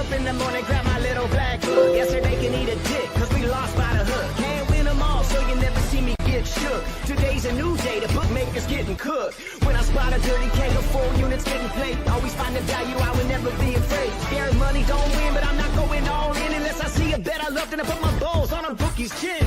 up in the morning, grab my little black book. Yesterday can eat a dick, cause we lost by the hook. Can't win them all, so you never see me get shook. Today's a new day, the bookmaker's getting cooked. When I spot a dirty keg of 4 units getting played, always find the value, I would never be afraid. Scared money don't win, but I'm not going all in unless I see a bet I love, then I put my balls on a bookie's chin.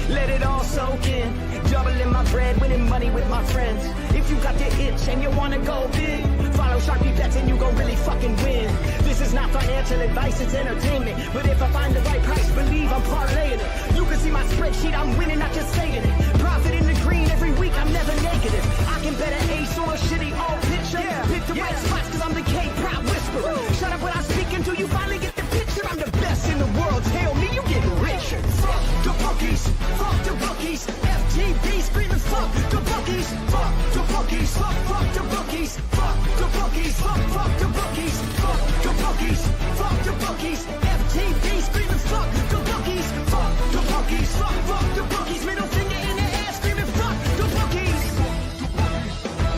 Let it all soak in, doubling my bread, winning money with my friends. If you got the itch and you wanna go big, follow Sharpie bets and you gon' really fucking win. This is not financial advice, it's entertainment. But if I find the right price, believe I'm parlaying it. You can see my spreadsheet, I'm winning, not just saying it. Profit in the green every week, I'm never negative. I can bet an ace or a shitty old picture. Pick the right spots cause I'm the K-Proud whisperer. Shut up when I speak until you finally get the picture. I'm the best in the world, tell me you getting richer. Fuck the bookies, fuck the bookies. FTB screaming fuck the bookies, fuck the bookies, fuck the bookies, fuck the bookies, fuck the bookies, fuck the bookies, fuck the bookies. FTB screaming fuck the bookies, fuck the bookies, fuck the bookies. Middle finger in the air screaming fuck the bookies.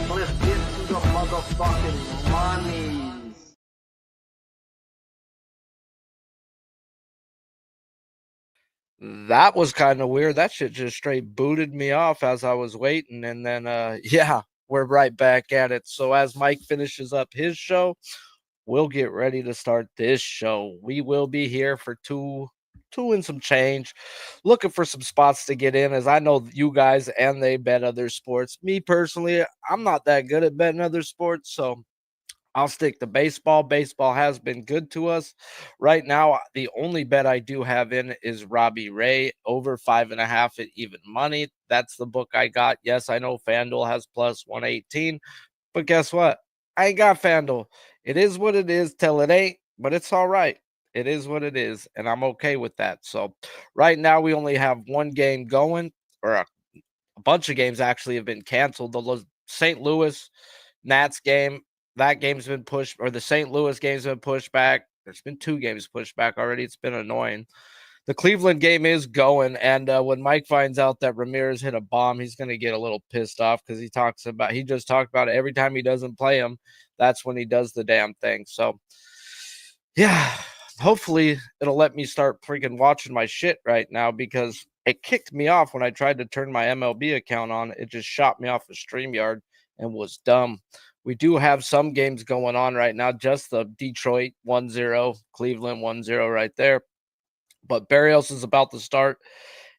Let's get to the motherfucking money. That was kind of weird. That shit just straight booted me off as I was waiting. And then, yeah, we're right back at it. So as Mike finishes up his show, we'll get ready to start this show. We will be here for two and some change, looking for some spots to get in, as I know you guys and they bet other sports. Me personally, I'm not that good at betting other sports, so I'll stick to baseball. Baseball has been good to us. Right now, the only bet I do have in is Robbie Ray over 5.5 at even money. That's the book I got. Yes, I know FanDuel has plus 118, but guess what? I ain't got FanDuel. It is what it is till it ain't, but it's all right. It is what it is, and I'm okay with that. So right now, we only have one game going, or a bunch of games actually have been canceled. The St. Louis Nats game, that game's been pushed, or the St. Louis game's been pushed back. There's been 2 games pushed back already. It's been annoying. The Cleveland game is going, and when Mike finds out that Ramirez hit a bomb, he's going to get a little pissed off because he just talked about it every time he doesn't play him. That's when he does the damn thing. So, yeah, hopefully it'll let me start freaking watching my shit right now, because it kicked me off when I tried to turn my MLB account on. It just shot me off of StreamYard and was dumb. We do have some games going on right now, just the Detroit 1-0, Cleveland 1-0 right there. But Barrios is about to start,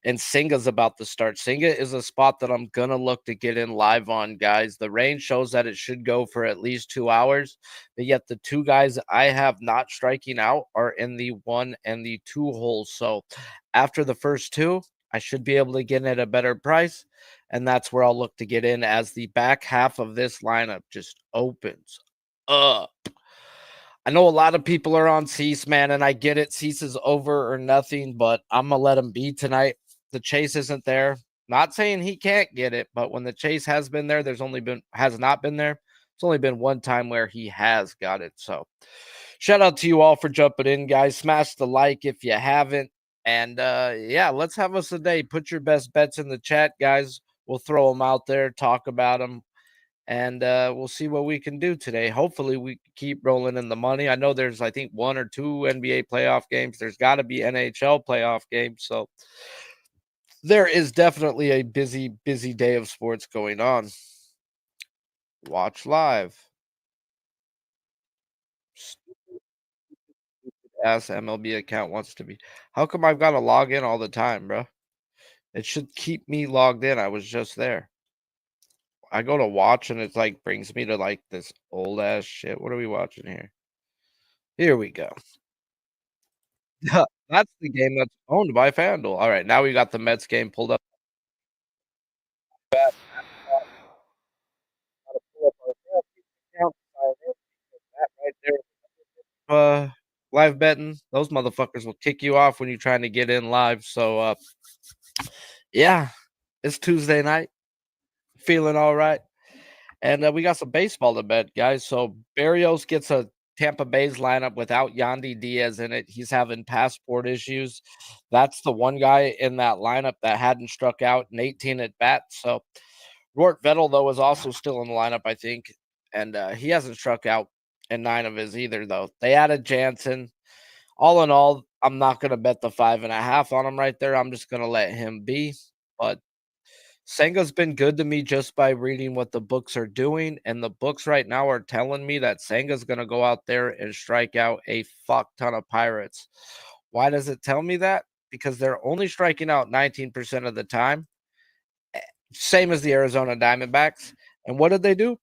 and Senga's about to start. Senga is a spot that I'm going to look to get in live on, guys. The range shows that it should go for at least 2 hours, but yet the 2 guys I have not striking out are in the 1 and the 2 holes. So after the first 2, I should be able to get in at a better price, and that's where I'll look to get in as the back half of this lineup just opens up. I know a lot of people are on Cease, man, and I get it. Cease is over or nothing, but I'm going to let him be tonight. The chase isn't there. Not saying he can't get it, but when the chase has been there, has not been there. It's only been one time where he has got it. So shout out to you all for jumping in, guys. Smash the like if you haven't. And yeah, let's have us a day. Put your best bets in the chat, guys. We'll throw them out there, talk about them, and we'll see what we can do today. Hopefully, we keep rolling in the money. I know there's, I think, 1 or 2 NBA playoff games. There's got to be NHL playoff games. So there is definitely a busy day of sports going on. Watch live. Ass MLB account wants to be. How come I've got to log in all the time, bro? It should keep me logged in. I was just there. I go to watch and it's like brings me to like this old ass shit. What are we watching here? Here we go. That's the game that's owned by FanDuel. All right, now we got the Mets game pulled up. Right there. Live betting, those motherfuckers will kick you off when you're trying to get in live. So yeah, it's Tuesday night. Feeling all right. And we got some baseball to bet, guys. So Barrios gets a Tampa Bay's lineup without Yandy Diaz in it. He's having passport issues. That's the one guy in that lineup that hadn't struck out in 18 at bats. So Rort Vettel, though, is also still in the lineup, I think. And he hasn't struck out in 9 of his either, though. They added Jansen. all in all, I'm not going to bet the 5.5 on him right there. I'm just going to let him be. But Senga's been good to me just by reading what the books are doing. And the books right now are telling me that Senga's going to go out there and strike out a fuck ton of Pirates. Why does it tell me that? Because they're only striking out 19% of the time, same as the Arizona Diamondbacks. And what did they do?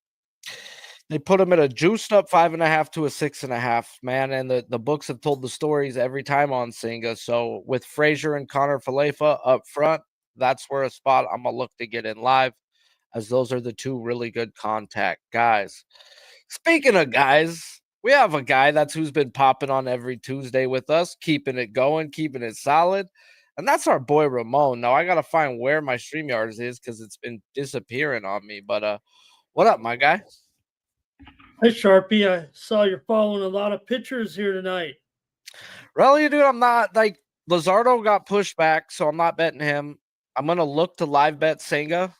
They put him at a juiced up 5.5 to a 6.5, man. And the books have told the stories every time on Senga. So with Frazier and Connor Falefa up front, that's where a spot I'm gonna look to get in live, as those are the two really good contact guys. Speaking of guys, we have a guy who's been popping on every Tuesday with us, keeping it going, keeping it solid. And that's our boy Ramon. Now I gotta find where my StreamYards is because it's been disappearing on me. But what up, my guy? Hey, Sharpie, I saw you're following a lot of pitchers here tonight. Really, dude, I'm not like Luzardo got pushed back, so I'm not betting him. I'm gonna look to live bet Senga.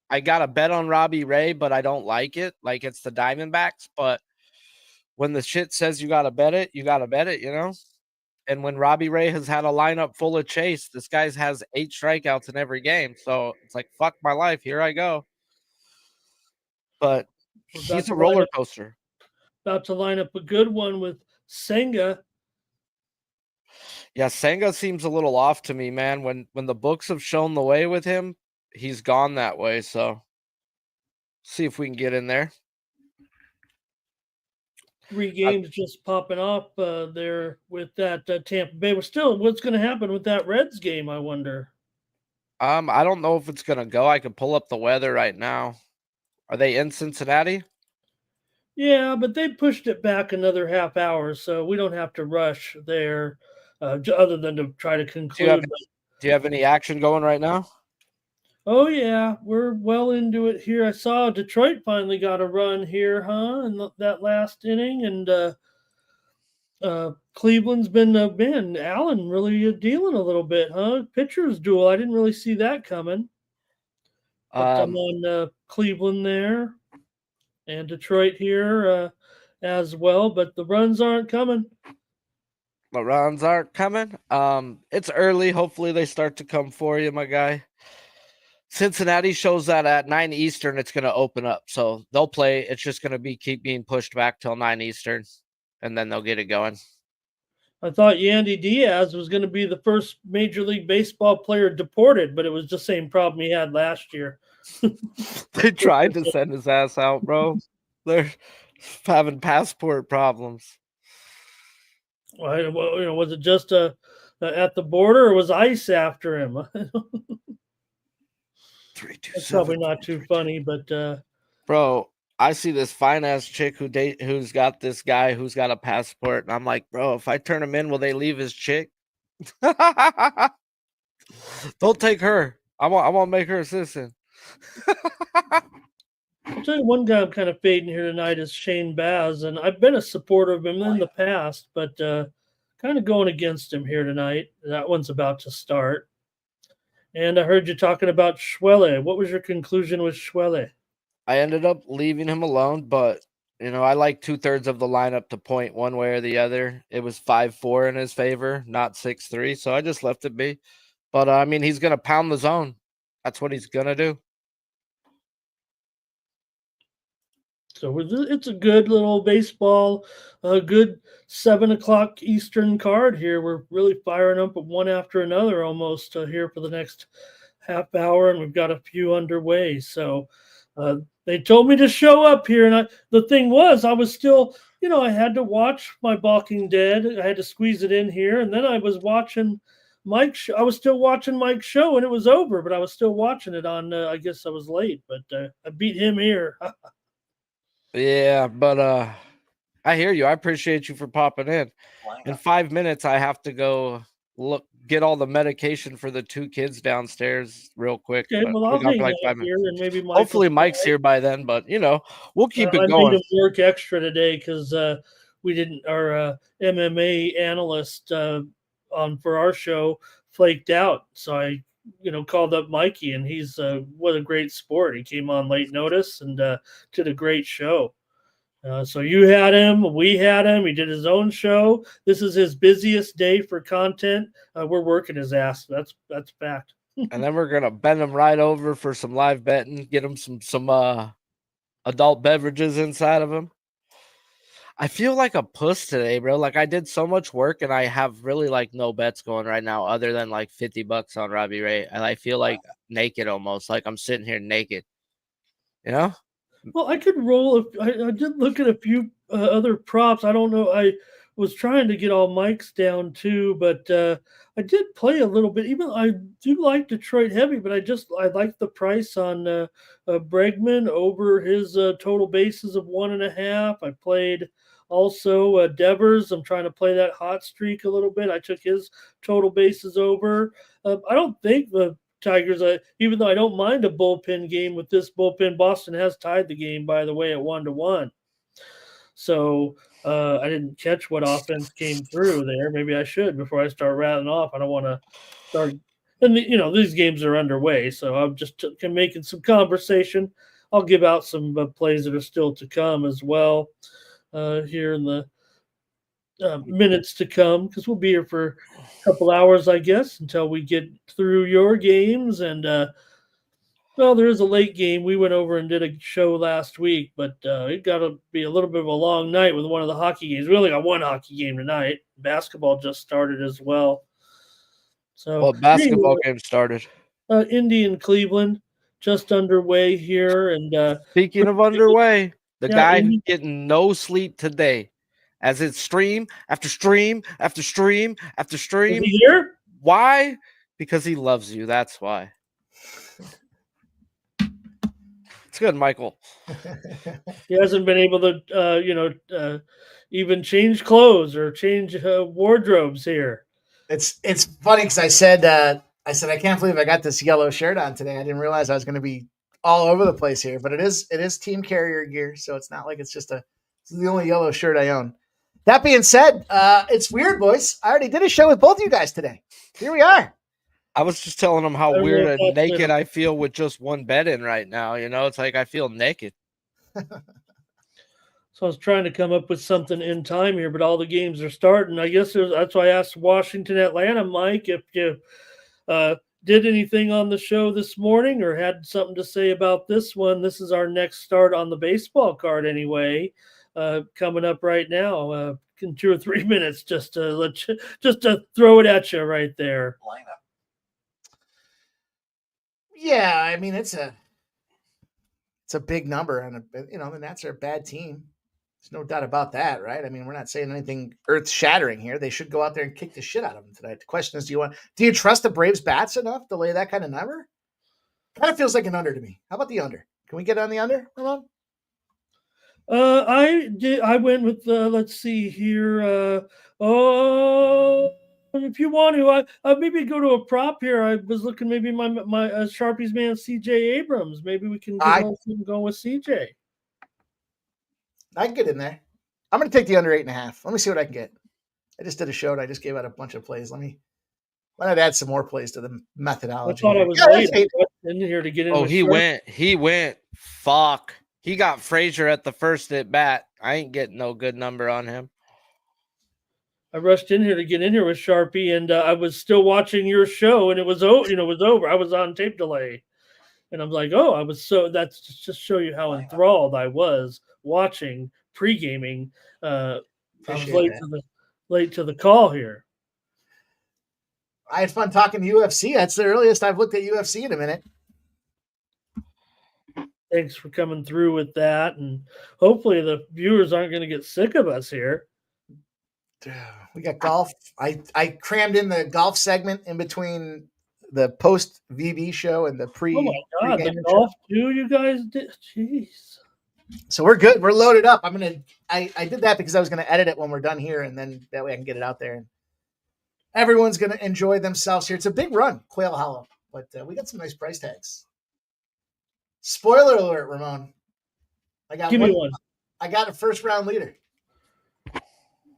I got a bet on Robbie Ray, but I don't like it. Like it's the Diamondbacks, but when the shit says you gotta bet it, you gotta bet it, you know? And when Robbie Ray has had a lineup full of chase, this guy has 8 strikeouts in every game. So it's like, fuck my life. Here I go. But he's a roller coaster. About to line up a good one with Senga. Yeah, Senga seems a little off to me, man. When the books have shown the way with him, he's gone that way. So see if we can get in there. 3 games just popping off there with that Tampa Bay. But still, what's going to happen with that Reds game, I wonder? I don't know if it's gonna go. I could pull up the weather right now. Are they in Cincinnati? Yeah, but they pushed it back another half hour, so we don't have to rush there, other than to try to conclude. Do you have any action going right now? Oh, yeah, we're well into it here. I saw Detroit finally got a run here, in that last inning, and Cleveland's been Allen really dealing a little bit, Pitchers duel. I didn't really see that coming. But I'm on Cleveland there and Detroit here as well, but the runs aren't coming. The runs aren't coming. It's early. Hopefully they start to come for you, my guy. Cincinnati shows that at 9 Eastern, it's going to open up. So they'll play. It's just going to keep being pushed back till 9 Eastern, and then they'll get it going. I thought Yandy Diaz was going to be the first Major League Baseball player deported, but it was the same problem he had last year. They tried to send his ass out, bro. They're having passport problems. Well, was it just at the border, or was ICE after him? That's probably not too funny, but bro, I see this fine ass chick who's got this guy who's got a passport, and I'm like, bro, if I turn him in, will they leave his chick? Don't take her. I want to make her a citizen. I'll tell you one guy I'm kind of fading here tonight is Shane Baz, and I've been a supporter of him in the past, but kind of going against him here tonight. That one's about to start. And I heard you talking about Schwelle. What was your conclusion with Schwelle? I ended up leaving him alone, but I like 2/3 of the lineup to point one way or the other. It was 5-4 in his favor, not 6-3, so I just left it be. But I mean, he's gonna pound the zone. That's what he's gonna do. So it's a good little baseball, a good 7 o'clock Eastern card here. We're really firing up one after another almost here for the next half hour, and we've got a few underway. So they told me to show up here, and the thing was, I was still, I had to watch my Walking Dead. I had to squeeze it in here, and then I was watching I was still watching Mike's show, and it was over, but I was still watching it on. I guess I was late, but I beat him here. Yeah, but I hear you. I appreciate you for popping in. In 5 minutes, I have to go get all the medication for the 2 kids downstairs real quick. Okay, well, I'll hang out here, and maybe hopefully Mike's here by then. But we'll keep it going. I made him work extra today because we didn't. Our MMA analyst for our show flaked out, so I called up Mikey, and he's what a great sport. He came on late notice and did a great show. So you had him, we had him. He did his own show. This is his busiest day for content. We're working his ass. That's fact. And then we're gonna bend him right over for some live betting, get him some adult beverages inside of him. I feel like a puss today, bro. Like I did so much work and I have really like no bets going right now other than like $50 on Robbie Ray. And I feel like naked almost, like I'm sitting here naked. You know? Well, I could roll. I did look at a few other props. I don't know. I was trying to get all mics down too, but I did play a little bit. Even I do like Detroit heavy, but I like the price on Bregman over his total bases of 1.5. I played also Devers. I'm trying to play that hot streak a little bit. I took his total bases over. I don't think the Tigers, even though I don't mind a bullpen game with this bullpen, Boston has tied the game, by the way, at 1-1. So I didn't catch what offense came through there. Maybe I should before I start rattling off. I don't want to start. And these games are underway, so I'm just making some conversation. I'll give out some plays that are still to come as well here in the minutes to come, because we'll be here for a couple hours, I guess, until we get through your games. And well, there is a late game. We went over and did a show last week, but it got to be a little bit of a long night with one of the hockey games. We only got one hockey game tonight. Basketball just started as well. So, basketball game started. Indy and Cleveland just underway here. And Speaking of underway, the guy Indy, who's getting no sleep today, as it's stream after stream after stream after stream. is he here? Why? Because he loves you. That's why. It's good, Michael. He hasn't been able to, even change clothes or change wardrobes here. It's funny because I said I can't believe I got this yellow shirt on today. I didn't realize I was going to be all over the place here, but it is team carrier gear, so it's not like it's the only yellow shirt I own. That being said, it's weird, boys. I already did a show with both of you guys today. Here we are. I was just telling him how weird and naked I feel with just one bet in right now. It's like I feel naked. So I was trying to come up with something in time here, but all the games are starting. I guess that's why I asked Washington, Atlanta, Mike, if you did anything on the show this morning or had something to say about this one. This is our next start on the baseball card anyway, coming up right now in 2 or 3 minutes, just to throw it at you right there. Lineup. Yeah, I mean it's a big number, and the Nats are a bad team. There's no doubt about that, right? I mean, we're not saying anything earth-shattering here. They should go out there and kick the shit out of them tonight. The question is, do you trust the Braves bats enough to lay that kind of number? Kind of feels like an under to me. How about the under? Can we get on the under, Ramon? I went with let's see here. If you want to, I maybe go to a prop here. I was looking maybe my Sharpie's man CJ Abrams. Maybe we can go with CJ. I can get in there. I'm going to take the under 8.5. Let me see what I can get. I just did a show and I just gave out a bunch of plays. Why not add some more plays to the methodology? I thought I was late in here to get in. Oh, he went. Fuck. He got Frazier at the first at bat. I ain't getting no good number on him. I rushed in here to get in here with Sharpie, and I was still watching your show, and it was over. I was on tape delay, and I'm like, that's just show you how enthralled I was watching pre-gaming. I was late to the call here. I had fun talking to UFC. That's the earliest I've looked at UFC in a minute. Thanks for coming through with that, and hopefully the viewers aren't going to get sick of us here. We got golf. I crammed in the golf segment in between the post VB show and the pre. Oh my god, the golf too, you guys did. Jeez. So we're good. We're loaded up. I did that because I was gonna edit it when we're done here, and then that way I can get it out there and everyone's gonna enjoy themselves here. It's a big run, Quail Hollow, but we got some nice price tags. Spoiler alert, Ramon. Give me one. I got a first round leader.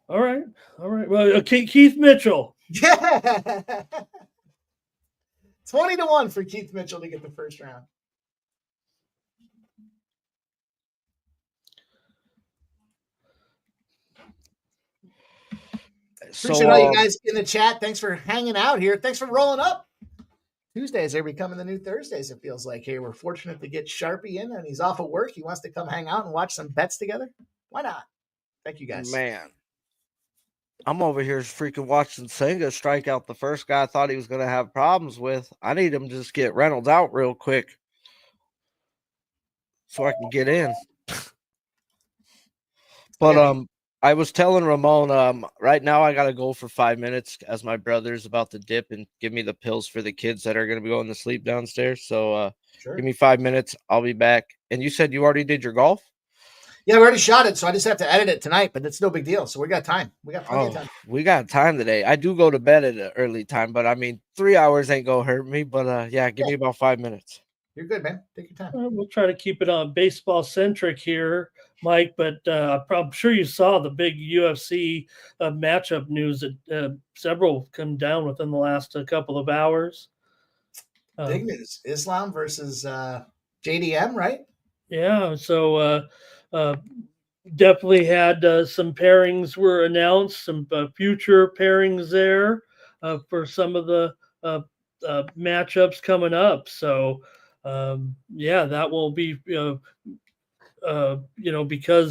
All right. Well, Keith Mitchell. Yeah. 20-1 for Keith Mitchell to get the first round. Appreciate all you guys in the chat. Thanks for hanging out here. Thanks for rolling up. Tuesdays are becoming the new Thursdays, it feels like. Here, we're fortunate to get Sharpie in, and he's off of work. He wants to come hang out and watch some bets together. Why not? Thank you, guys. Man, I'm over here freaking watching Senga strike out the first guy I thought he was going to have problems with. I need him to just get Reynolds out real quick so I can get in. But I was telling Ramon, right now I got to go for 5 minutes as my brother's about to dip and give me the pills for the kids that are going to be going to sleep downstairs. So Sure. give me 5 minutes. I'll be back. And you said you already did your golf? Yeah, we already shot it, so I just have to edit it tonight, but it's no big deal. So we got time. We got plenty of time. We got time today. I do go to bed at an early time, but I mean, 3 hours ain't going to hurt me. But yeah, give me about 5 minutes. You're good, man. Take your time. We'll try to keep it on baseball centric here, Mike. But I'm sure you saw the big UFC matchup news that several come down within the last couple of hours. Big news: Islam versus JDM, right? Yeah. So definitely had some pairings were announced, some future pairings there for some of the matchups coming up. So. Yeah, that will be, because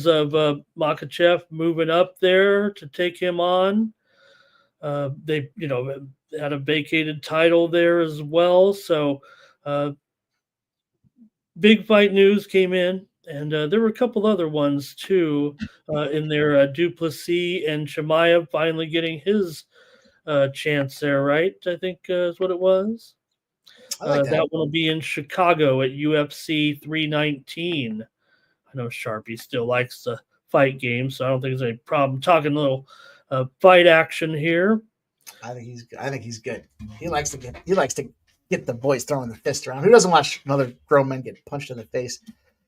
of Makachev moving up there to take him on. They, had a vacated title there as well. So big fight news came in, and there were a couple other ones too in there. Duplessis and Chimaev finally getting his chance there, right? I think is what it was. That will be in Chicago at UFC 319. I know Sharpie still likes the fight game, so I don't think there's any problem talking a little fight action here. I think he's good. He likes to get the boys throwing the fist around. Who doesn't watch another grown man get punched in the face?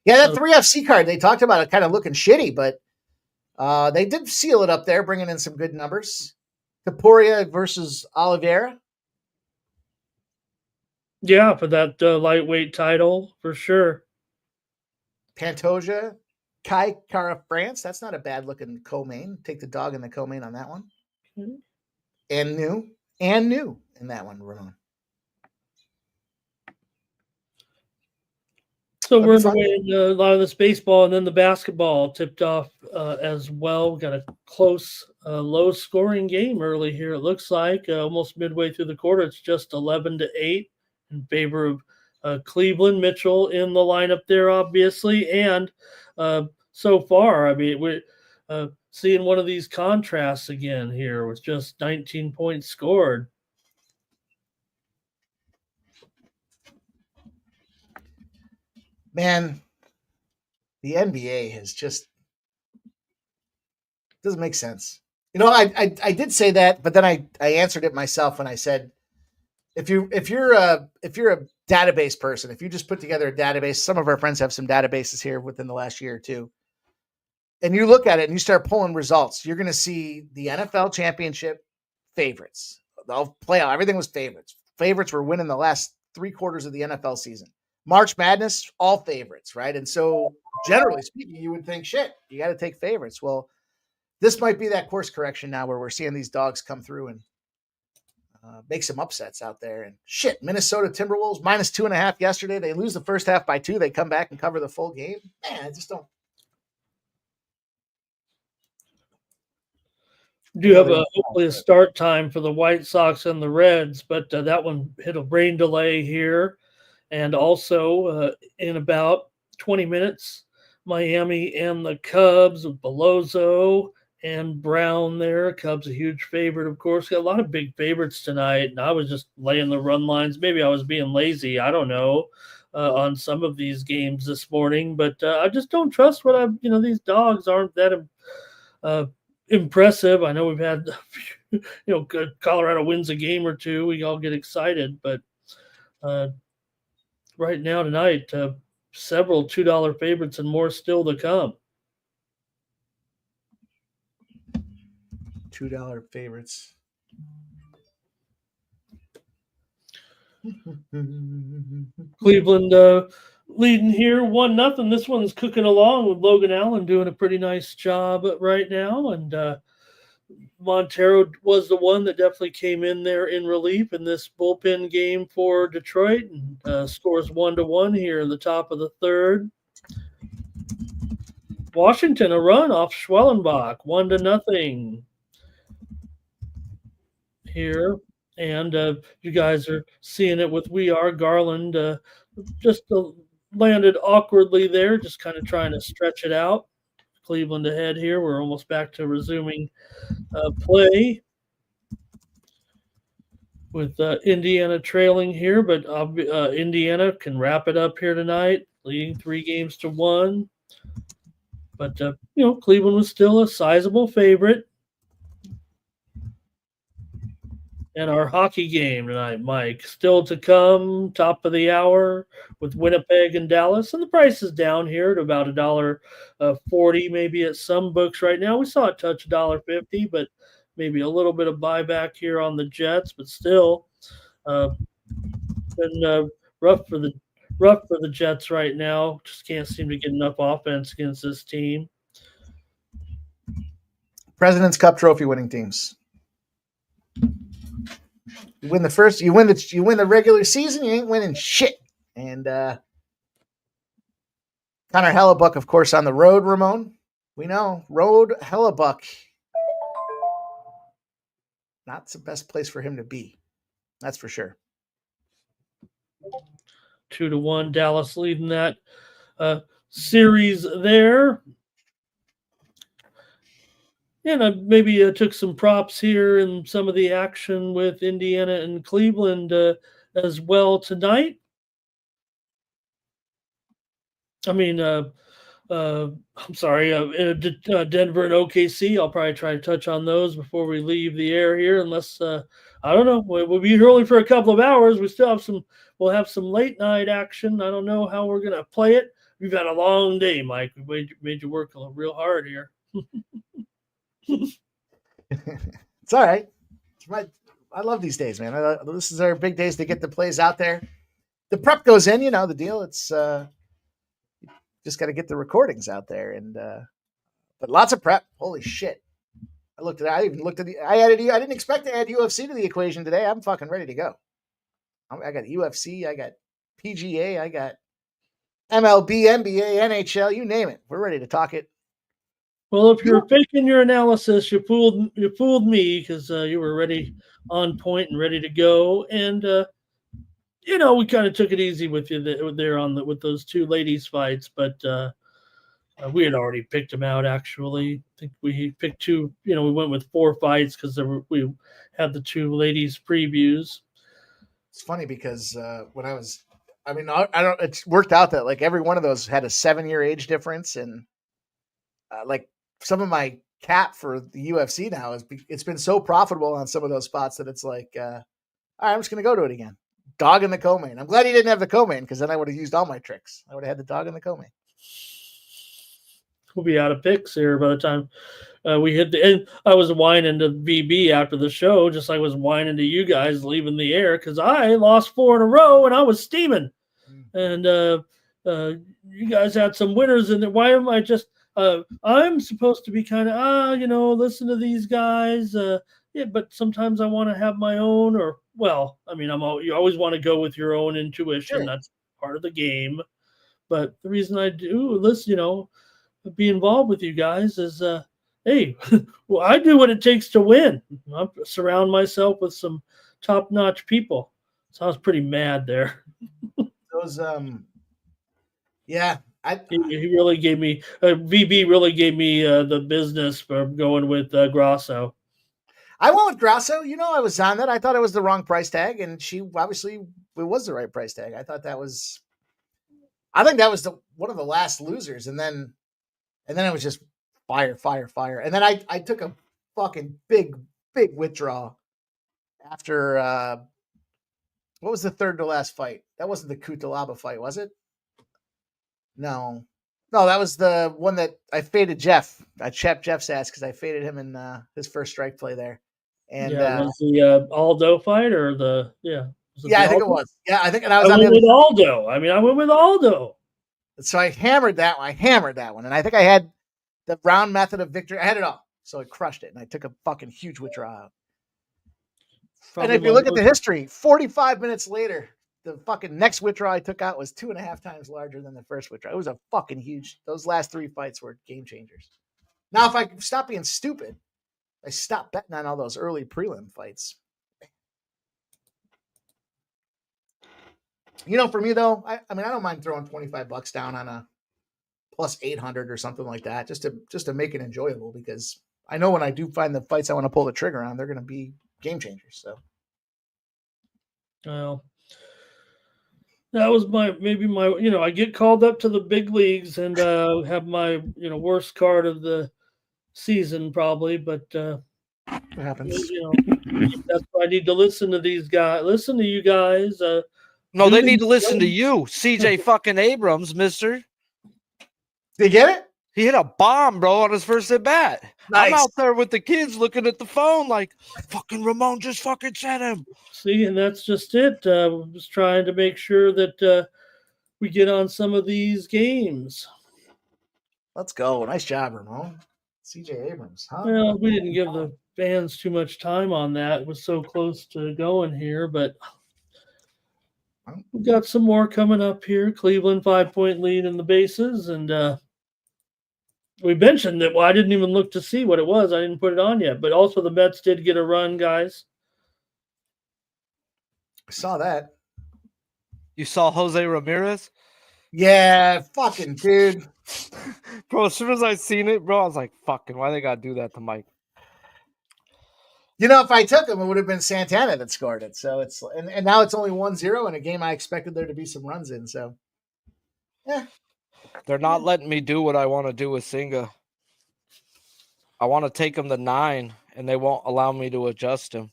Yeah, that 3FC card they talked about it kind of looking shitty, but they did seal it up there, bringing in some good numbers. Taporia versus Oliveira. Yeah, for that lightweight title, for sure. Pantoja, Kai Kara France. That's not a bad-looking co-main. Take the dog in the co-main on that one. Mm-hmm. And new in that one, Ramon. So we're in a lot of this baseball, and then the basketball tipped off as well. Got a close, low-scoring game early here, it looks like. Almost midway through the quarter, it's just 11-8. In favor of Cleveland. Mitchell in the lineup there, obviously. And so far, I mean, we're seeing one of these contrasts again here with just 19 points scored. Man, the NBA has just doesn't make sense. I did say that, but then I answered it myself when I said, If you're a database person, if you just put together a database, some of our friends have some databases here within the last year or two, and you look at it and you start pulling results, you're going to see the NFL championship favorites. The playoff, everything was favorites. Favorites were winning the last 3 quarters of the NFL season. March Madness, all favorites, right? And so generally speaking, you would think, shit, you got to take favorites. Well, this might be that course correction now where we're seeing these dogs come through and make some upsets out there. And shit, Minnesota Timberwolves -2.5 yesterday. They lose the first half by 2. They come back and cover the full game. Man, I just don't. Do have hopefully a start time for the White Sox and the Reds, but that one hit a rain delay here. And also in about 20 minutes, Miami and the Cubs with Beloso and Brown there. Cubs a huge favorite, of course. Got a lot of big favorites tonight, and I was just laying the run lines. Maybe I was being lazy. I don't know on some of these games this morning, but I just don't trust what these dogs aren't that impressive. I know we've had, Colorado wins a game or two. We all get excited, but right now tonight, several $2 favorites and more still to come. $2 favorites. Cleveland leading here 1-0. This one's cooking along with Logan Allen doing a pretty nice job right now. And Montero was the one that definitely came in there in relief in this bullpen game for Detroit, and scores 1-1 here in the top of the third. Washington, a run off Schwellenbach, 1-0 here. And you guys are seeing it with We Are. Garland just landed awkwardly there, just kind of trying to stretch it out. Cleveland ahead here. We're almost back to resuming play with Indiana trailing here, but Indiana can wrap it up here tonight, leading 3-1. But, Cleveland was still a sizable favorite. And our hockey game tonight, Mike, still to come, top of the hour with Winnipeg and Dallas. And the price is down here to about $1.40 maybe at some books right now. We saw it touch $1.50, but maybe a little bit of buyback here on the Jets. But still, been rough for the Jets right now. Just can't seem to get enough offense against this team. President's Cup trophy winning teams. You win the regular season, you ain't winning shit. And Connor Hellebuck, of course, on the road, Ramon. We know. Road Hellebuck. Not the best place for him to be. That's for sure. 2-1, Dallas leading that series there. And I maybe took some props here in some of the action with Indiana and Cleveland as well tonight. I mean, I'm sorry, Denver and OKC. I'll probably try to touch on those before we leave the air here, unless I don't know. We'll be here only for a couple of hours. We still have we'll have some late night action. I don't know how we're gonna play it. We've had a long day, Mike. We made you work real hard here. It's all right. I love these days, man. This is our big days to get the plays out there. The prep goes in, the deal. It's just got to get the recordings out there, and but lots of prep. Holy shit! I didn't expect to add UFC to the equation today. I'm fucking ready to go. I got UFC. I got PGA. I got MLB, NBA, NHL. You name it. We're ready to talk it. Well, if you're faking your analysis, you fooled me because you were ready on point and ready to go. And we kind of took it easy with you there with those two ladies fights, but we had already picked them out. Actually, I think we picked two. We went with 4 fights because we had the 2 ladies previews. It's funny because it's worked out that like every one of those had a 7-year age difference, and like some of my cap for the UFC now it's been so profitable on some of those spots that it's like, all right, I'm just going to go to it again. Dog in the co-main. I'm glad he didn't have the co-main because then I would have used all my tricks. I would have had the dog in the co-main. We'll be out of picks here by the time we hit the end. I was whining to BB after the show, just like I was whining to you guys leaving the air because I lost 4 in a row and I was steaming. And you guys had some winners in there. Why am I just I'm supposed to be kind of, listen to these guys. But sometimes I want to have my own you always want to go with your own intuition. Sure. That's part of the game. But the reason I do this, be involved with you guys is, hey, well, I do what it takes to win. I surround myself with some top-notch people. So I was pretty mad there. Those, yeah. He really gave me VB really gave me the business for going with Grasso. I went with Grasso. I was on that. I thought it was the wrong price tag, and she obviously it was the right price tag. I think that was one of the last losers, and then it was just fire. And then I took a fucking big withdrawal after what was the third to last fight? That wasn't the Kutalaba fight, was it? No, that was the one that I faded Jeff. I chapped Jeff's ass because I faded him in his first strike play there. And was the Aldo fight or the I think it was. Yeah, I think, and I went with Aldo. I went with Aldo. So I hammered that one. And I think I had the round method of victory. I had it all. So I crushed it, and I took a fucking huge withdrawal out. Probably And if you my look at the most- history, 45 minutes later, the fucking next withdrawal I took out was 2.5 times larger than the first withdrawal. It was a fucking huge. Those last 3 fights were game changers. Now, if I stop being stupid, I stopped betting on all those early prelim fights. For me though, I mean, I don't mind throwing $25 down on a plus 800 or something like that, just to make it enjoyable, because I know when I do find the fights I want to pull the trigger on, they're going to be game changers. So, Well, that was maybe my I get called up to the big leagues and have my worst card of the season probably, but what happens? that's why I need to listen to these guys. Listen to you guys. No, do they the need to listen to shows. you, CJ fucking Abrams, mister. Did you get it? He hit a bomb, bro, on his first at bat. Nice. I'm out there with the kids looking at the phone like, fucking Ramon just fucking said him. See, and that's just it. We're just trying to make sure that we get on some of these games. Let's go. Nice job, Ramon. CJ Abrams, huh? Well, we didn't give the fans too much time on that. It was so close to going here, but we've got some more coming up here. Cleveland 5-point lead in the bases, and we mentioned that. Well, I didn't even look to see what it was. I didn't put it on yet, but also the Mets did get a run, guys. I saw that. You saw Jose Ramirez? Yeah, fucking dude. Bro, as soon as I seen it, bro, I was like, fucking, why they gotta do that to Mike? If I took him, it would have been Santana that scored it. So it's and now it's only 1-0 in a game I expected there to be some runs in. So yeah. They're not letting me do what I want to do with Singa. I want to take him to 9, and they won't allow me to adjust him.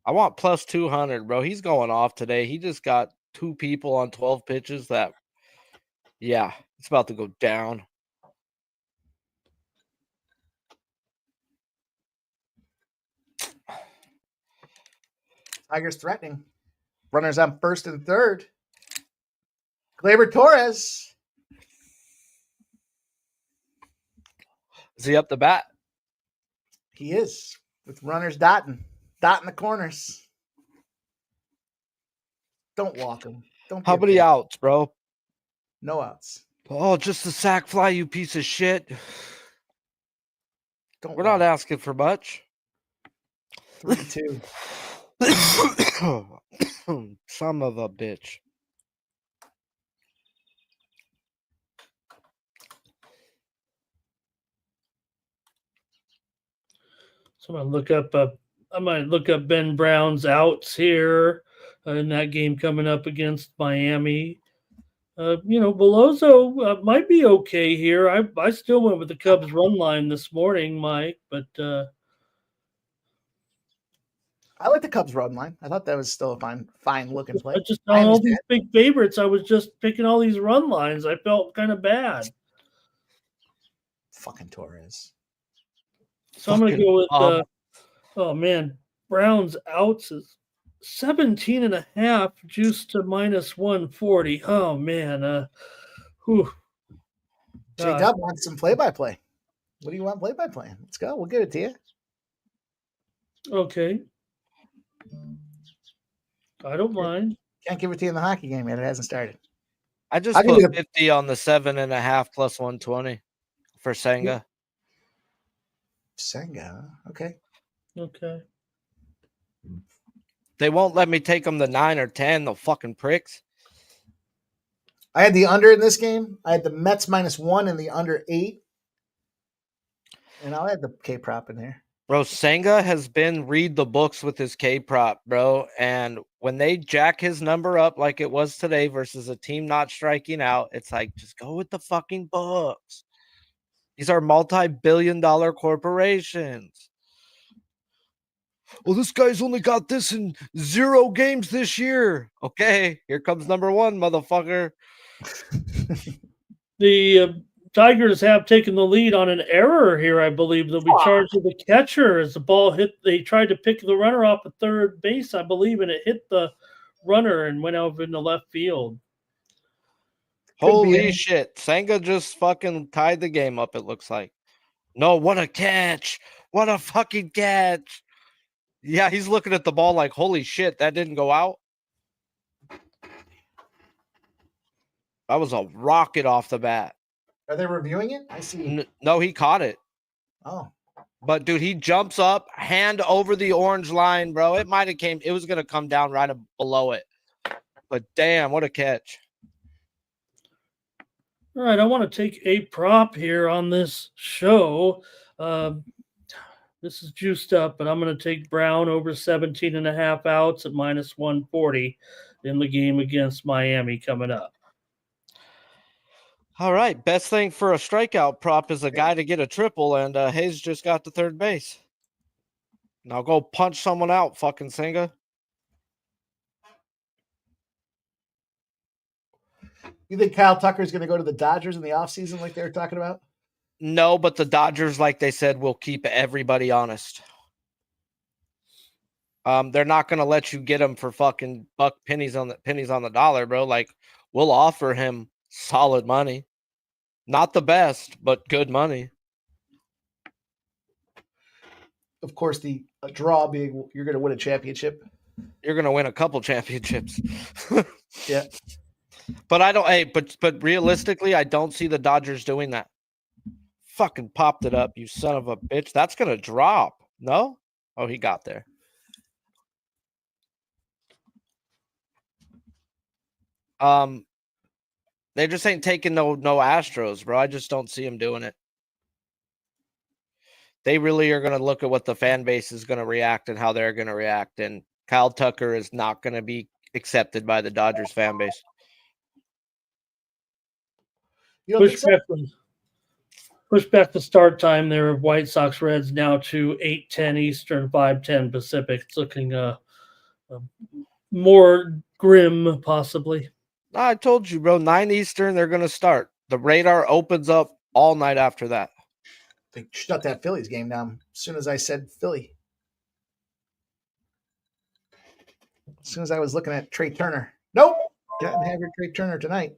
I want plus 200, bro. He's going off today. He just got 2 people on 12 pitches that, yeah, it's about to go down. Tigers threatening. Runners on first and third. Gleyber Torres. Is he up the bat? He is, with runners dotting the corners. Don't walk him. Don't. How many outs, bro? No outs. Oh, just a sack fly, you piece of shit. Don't. We're not asking for much. 3-2. Son of a bitch. So I'm gonna look up. I might look up Ben Brown's outs here in that game coming up against Miami. Belozo might be okay here. I still went with the Cubs run line this morning, Mike, but I like the Cubs run line. I thought that was still a fine looking play. I just on all these big favorites, I was just picking all these run lines. I felt kind of bad. Fucking Torres. So I'm going to go with, oh man, Brown's outs is 17.5, juiced to minus 140. Oh man, J-Dub wants some play-by-play. What do you want play-by-play? Let's go. We'll give it to you. Okay. I don't mind. Can't give it to you in the hockey game yet. It hasn't started. I just put 50 on the 7.5 plus 120 for Senga. Senga, okay. Okay. They won't let me take them to 9 or 10. The fucking pricks. I had the under in this game. I had the Mets -1 and the under 8. And I'll add the K prop in there. Bro, Senga has been read the books with his K prop, bro. And when they jack his number up like it was today versus a team not striking out, it's like, just go with the fucking books. These are multi-billion-dollar corporations. Well, this guy's only got this in 0 games this year. Okay, here comes number 1, motherfucker. The Tigers have taken the lead on an error here, I believe. They'll be charged with the catcher as the ball hit. They tried to pick the runner off at third base, I believe, and it hit the runner and went over in the left field. Holy shit. Senga just fucking tied the game up, it looks like. No, what a catch. What a fucking catch. Yeah, he's looking at the ball like, holy shit, that didn't go out. That was a rocket off the bat. Are they reviewing it? I see. No, he caught it. Oh, But dude, he jumps up, hand over the orange line, bro. It might have came. It was gonna come down right below it. But damn, what a catch! All right, I want to take a prop here on this show. This is juiced up, and I'm going to take Brown over 17.5 outs at minus 140 in the game against Miami coming up. All right, best thing for a strikeout prop is a guy to get a triple, and Hayes just got to third base. Now go punch someone out, fucking Senga. you think Kyle Tucker is going to go to the Dodgers in the offseason like they were talking about? No, but the Dodgers, like they said, will keep everybody honest. They're not going to let you get him for fucking pennies on the dollar, bro. Like, we'll offer him solid money. Not the best, but good money. Of course, the draw being you're going to win a championship. You're going to win a couple championships. Yeah. But I don't. Hey, but realistically, I don't see the Dodgers doing that. Fucking popped it up, you son of a bitch. That's going to drop. No? Oh, he got there. They just ain't taking no Astros, bro. I just don't see him doing it. They really are going to look at what the fan base is going to react and how they're going to react. And Kyle Tucker is not going to be accepted by the Dodgers fan base. You know, Push back the start time there of White Sox Reds now to 8:10 Eastern, 5:10 Pacific. It's looking more grim, possibly. I told you, bro. 9 Eastern, they're going to start. The radar opens up all night after that. they shut that Phillies game down as soon as I said Philly. As soon as I was looking at Trey Turner. Nope. Didn't have your Trey Turner tonight.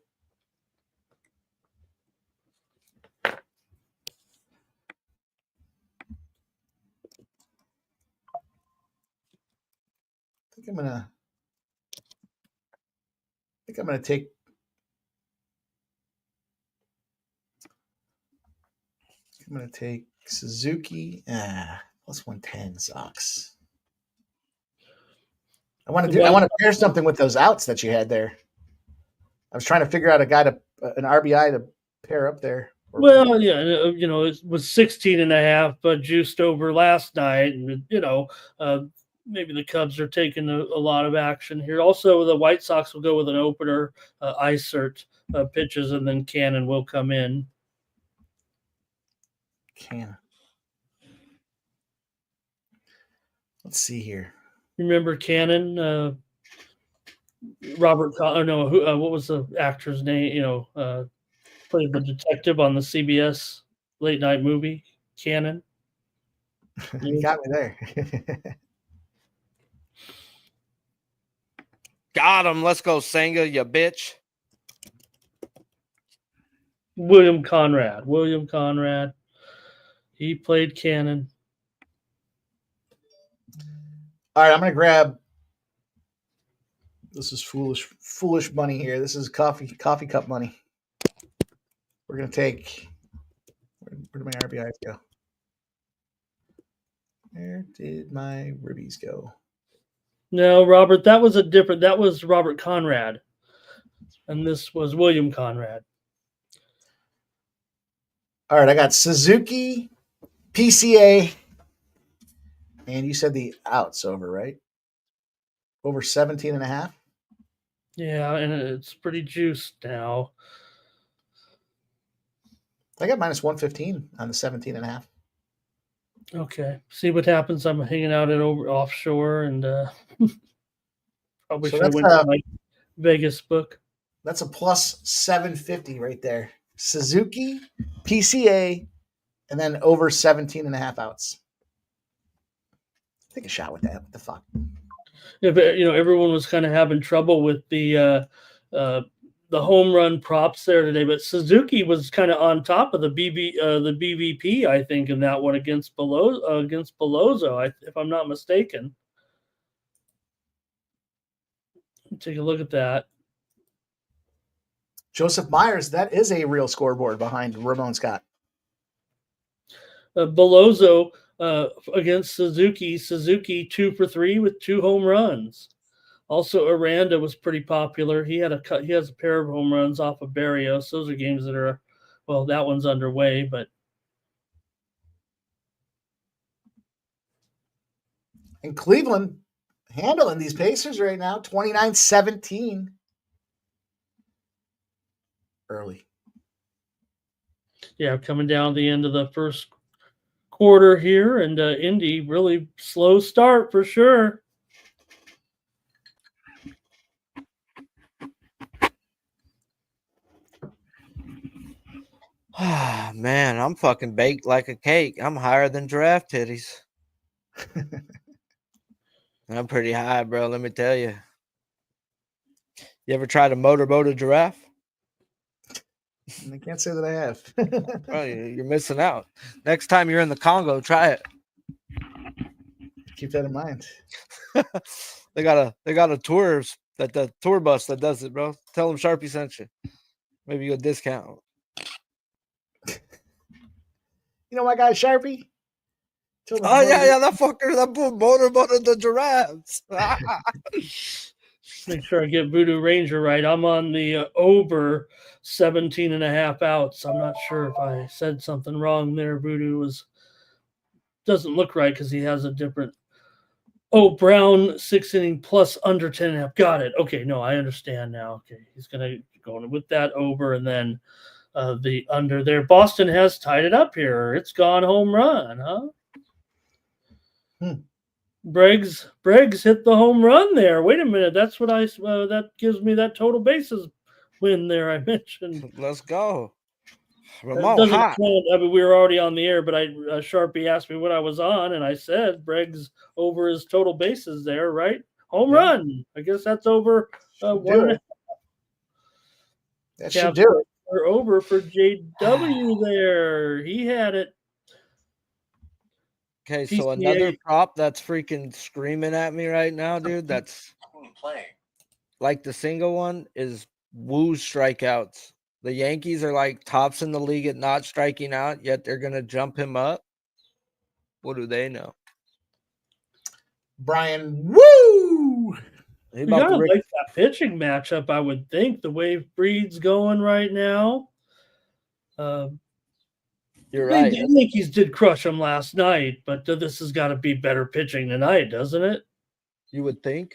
I think I'm gonna take Suzuki. Plus 110 sucks. I want to pair something with those outs that you had there. I was trying to figure out an RBI to pair up there. Well, yeah, it was 16.5, but juiced over last night. And, maybe the Cubs are taking a lot of action here. Also, the White Sox will go with an opener. Isert pitches, and then Cannon will come in. Cannon. Let's see here. Remember Cannon? Robert, what was the actor's name? Played the detective on the CBS late night movie, Cannon. You got me there. Got him. Let's go, Senga, you bitch. William Conrad. He played Cannon. All right, I'm going to grab. This is foolish money here. This is coffee cup money. We're going to take. Where did my RBIs go? Where did my ribbies go? No, Robert, that was Robert Conrad. And this was William Conrad. All right, I got Suzuki, PCA, and you said the outs over, right? Over 17.5? Yeah, and it's pretty juiced now. I got minus 115 on the 17.5. Okay. See what happens. I'm hanging out offshore and probably should have went to my Vegas book. That's a plus 750 right there. Suzuki, PCA, and then over 17.5 outs. Take a shot with that. What the fuck? Yeah, but everyone was kind of having trouble with the the home run props there today, but Suzuki was kind of on top of the BVP, I think, in that one against Belozzo, if I'm not mistaken. Take a look at that. Joseph Myers, that is a real scoreboard behind Ramon Scott. Belozzo against Suzuki 2 for 3 with 2 home runs. Also, Aranda was pretty popular. He has a pair of home runs off of Barrios. Those are games that are, well, that one's underway, but in Cleveland, handling these Pacers right now, 29-17. Early. Yeah, coming down the end of the first quarter here, and Indy really slow start for sure. Man, I'm fucking baked like a cake. I'm higher than giraffe titties. I'm pretty high, bro. Let me tell you. You ever tried to motorboat a giraffe? I can't say that I have. Bro, you're missing out. Next time you're in the Congo, try it. Keep that in mind. They got a tour bus that does it, bro. Tell them Sharpie sent you. Maybe you get a discount. You know my guy Sharpie? Oh yeah, that fucker that motorboated the giraffes. Make sure I get Voodoo Ranger right. I'm on the over 17.5 outs. I'm not sure if I said something wrong there. Voodoo doesn't look right because he has a different. Oh, Brown 6 inning plus under 10.5. Got it. Okay, no, I understand now. Okay, he's gonna go with that over and then the under there. Boston has tied it up here. It's gone home run, huh? Briggs hit the home run there. Wait a minute, that's what that gives me that total bases win there. I mentioned. Let's go. Doesn't count. I mean, we were already on the air, but Sharpie asked me what I was on, and I said Briggs over his total bases there, right? Home run. I guess that's over 1.5. That should do it. Or over for JW there. He had it. Okay, so another prop that's freaking screaming at me right now, dude. That's like the single one is Woo's strikeouts. The Yankees are like tops in the league at not striking out, yet they're gonna jump him up. What do they know? Brian Woo! You gotta like that pitching matchup, I would think. The way Breed's going right now. You're right. The Yankees did crush them last night, but this has got to be better pitching tonight, doesn't it? You would think.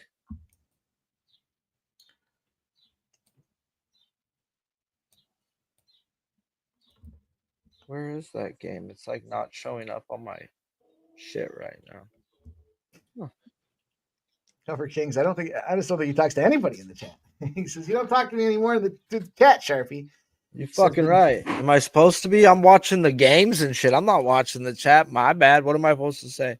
Where is that game? It's like not showing up on my shit right now. Cover Kings. I just don't think he talks to anybody in the chat. He says, "You don't talk to me anymore in the chat, Sharpie." You're fucking right. Am I supposed to be? I'm watching the games and shit. I'm not watching the chat. My bad. What am I supposed to say?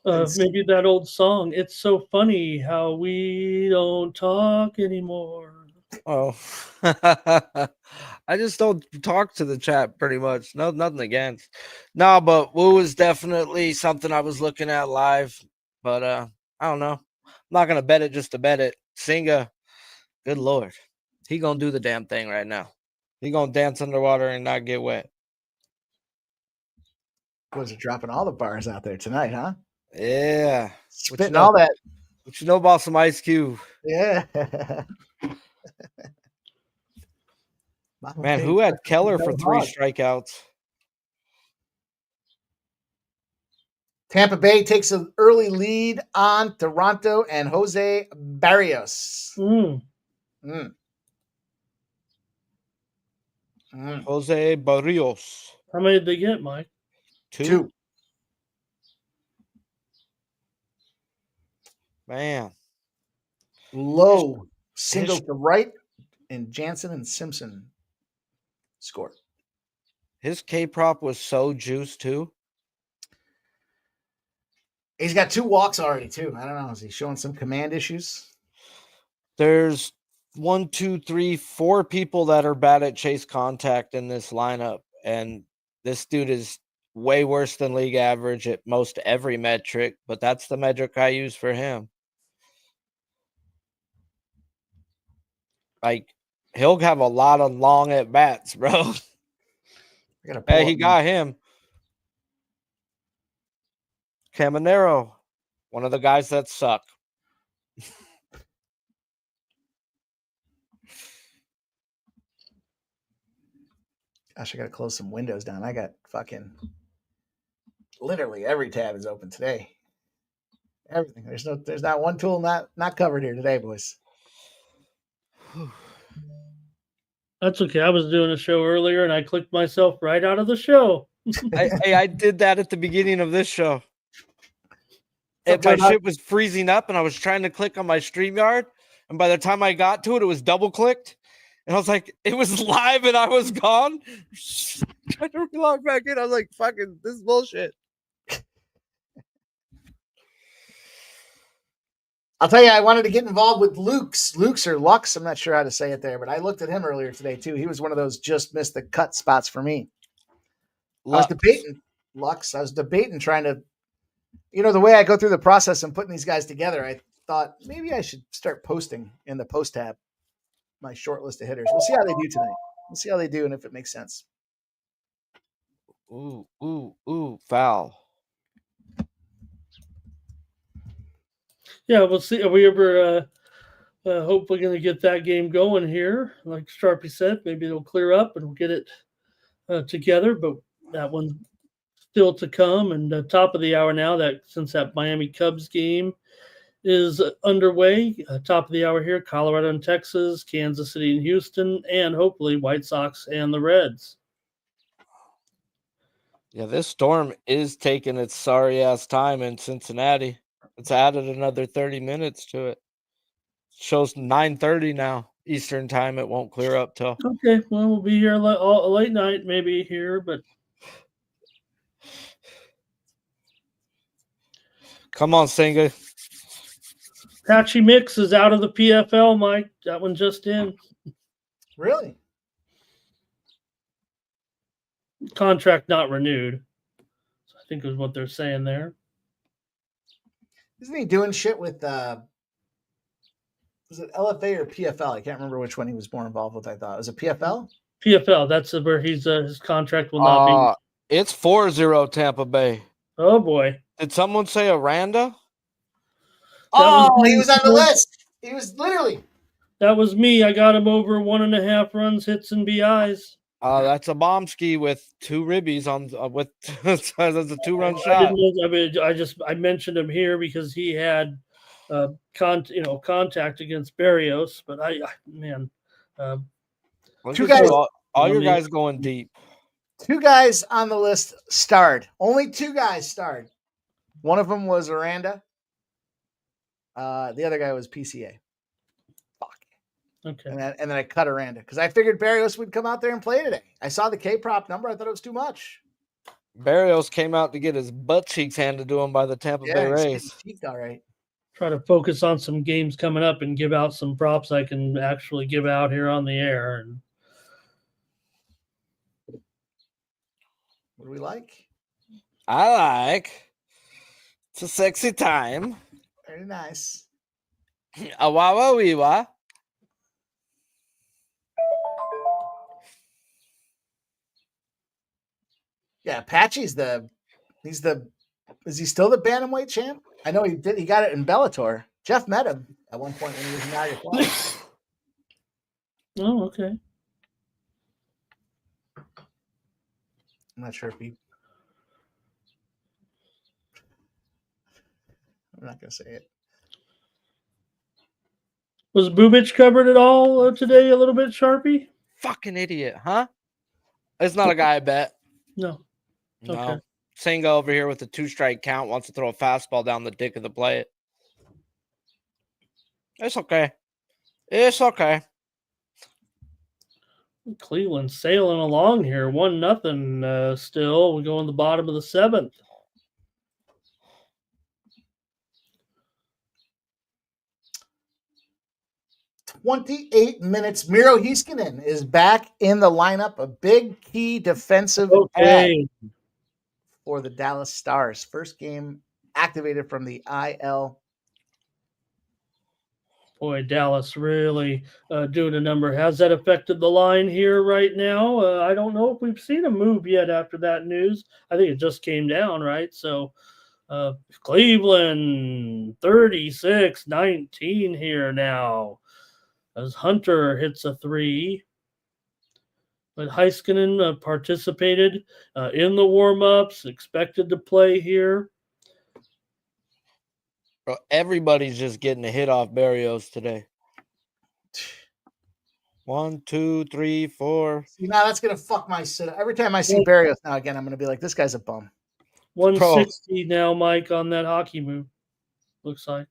Maybe that old song. It's so funny how we don't talk anymore. Oh, I just don't talk to the chat pretty much. No, nothing against. No, but Woo is definitely something I was looking at live. But I don't know. I'm not gonna bet it just to bet it. Singa, good lord, he gonna do the damn thing right now. He gonna dance underwater and not get wet. Boys are dropping all the bars out there tonight, huh? Yeah, spitting all that. What you know about some Ice Cube? Yeah. Man, who had Keller for 3 strikeouts? Tampa Bay takes an early lead on Toronto and Jose Barrios. Jose Barrios. How many did they get, Mike? 2. Man. Low single to right, and Jansen and Simpson scored. His K prop was so juiced too. He's got 2 walks already too. I don't know. Is he showing some command issues? There's 1, 2, 3, 4 people that are bad at chase contact in this lineup, and this dude is way worse than league average at most every metric, but that's the metric I use for him. Like, he'll have a lot of long at bats, bro. I gotta pull Hey, up he my- got him. Caminero, one of the guys that suck. Gosh, I gotta close some windows down. I got fucking literally every tab is open today. Everything. There's not one tool not covered here today, boys. That's okay. I was doing a show earlier and I clicked myself right out of the show. I did that at the beginning of this show. And my shit was freezing up, and I was trying to click on my StreamYard, and by the time I got to it, it was double clicked, and I was like, it was live, and I was gone. Trying to log back in, I was like, fucking, this is bullshit. I'll tell you, I wanted to get involved with Luke's or Lux. I'm not sure how to say it there, but I looked at him earlier today too. He was one of those just missed the cut spots for me. Lux. I was debating trying to, the way I go through the process and putting these guys together. I thought maybe I should start posting in the post tab my short list of hitters. We'll see how they do tonight. We'll see how they do and if it makes sense. Ooh, foul. Yeah, we'll see. Are we ever hopefully going to get that game going here? Like Sharpie said, maybe it'll clear up and we'll get it together. But that one's still to come. And top of the hour now, that since that Miami Cubs game is underway, top of the hour here, Colorado and Texas, Kansas City and Houston, and hopefully White Sox and the Reds. Yeah, this storm is taking its sorry ass time in Cincinnati. It's added another 30 minutes to it. Shows 9:30 now Eastern time. It won't clear up till. Okay, well, we'll be here late night maybe here, but Come on, Singa. Patchy Mix is out of the PFL, Mike. That one just in. Really? Contract not renewed. So I think is what they're saying there. Isn't he doing shit with was it LFA or PFL? I can't remember which one he was more involved with. I thought was it PFL. PFL. That's where he's his contract will not be. It's 4-0 Tampa Bay. Oh boy! Did someone say Aranda? He was on the list. He was literally. That was me. I got him over 1.5 runs, hits, and BIs. That's a Bombski with 2 ribbies on with that's a 2-run I shot. I mentioned him here because he had contact against Barrios, but Two guys, all your guys going deep. 2 guys on the list starred. Only 2 guys starred. One of them was Aranda. The other guy was PCA. Fuck. Okay. And then I cut Aranda because I figured Barrios would come out there and play today. I saw the K-prop number. I thought it was too much. Barrios came out to get his butt cheeks handed to him by the Tampa Bay Rays. All right. Try to focus on some games coming up and give out some props I can actually give out here on the air. And what do we like? I like. It's a sexy time. Very nice. A wawa weewa. Yeah, Patchy's is he still the bantamweight champ? I know he got it in Bellator. Jeff met him at one point when he was in Niagara Falls. oh, okay. I'm not sure if he. I'm not gonna say it. Was Bubich covered at all today? A little bit, Sharpie? Fucking idiot, huh? It's not a guy I bet. No. No. Okay. Singa over here with a 2-strike count wants to throw a fastball down the dick of the plate. It's okay. It's okay. Cleveland sailing along here, 1-0 still. We go in the bottom of the 7th. 28 minutes. Miro Heiskanen is back in the lineup, a big key defensive ad Okay. for the Dallas Stars. First game activated from the IL. Boy, Dallas really doing a number. Has that affected the line here right now? I don't know if we've seen a move yet after that news. I think it just came down, right? So Cleveland 36-19 here now as Hunter hits a 3. But Heiskanen participated in the warm-ups, expected to play here. Bro, everybody's just getting a hit off Barrios today. 1, 2, 3, 4. See, now that's going to fuck my sit. Every time I see Barrios now again, I'm going to be like, this guy's a bum. 160 now, Mike, on that hockey move. Looks like.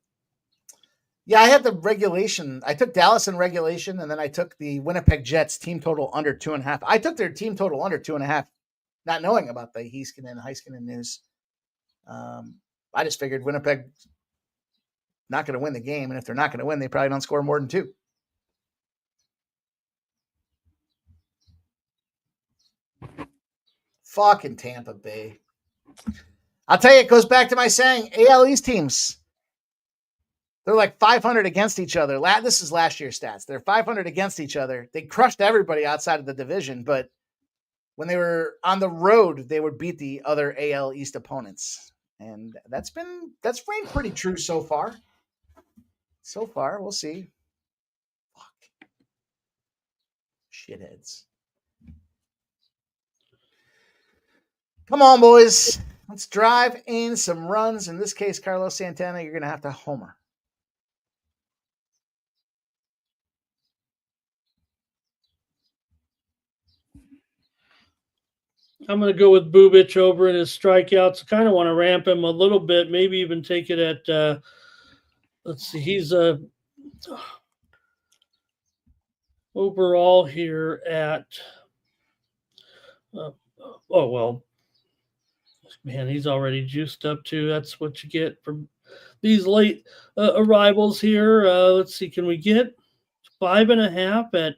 Yeah, I had the regulation. I took Dallas in regulation, and then I took the Winnipeg Jets team total under 2.5. I took their team total under 2.5, not knowing about the Heiskanen news. I just figured Winnipeg not going to win the game, and if they're not going to win, they probably don't score more than 2. Fucking Tampa Bay. I'll tell you, it goes back to my saying, AL East teams, they're like 500 against each other. This is last year's stats. They're 500 against each other. They crushed everybody outside of the division, but when they were on the road, they would beat the other AL East opponents. And that's reigned pretty true so far. So far, we'll see. Fuck. Shitheads. Come on, boys. Let's drive in some runs. In this case, Carlos Santana, you're going to have to homer. I'm going to go with Bubic over in his strikeouts. I kind of want to ramp him a little bit, maybe even take it at, let's see, he's overall here at, man, he's already juiced up too. That's what you get from these late arrivals here. Let's see, can we get 5.5 at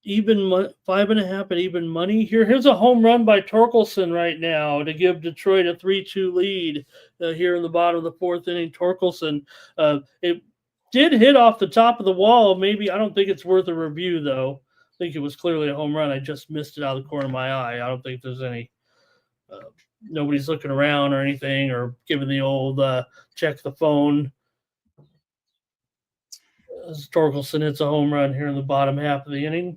even 5.5 at even money here? Here's a home run by Torkelson right now to give Detroit a 3-2 lead here in the bottom of the 4th inning. Torkelson, it did hit off the top of the wall. Maybe, I don't think it's worth a review though. I think it was clearly a home run. I just missed it out of the corner of my eye. I don't think there's any nobody's looking around or anything or giving the old check the phone. Torkelson hits a home run here in the bottom half of the inning.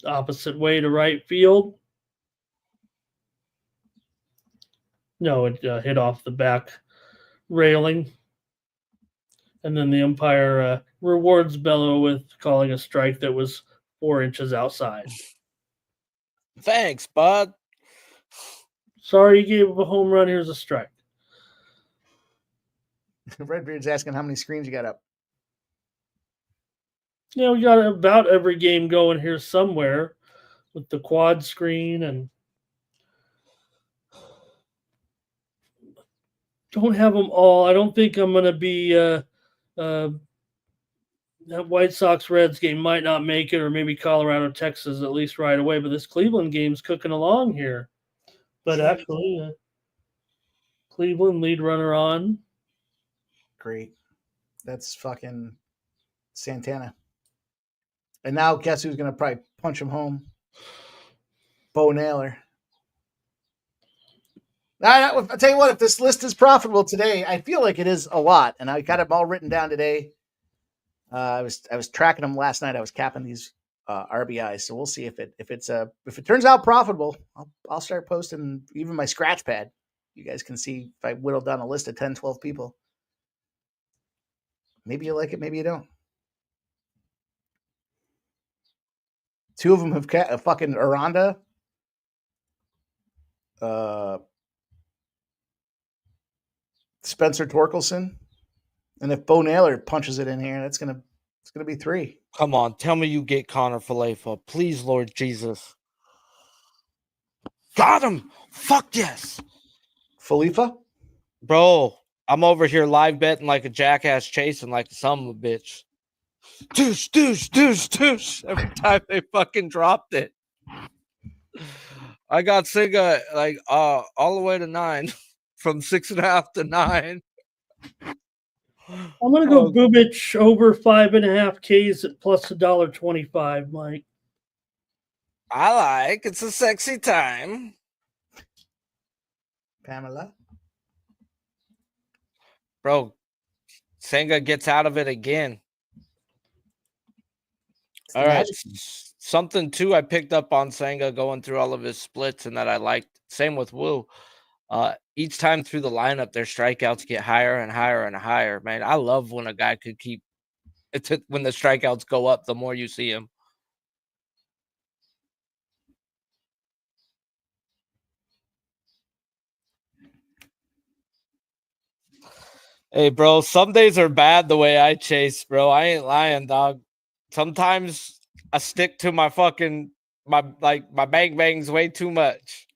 Opposite way to right field. No, it hit off the back railing. And then the umpire rewards Bello with calling a strike that was 4 inches outside. Thanks, bud. Sorry you gave up a home run. Here's a strike. Redbeard's asking how many screens you got up. We got about every game going here somewhere with the quad screen, and don't have them all. I don't think I'm going to be that White Sox Reds game might not make it, or maybe Colorado Texas at least right away. But this Cleveland game's cooking along here. But actually, Cleveland lead runner on. Great. That's fucking Santana. And now guess who's going to probably punch him home? Bo Naylor. I'll tell you what, if this list is profitable today, I feel like it is a lot. And I got them all written down today. I was tracking them last night. I was capping these RBIs. So we'll see if it turns out profitable. I'll start posting even my scratch pad. You guys can see if I whittle down a list of 10, 12 people. Maybe you like it, maybe you don't. 2 of them have fucking Aranda. Spencer Torkelson. And if Bo Naylor punches it in here, it's gonna be 3. Come on, tell me you get Connor Falefa. Please, Lord Jesus. Got him! Fuck yes! Falefa? Bro, I'm over here live betting like a jackass chasing like the son of a bitch. Deuce, deuce, deuce, deuce. Every time they fucking dropped it. I got Singa like all the way to 9 from 6.5 to 9. I'm gonna go Bubich over 5.5 Ks at plus $1.25, Mike. I like it's a sexy time. Pamela. Bro, Senga gets out of it again. All right. Something too I picked up on Senga going through all of his splits and that I liked. Same with Wu. Each time through the lineup, their strikeouts get higher and higher and higher. Man, I love when a guy could keep it when the strikeouts go up, the more you see him. Hey, bro, some days are bad the way I chase, bro. I ain't lying, dog. Sometimes I stick to my bang bangs way too much.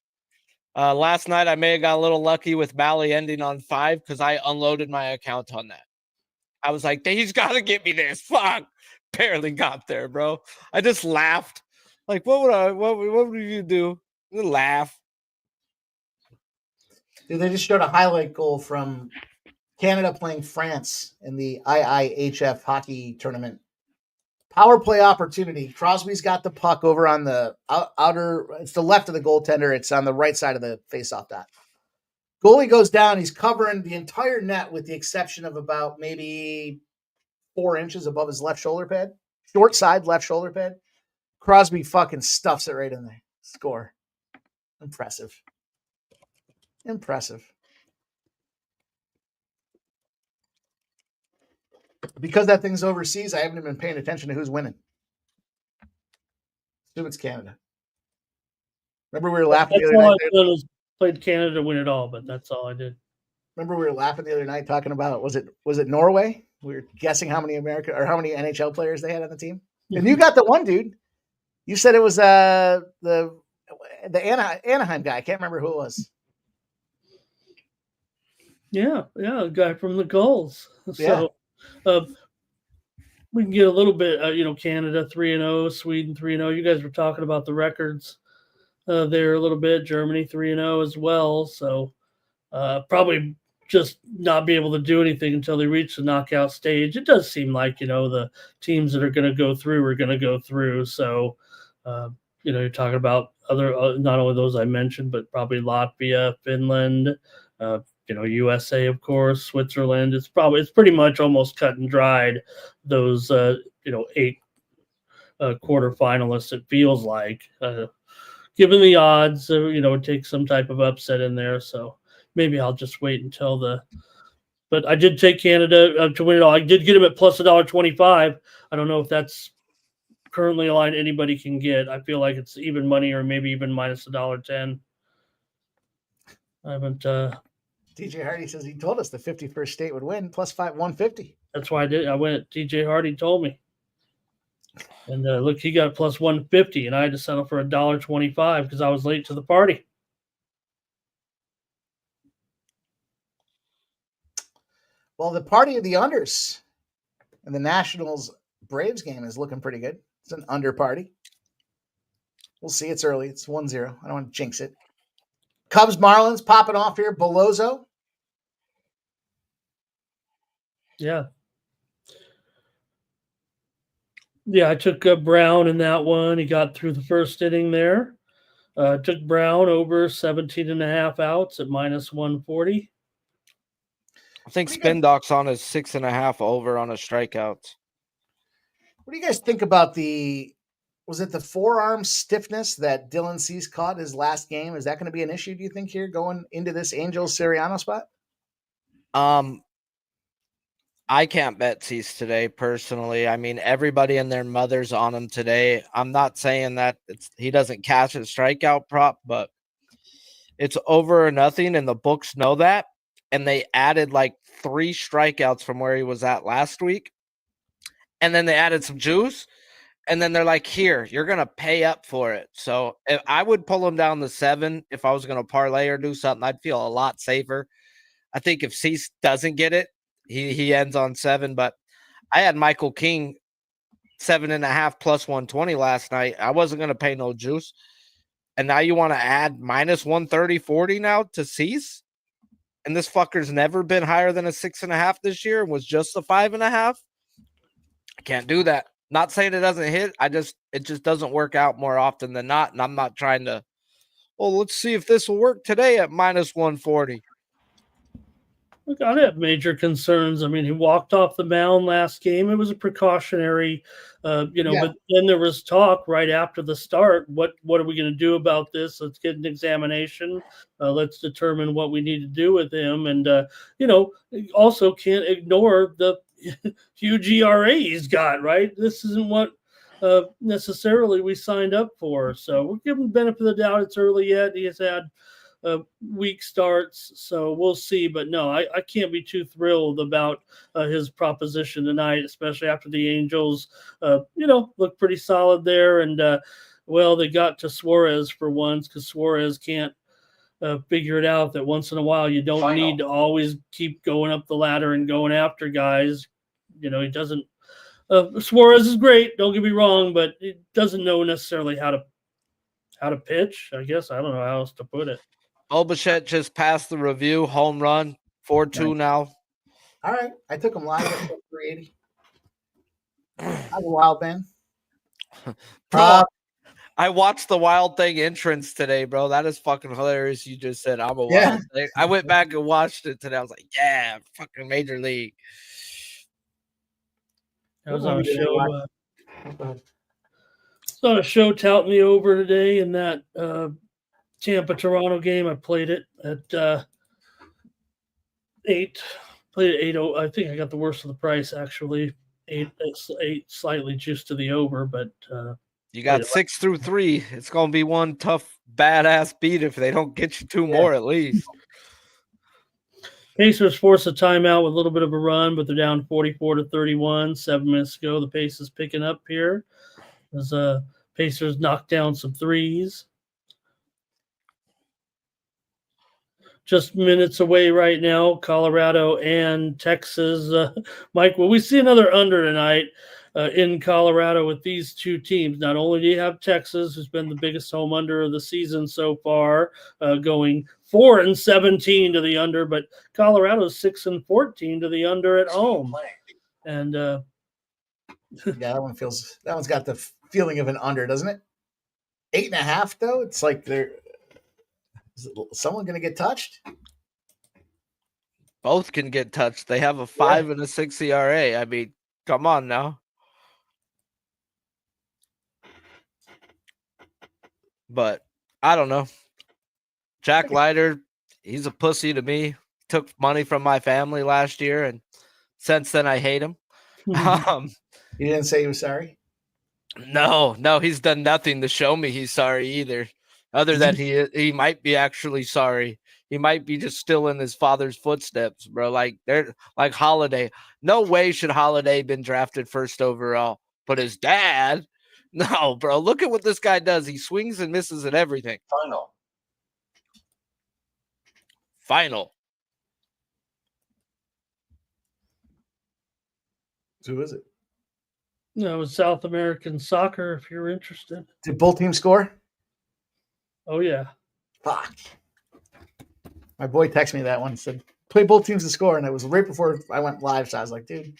Last night I may have got a little lucky with Mally ending on 5 because I unloaded my account on that. I was like, he's got to get me this. Fuck. Barely got there, bro. I just laughed. Like, what would you do? You laugh. Dude, they just showed a highlight goal from Canada playing France in the IIHF hockey tournament. Power play opportunity. Crosby's got the puck over on the outer. It's the left of the goaltender. It's on the right side of the faceoff dot. Goalie goes down. He's covering the entire net with the exception of about maybe 4 inches above his left shoulder pad. Short side left shoulder pad. Crosby fucking stuffs it right in there. Score. Impressive. Because that thing's overseas, I haven't even been paying attention to who's winning. Assume it's Canada. Remember we were laughing That's the other all night. I did was played Canada to win it all, but that's all I did. Remember we were laughing the other night talking about was it Norway? We were guessing how many NHL players they had on the team. And you got the one, dude. You said it was the Anaheim guy. I can't remember who it was. Yeah, the guy from the goals. So we can get a little bit, Canada 3-0, Sweden 3-0. You guys were talking about the records there a little bit. Germany 3-0 as well. So probably just not be able to do anything until they reach the knockout stage. It does seem like, the teams that are going to go through are going to go through. So, you're talking about other, not only those I mentioned, but probably Latvia, Finland, USA, of course, Switzerland. It's pretty much almost cut and dried. Those, 8 quarterfinalists, it feels like, given the odds, it takes some type of upset in there. So maybe I'll just wait until but I did take Canada to win it all. I did get them at plus $1.25. I don't know if that's currently a line anybody can get. I feel like it's even money or maybe even minus $1.10. I haven't. TJ Hardy says he told us the 51st state would win plus 150. That's why I did. I went. TJ Hardy told me. And look, he got plus 150, and I had to settle for $1.25 because I was late to the party. Well, the party of the unders and the Nationals Braves game is looking pretty good. It's an under party. We'll see. It's early. It's 1-0. I don't want to jinx it. Cubs Marlins popping off here. Belozo. Yeah. Yeah, I took Brown in that one. He got through the first inning there. Took Brown over 17.5 outs at minus 140. I think Spin Doc's on his 6.5 over on his strikeouts. What do you guys think about was it the forearm stiffness that Dylan Cease caught his last game? Is that going to be an issue, do you think, here going into this Angels Siriano spot? I can't bet Cease today, personally. I mean, everybody and their mother's on him today. I'm not saying that he doesn't catch a strikeout prop, but it's over or nothing, and the books know that. And they added like 3 strikeouts from where he was at last week. And then they added some juice. And then they're like, here, you're going to pay up for it. So if I would pull him down to 7 if I was going to parlay or do something. I'd feel a lot safer. I think if Cease doesn't get it, he ends on 7. But I had Michael King 7.5 plus 120 last night. I wasn't going to pay no juice. And now you want to add minus 130-40 now to Cease? And this fucker's never been higher than a 6.5 this year and was just a 5.5. I can't do that. Not saying it doesn't hit. It just doesn't work out more often than not. And I'm not trying to, well, let's see if this will work today at minus 140. Look, I have major concerns. I mean, he walked off the mound last game. It was a precautionary, But then there was talk right after the start. What are we going to do about this? Let's get an examination. Let's determine what we need to do with him. And also can't ignore the huge ERA he's got. Right, this isn't what necessarily we signed up for. So we'll give him the benefit of the doubt. It's early yet. He has had weak starts, so we'll see. But no, I can't be too thrilled about his proposition tonight, especially after the Angels, look pretty solid there. And they got to Suarez for once, because Suarez can't figure it out that once in a while you don't need to always keep going up the ladder and going after guys. He doesn't. Suarez is great, don't get me wrong, but he doesn't know necessarily how to pitch. I guess I don't know how else to put it. Bichette just passed the review, home run, 4-2 now. All right. I took him live at 380. I'm a Wild man. Bro, I watched the Wild Thing entrance today, bro. That is fucking hilarious. You just said I'm a Wild Thing. I went back and watched it today. I was like, yeah, fucking Major League. I was on a show. On a show touting me over today in that Tampa-Toronto game. I played it at 8. Played at 8. I think I got the worst of the price, actually. 8 slightly juiced to the over, but you got 6 through 3. It's gonna be one tough, badass beat if they don't get you 2 more at least. Pacers force a timeout with a little bit of a run, but they're down 44-31. 7 minutes to go. The pace is picking up here as Pacers knock down some threes. Just minutes away right now, Colorado and Texas. Mike, will we see another under tonight in Colorado with these two teams? Not only do you have Texas, who's been the biggest home under of the season so far, going 4-17 to the under, but Colorado's 6-14 to the under at home. And that one's got the feeling of an under, doesn't it? 8.5 though. It's like is someone going to get touched? Both can get touched. They have a 5 and a 6 ERA. I mean, come on now. But I don't know. Jack Leiter, he's a pussy to me. Took money from my family last year, and since then I hate him. You didn't say he was sorry? No, he's done nothing to show me he's sorry either. Other than he might be actually sorry. He might be just still in his father's footsteps, bro. Like they're like Holiday. No way should Holiday been drafted first overall. But his dad, no, bro. Look at what this guy does. He swings and misses at everything. Final. Who is it? No, it was South American soccer, if you're interested. Did both teams score? Oh, yeah. Fuck. My boy texted me that one and said, play both teams to score. And it was right before I went live. So I was like, dude,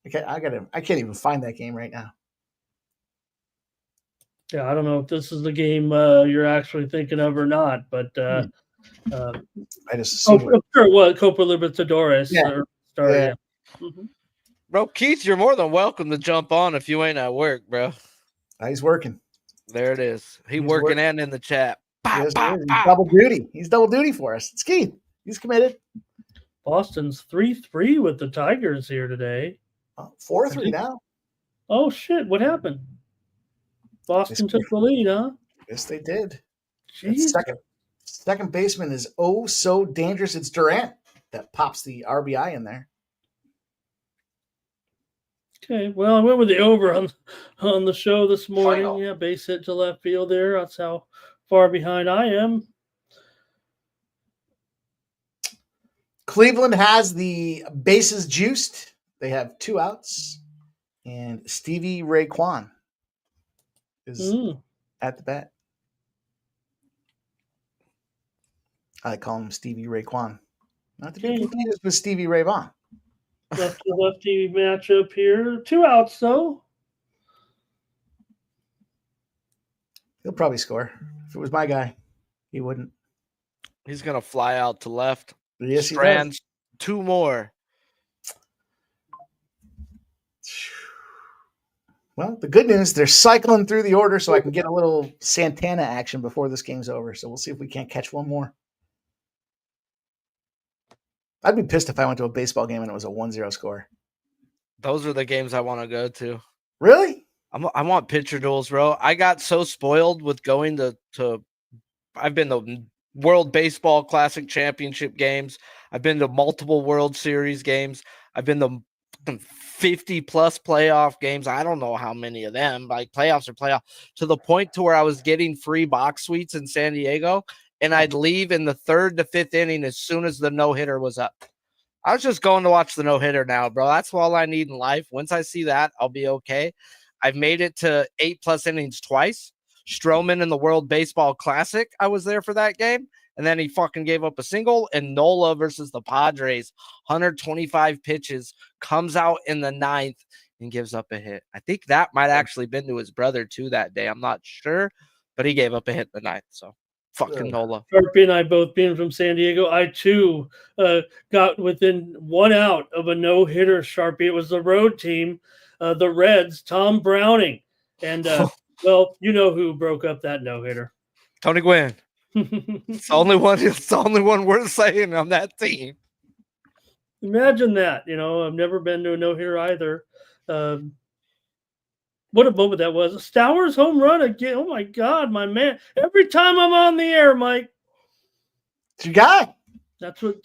I can't even find that game right now. Yeah, I don't know if this is the game you're actually thinking of or not, but I just assumed sure it was Copa Libertadores. Yeah. Yeah. Mm-hmm. Bro, Keith, you're more than welcome to jump on if you ain't at work, bro. He's working. There it is. He's working and in the chat. He's double duty. He's double duty for us. It's Keith. He's committed. Boston's 3-3 with the Tigers here today. 4-3 now. Oh, shit. What happened? Boston took the lead, huh? Yes, they did. Jeez. Second baseman is so dangerous. It's Durant that pops the RBI in there. Okay, well, I went with the over on the show this morning. Final. Yeah, base hit to left field there. That's how far behind I am. Cleveland has the bases juiced. They have 2 outs, and Stevie Ray Kwan is at the bat. I call him Stevie Ray Kwan. Not to be confused with Stevie Ray Vaughan. Lefty matchup here. 2 outs, though. He'll probably score. If it was my guy, he wouldn't. He's going to fly out to left. Yes, Strands, he does. 2 more. Well, the good news, they're cycling through the order so I can get a little Santana action before this game's over. So we'll see if we can't catch one more. I'd be pissed if I went to a baseball game and it was a 1-0 score. Those are the games I want to go to. Really? I want pitcher duels, bro. I got so spoiled with going to I've been to World Baseball Classic Championship games. I've been to multiple World Series games. I've been to 50 plus playoff games. I don't know how many of them, like playoffs or playoff, to the point to where I was getting free box suites in San Diego, and I'd leave in the 3rd to 5th inning as soon as the no-hitter was up. I was just going to watch the no-hitter now, bro. That's all I need in life. Once I see that, I'll be okay. I've made it to 8+ innings twice. Stroman in the World Baseball Classic, I was there for that game. And then he fucking gave up a single. And Nola versus the Padres, 125 pitches, comes out in the 9th and gives up a hit. I think that might actually been to his brother too that day. I'm not sure, but he gave up a hit in the 9th. So fucking Nola. Sharpie and I both being from San Diego. I too got within 1 out of a no-hitter, Sharpie. It was the road team, the Reds, Tom Browning. And, well, you know who broke up that no-hitter. Tony Gwynn. It's the only one worth saying on that team. Imagine that. I've never been to a no-hitter either. What a moment that was. Stowers home run again. Oh, my God, my man. Every time I'm on the air, Mike. It's your guy. That's what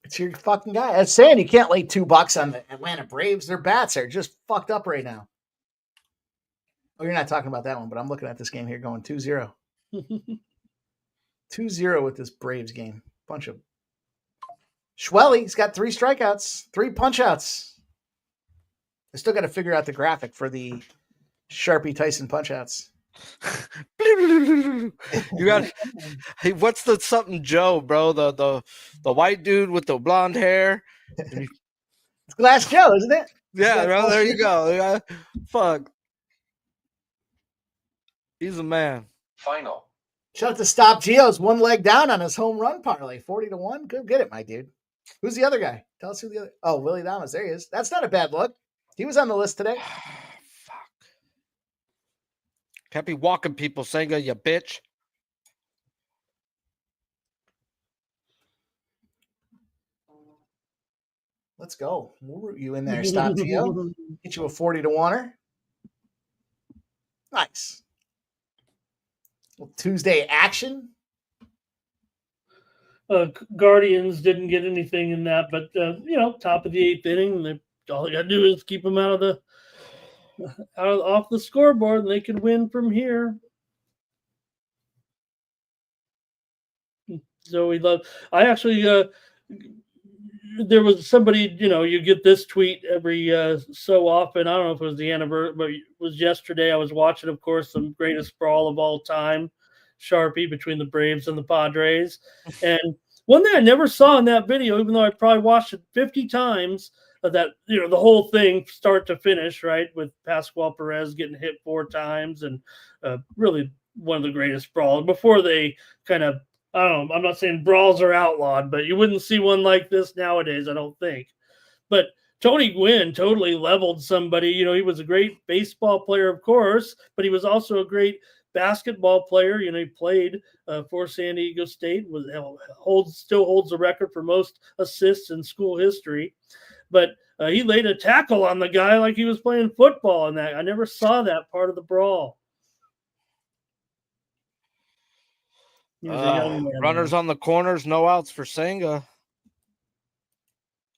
it's your fucking guy. I was saying you can't lay $2 on the Atlanta Braves. Their bats are just fucked up right now. Oh, you're not talking about that one, but I'm looking at this game here going 2-0. 2-0 with this Braves game. Bunch of Schwelly's got 3 strikeouts, 3 punch-outs. I still got to figure out the graphic for the Sharpie Tyson punch-outs. You got, hey, what's the something Joe, bro? The white dude with the blonde hair. It's Glass Joe, isn't it? Yeah, bro, there you go. Yeah. Fuck. He's a man. Final. Shout out to Stop Geo's 1 leg down on his home run parlay. 40-1. Go get it, my dude. Who's the other guy? Tell us who the other. Oh, Willie Damas. There he is. That's not a bad look. He was on the list today. Fuck. Can't be walking people, Senga, you bitch. Let's go. We'll root you in there, Stop Geo. Get you a 40-1er. Nice. Well, Tuesday action. Guardians didn't get anything in that, but top of the 8th inning, all you gotta do is keep them off the scoreboard, and they can win from here. So I actually there was somebody, you get this tweet every so often. I don't know if it was the anniversary, but it was yesterday. I was watching, of course, the greatest brawl of all time, Sharpie, between the Braves and the Padres. And one thing I never saw in that video, even though I probably watched it 50 times, that, the whole thing start to finish, right, with Pascual Perez getting hit 4 times, and really one of the greatest brawls before they kind of, I don't know, I'm not saying brawls are outlawed, but you wouldn't see one like this nowadays, I don't think. But Tony Gwynn totally leveled somebody. He was a great baseball player, of course, but he was also a great basketball player. He played for San Diego State, still holds the record for most assists in school history. But he laid a tackle on the guy like he was playing football, and that I never saw that part of the brawl. Runners on the corners, no outs for Senga.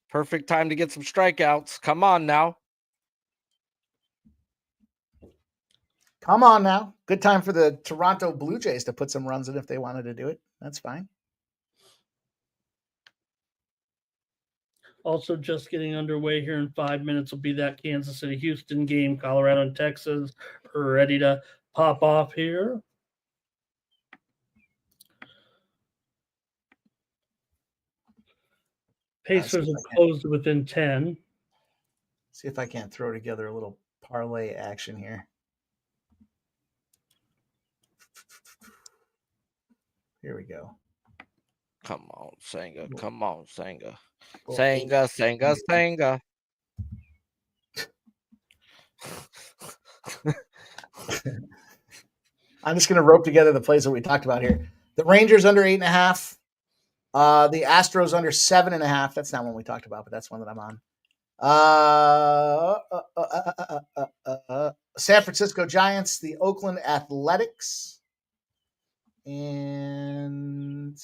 Perfect time to get some strikeouts. Come on now. Come on now. Good time for the Toronto Blue Jays to put some runs in if they wanted to do it. That's fine. Also, just getting underway here in 5 minutes will be that Kansas City Houston game. Colorado and Texas are ready to pop off here. Pacers have closed within 10. See if I can't throw together a little parlay action here. Here we go. Come on, Senga. Come on, Senga. Well, Senga, Senga, Senga. I'm just going to rope together the plays that we talked about here. The Rangers under 8.5. The Astros under 7.5. That's not one we talked about, but that's one that I'm on. San Francisco Giants, the Oakland Athletics, and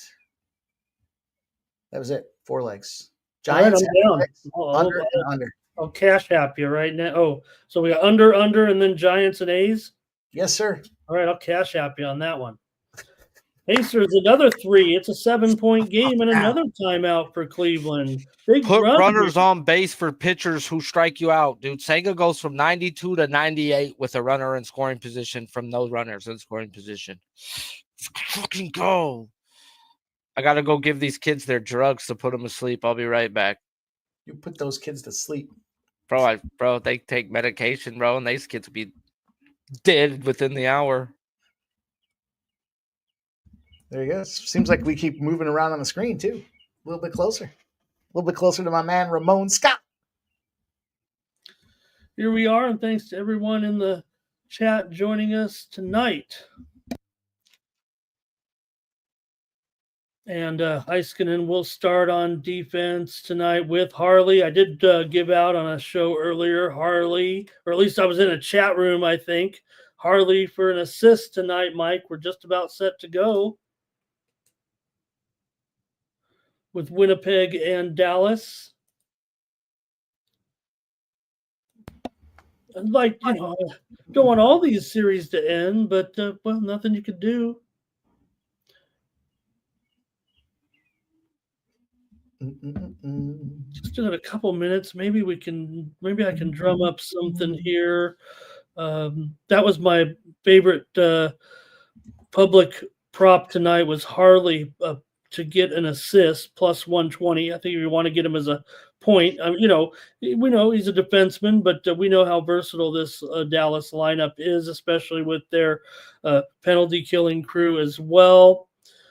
that was it. 4 legs. Giants, Athletics, under and under. I'll cash app you right now. Oh, so we got under, and then Giants and A's? Yes, sir. All right, I'll cash app you on that one. Pacers, another 3. It's a 7-point game and another timeout for Cleveland. Put runners on base for pitchers who strike you out, dude. Senga goes from 92 to 98 with a runner in scoring position from those runners in scoring position. Fucking go. I got to go give these kids their drugs to put them to sleep. I'll be right back. You put those kids to sleep. Bro, they take medication, bro, and these kids will be dead within the hour. There you go. Seems like we keep moving around on the screen, too. A little bit closer. A little bit closer to my man, Ramon Scott. Here we are, and thanks to everyone in the chat joining us tonight. And Heiskanen will start on defense tonight with Harley. I did give out on a show earlier, Harley, or at least I was in a chat room, I think. Harley for an assist tonight, Mike. We're just about set to go with Winnipeg and Dallas. I'd like, don't want all these series to end, but, well, nothing you could do. Just in a couple minutes, maybe I can drum up something here. That was my favorite public prop tonight was Harley to get an assist plus 120. I think if you want to get him as a point, we know he's a defenseman, but we know how versatile this Dallas lineup is, especially with their penalty killing crew as well.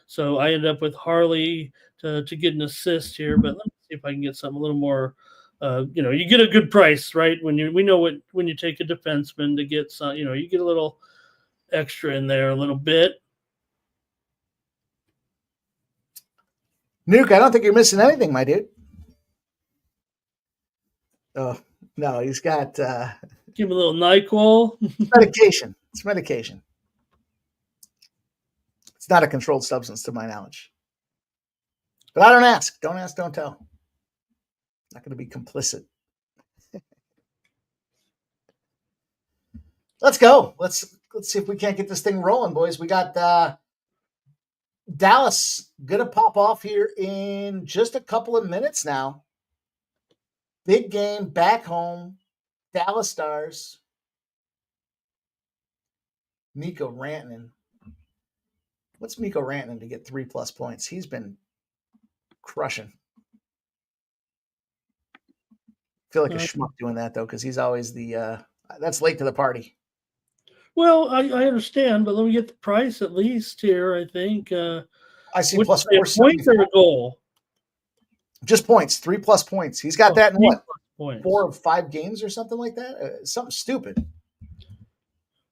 So I ended up with Harley to get an assist here, but let me see if I can get something a little more. You get a good price, right? When you take a defenseman to get some, you get a little extra in there, a little bit. Nuke, I don't think you're missing anything, my dude. Oh no, he's got. Give him a little NyQuil. Medication. It's medication. It's not a controlled substance, to my knowledge. But I don't ask. Don't ask, don't tell. Not going to be complicit. Let's go. Let's see if we can't get this thing rolling, boys. We got Dallas going to pop off here in just a couple of minutes now. Big game back home. Dallas Stars. Mikko Rantanen. What's Mikko Rantanen to get 3+ points? He's been crushing. I feel like a schmuck doing that, though, because he's always that's late to the party. Well, I understand, but let me get the price at least here, I think. I see plus 475. Points or a goal? Just points, 3+ points. He's got that in what? Points. 4 of 5 games or something like that? Something stupid.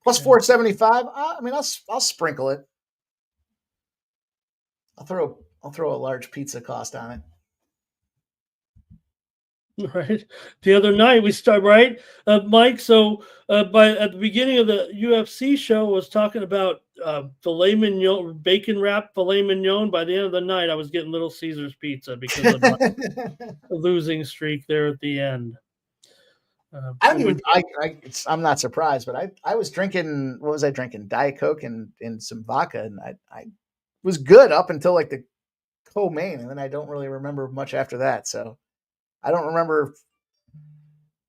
Plus 475. I mean, I'll sprinkle it. I'll throw a large pizza cost on it. Right. The other night we start right, Mike. So at the beginning of the UFC show, I was talking about filet mignon, bacon wrapped filet mignon. By the end of the night, I was getting Little Caesars pizza because of my losing streak there at the end. I'm not surprised, but I was drinking. What was I drinking? Diet Coke and some vodka, and I was good up until like the co-main, and then I don't really remember much after that. So I don't remember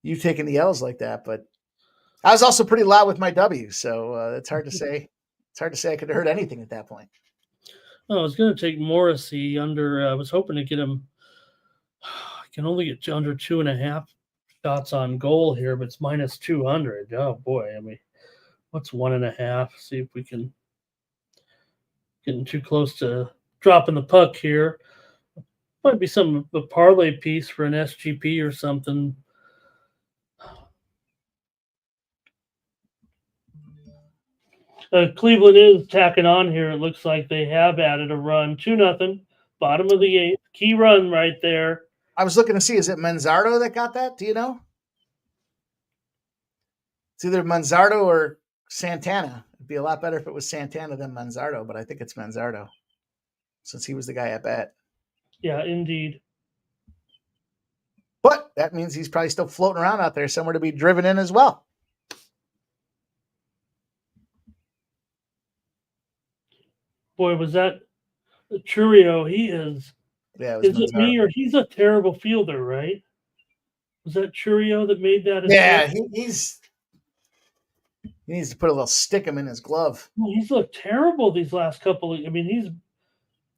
you taking the L's like that, but I was also pretty loud with my W, so it's hard to say. It's hard to say I could have heard anything at that point. Oh, I was going to take Morrissey under. I was hoping to get him. I can only get under 2.5 shots on goal here, but it's minus 200. Oh boy, I mean, what's 1.5? See if we can getting too close to dropping the puck here. Might be some a parlay piece for an SGP or something. Cleveland is tacking on here. It looks like they have added a run. 2-0, bottom of the 8th. Key run right there. I was looking to see, is it Manzardo that got that? Do you know? It's either Manzardo or Santana. It'd be a lot better if it was Santana than Manzardo, but I think it's Manzardo since he was the guy at bat. Yeah, indeed. But that means he's probably still floating around out there somewhere to be driven in as well. Boy, was that Churio? He is. Yeah, it was Is it me or he's a terrible fielder, right? Was that Churio that made that? Yeah, he needs to put a little stickum in his glove. Well, he's looked terrible these last couple of. I mean, he's.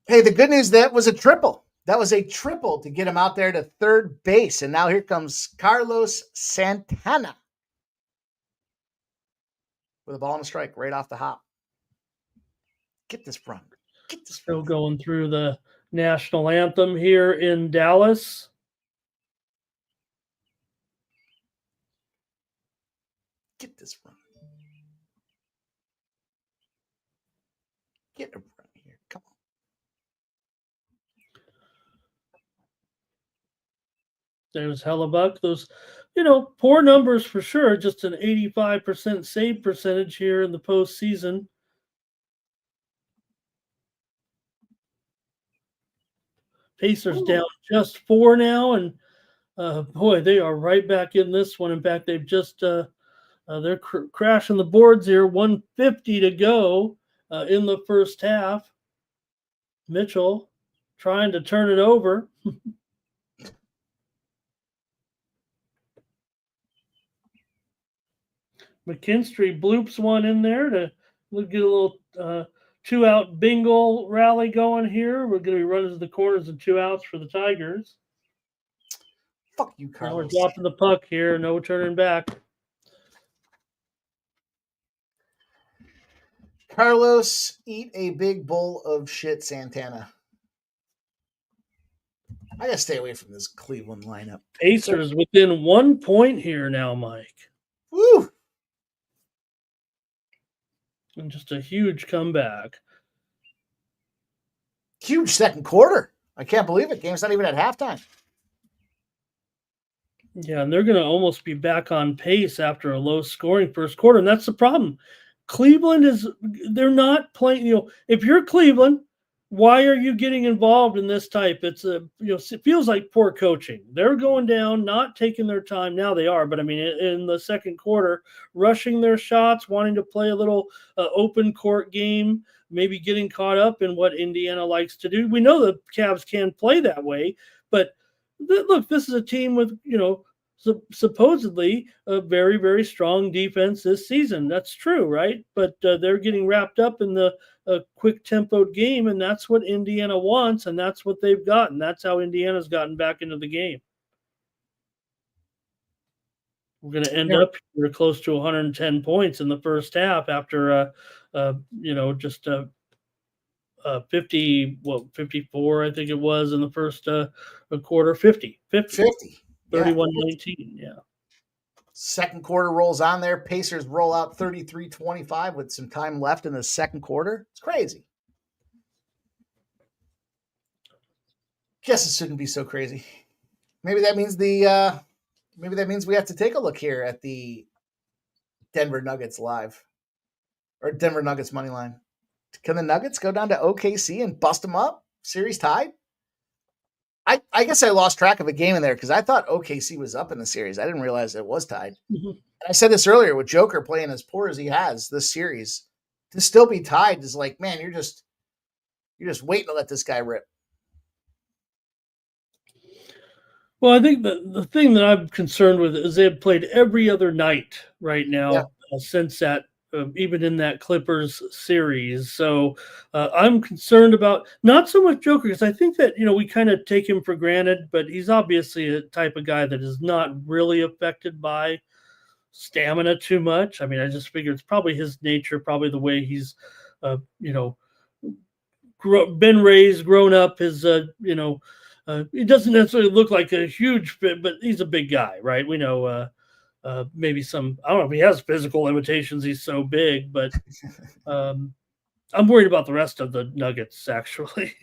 Hey, the good news, that was a triple. That was a triple to get him out there to third base. And now here comes Carlos Santana with a ball and a strike right off the hop. Get this run. Get this Still run. going through the national anthem here in Dallas. Get this run. Get a run here. Come on. There's Hellebuck. Those, poor numbers for sure. Just an 85% save percentage here in the postseason. Pacers down just 4 now, and boy, they are right back in this one. In fact, they've just they're crashing the boards here. 150 to go in the first half. Mitchell trying to turn it over. McKinstry bloops one in there to get a little 2-out bingo rally going here. We're going to be running to the corners and 2 outs for the Tigers. Fuck you, Now Carlos. we're dropping the puck here. No turning back. Carlos, eat a big bowl of shit, Santana. I gotta stay away from this Cleveland lineup. Pacers within 1 point here now, Mike. Woo! And just a huge comeback. Huge second quarter. I can't believe it. Game's not even at halftime. Yeah, and they're going to almost be back on pace after a low-scoring first quarter, and that's the problem. Cleveland they're not playing, if you're Cleveland, why are you getting involved in this type? It's it feels like poor coaching. They're going down, not taking their time. Now they are, but I mean, in the second quarter, rushing their shots, wanting to play a little open court game, maybe getting caught up in what Indiana likes to do. We know the Cavs can play that way, but look, this is a team with, supposedly a very, very strong defense this season. That's true, right? But they're getting wrapped up in the quick tempoed game, and that's what Indiana wants, and that's what they've gotten. That's how Indiana's gotten back into the game. We're going to end up here close to 110 points in the first half after, just 54, I think it was in the first quarter, 50. 31-19, yeah. Second quarter rolls on there. Pacers roll out 33-25 with some time left in the second quarter. It's crazy. Guess it shouldn't be so crazy. Maybe that means we have to take a look here at the Denver Nuggets live or Denver Nuggets money line. Can the Nuggets go down to OKC and bust them up? Series tied? I guess I lost track of a game in there because I thought OKC was up in the series. I didn't realize it was tied. Mm-hmm. And I said this earlier with Joker playing as poor as he has this series, to still be tied is like, man, you're just waiting to let this guy rip. Well, I think the thing that I'm concerned with is they've played every other night right now since that, even in that Clippers series. So I'm concerned about not so much Joker because I think that we kind of take him for granted, but he's obviously a type of guy that is not really affected by stamina too much. I mean, I just figure it's probably his nature, probably the way he's, been raised, grown up. His, he doesn't necessarily look like a huge fit, but he's a big guy, right? We know maybe some, I don't know if he has physical limitations. He's so big, but I'm worried about the rest of the Nuggets, actually.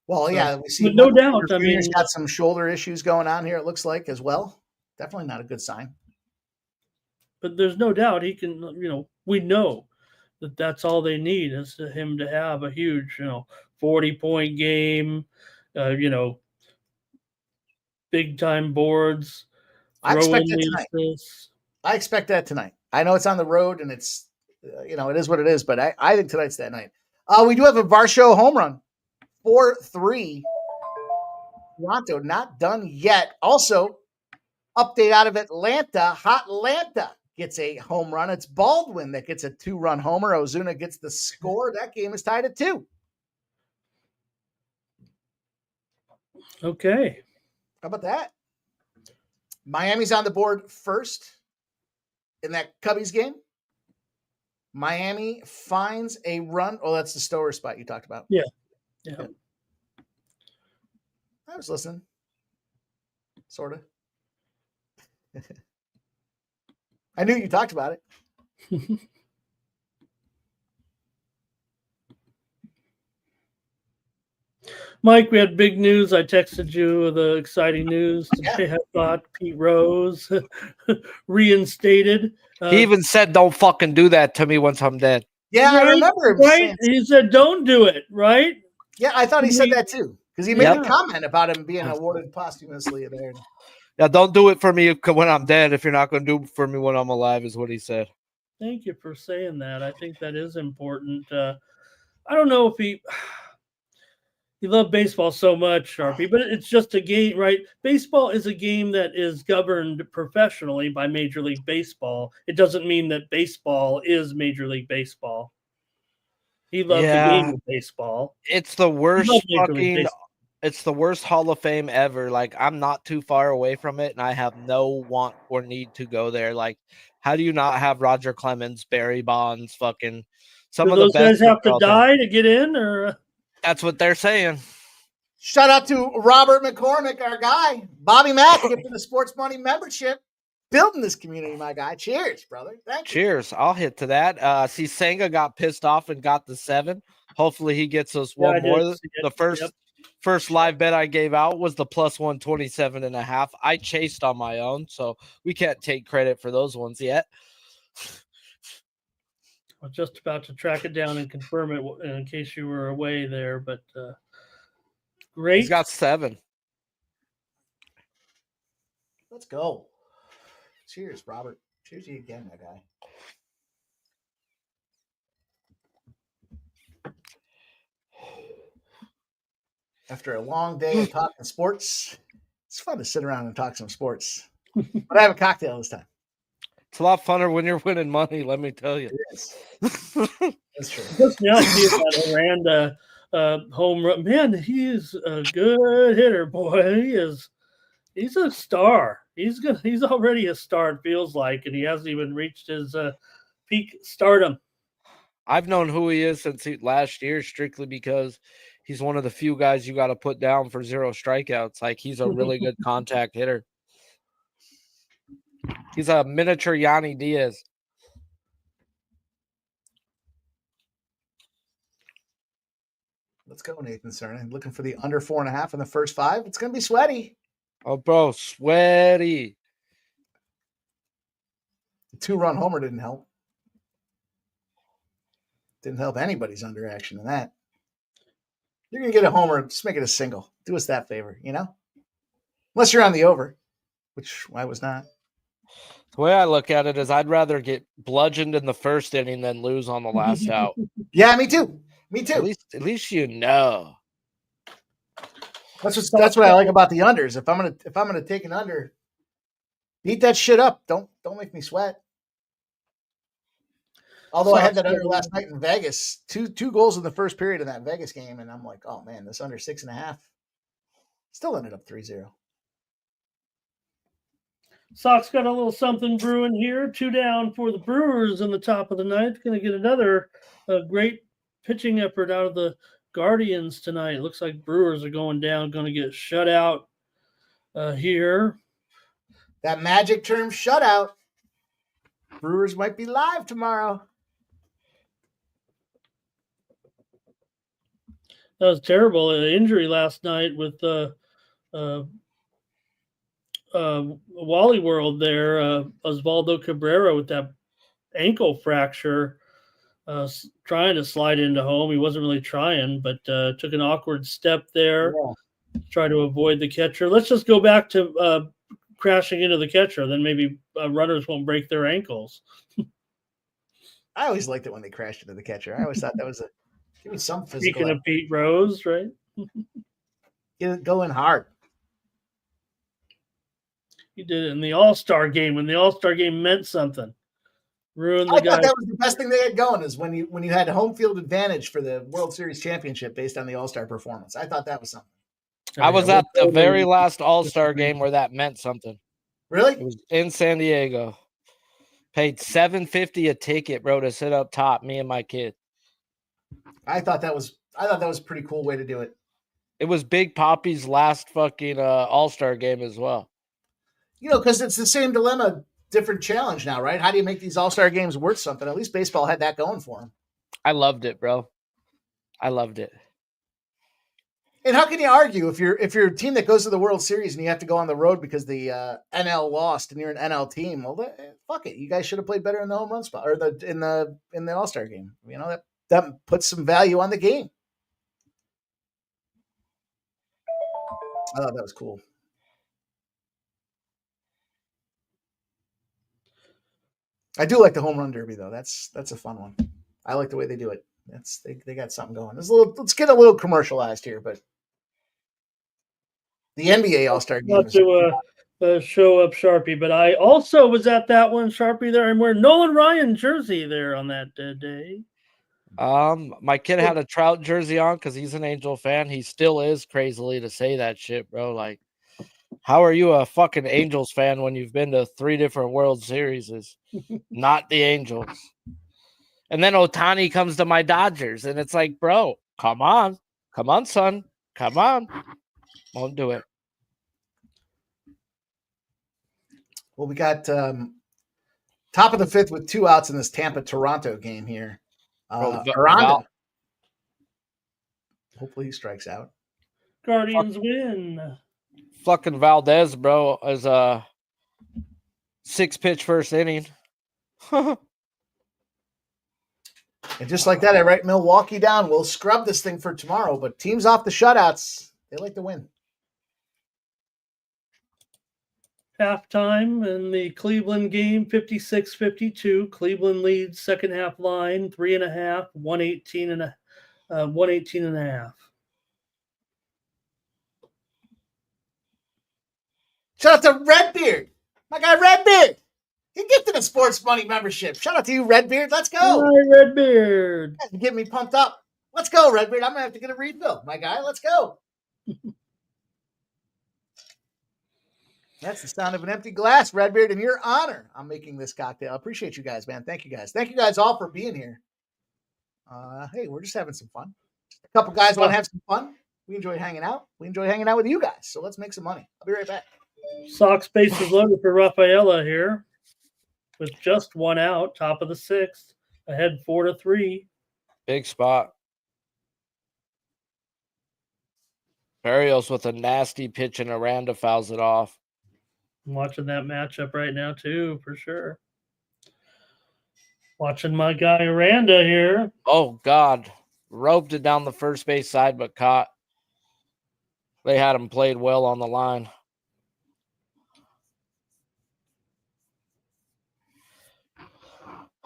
Well, So, yeah, we see. but no doubt. I mean, Jr.'s got some shoulder issues going on here. It looks like as well. Definitely not a good sign. but there's no doubt he can. We know that that's all they need is him to have a huge, 40-point game. Big time boards. I expect it tonight. I expect that tonight. I know it's on the road and it's, it is what it is, but I think tonight's that night. We do have a Varsho home run. 4-3. Toronto not done yet. Also, update out of Atlanta. Hot Atlanta gets a home run. It's Baldwin that gets a 2-run homer. Ozuna gets the score. That game is tied at 2. Okay. How about that? Miami's on the board first in that Cubbies game. Miami finds a run. Oh, that's the Stower spot you talked about. Yeah. I was listening. Sort of. I knew you talked about it. Mike, we had big news. I texted you the exciting news today. I thought Pete Rose reinstated. He even said, "Don't fucking do that to me once I'm dead." Yeah, right, I remember him right? saying. He said, "Don't do it." Right? Yeah, I thought he said that too because he made a comment about him being awarded posthumously there. Yeah, don't do it for me when I'm dead. If you're not going to do it for me when I'm alive, is what he said. Thank you for saying that. I think that is important. I don't know if he loved baseball so much, Sharpie, but it's just a game, right? Baseball is a game that is governed professionally by Major League Baseball. It doesn't mean that baseball is Major League Baseball. He loved the game of baseball. It's the worst it's the worst Hall of Fame ever. Like, I'm not too far away from it, and I have no want or need to go there. Like, how do you not have Roger Clemens, Barry Bonds, fucking some of the best? Do those guys have to die to get in, or? That's what they're saying. Shout out to Robert McCormick, our guy. Bobby Mack, giving the Sports Money membership. Building this community, my guy. Cheers, brother. Thank you. Cheers. I'll hit to that. See, Senga got pissed off and got the 7. Hopefully he gets us one more. The first live bet I gave out was the plus 127.5. I chased on my own, so we can't take credit for those ones yet. I was just about to track it down and confirm it in case you were away there, but great. He's got 7. Let's go. Cheers, Robert. Cheers to you again, my guy. After a long day of talking sports, it's fun to sit around and talk some sports. But I have a cocktail this time. It's a lot funner when you're winning money, let me tell you. It is. That's true. Just now, see that Miranda home run. Man, he is a good hitter, boy. He's a star. He's already a star, it feels like, and he hasn't even reached his peak stardom. I've known who he is since last year, strictly because he's one of the few guys you got to put down for 0 strikeouts. Like, he's a really good contact hitter. He's a miniature Yanni Diaz. Let's go, Nathan Cernan. Looking for the under 4.5 in the first 5. It's going to be sweaty. Oh, bro, sweaty. The 2-run homer didn't help. Didn't help anybody's under action in that. You're going to get a homer, just make it a single. Do us that favor, Unless you're on the over, which I was not. The way I look at it is I'd rather get bludgeoned in the first inning than lose on the last out. Yeah, me too. Me too. At least you know. That's what I like about the unders. If I'm gonna take an under, beat that shit up. Don't make me sweat. Although I had that under last night in Vegas, two goals in the first period of that Vegas game, and I'm like, oh man, this under 6.5 still ended up 3-0. Sox got a little something brewing here. 2 down for the Brewers in the top of the ninth. Going to get another great pitching effort out of the Guardians tonight. Looks like Brewers are going down, going to get shut out here. That magic term, shutout. Brewers might be live tomorrow. That was terrible. An injury last night with Wally World there. Osvaldo Cabrera with that ankle fracture, trying to slide into home. He wasn't really trying, but took an awkward step there. Yeah. Try to avoid the catcher. Let's just go back to crashing into the catcher. Then maybe runners won't break their ankles. I always liked it when they crashed into the catcher. I always thought that was give me some physical. Speaking of Pete Rose, right? Get it going hard. He did it in the All-Star game when the All-Star game meant something. Ruined the I guy. thought that was the best thing they had going is when you had home field advantage for the World Series championship based on the All-Star performance. I thought that was something. I was at the very last All-Star game where that meant something. Really? It was in San Diego. Paid $7.50 a ticket, bro, to sit up top, me and my kid. I thought that was a pretty cool way to do it. It was Big Poppy's last fucking All-Star game as well. You know, because it's the same dilemma, different challenge now, right? How do you make these All-Star games worth something? At least baseball had that going for them. I loved it, bro. I loved it. And how can you argue if you're a team that goes to the World Series and you have to go on the road because the NL lost and you're an NL team? Well, fuck it, you guys should have played better in the home run spot or in the All-Star game. You know that puts some value on the game. I thought that was cool. I do like the home run derby though. That's a fun one. I like the way they do it. They got something going. Let's get a little commercialized here, but the NBA All-Star game. Not to show up Sharpie, but I also was at that one, Sharpie. There, I'm wearing Nolan Ryan jersey there on that day. My kid had a Trout jersey on because he's an Angel fan. He still is, crazily to say that shit, bro. Like, how are you a fucking Angels fan when you've been to 3 different World Series? Not the Angels. And then Ohtani comes to my Dodgers, and it's like, bro, come on, son, come on. Won't do it. Well, we got top of the 5th with 2 outs in this Tampa-Toronto game here. Aranda. Hopefully he strikes out. Guardians win. Fucking Valdez, bro, is a 6-pitch first inning. And just like that, I write Milwaukee down. We'll scrub this thing for tomorrow, but teams off the shutouts, they like to win. Halftime in the Cleveland game, 56-52. Cleveland leads second half line, 3.5, 118 and 118.5. Shout out to Redbeard. My guy Redbeard. He gifted a sports money membership. Shout out to you, Redbeard. Let's go. Hi, Redbeard. You get me pumped up. Let's go, Redbeard. I'm going to have to get a refill. My guy, let's go. That's the sound of an empty glass, Redbeard. In your honor, I'm making this cocktail. I appreciate you guys, man. Thank you guys. Thank you guys all for being here. Hey, we're just having some fun. A couple guys want to have some fun. We enjoy hanging out. We enjoy hanging out with you guys. So let's make some money. I'll be right back. Sox bases loaded for Rafaela here with just 1 out, top of the 6th, ahead 4-3. Big spot. Barrios with a nasty pitch and Aranda fouls it off. I'm watching that matchup right now, too, for sure. Watching my guy Aranda here. Oh, God. Roped it down the first base side, but caught. They had him played well on the line.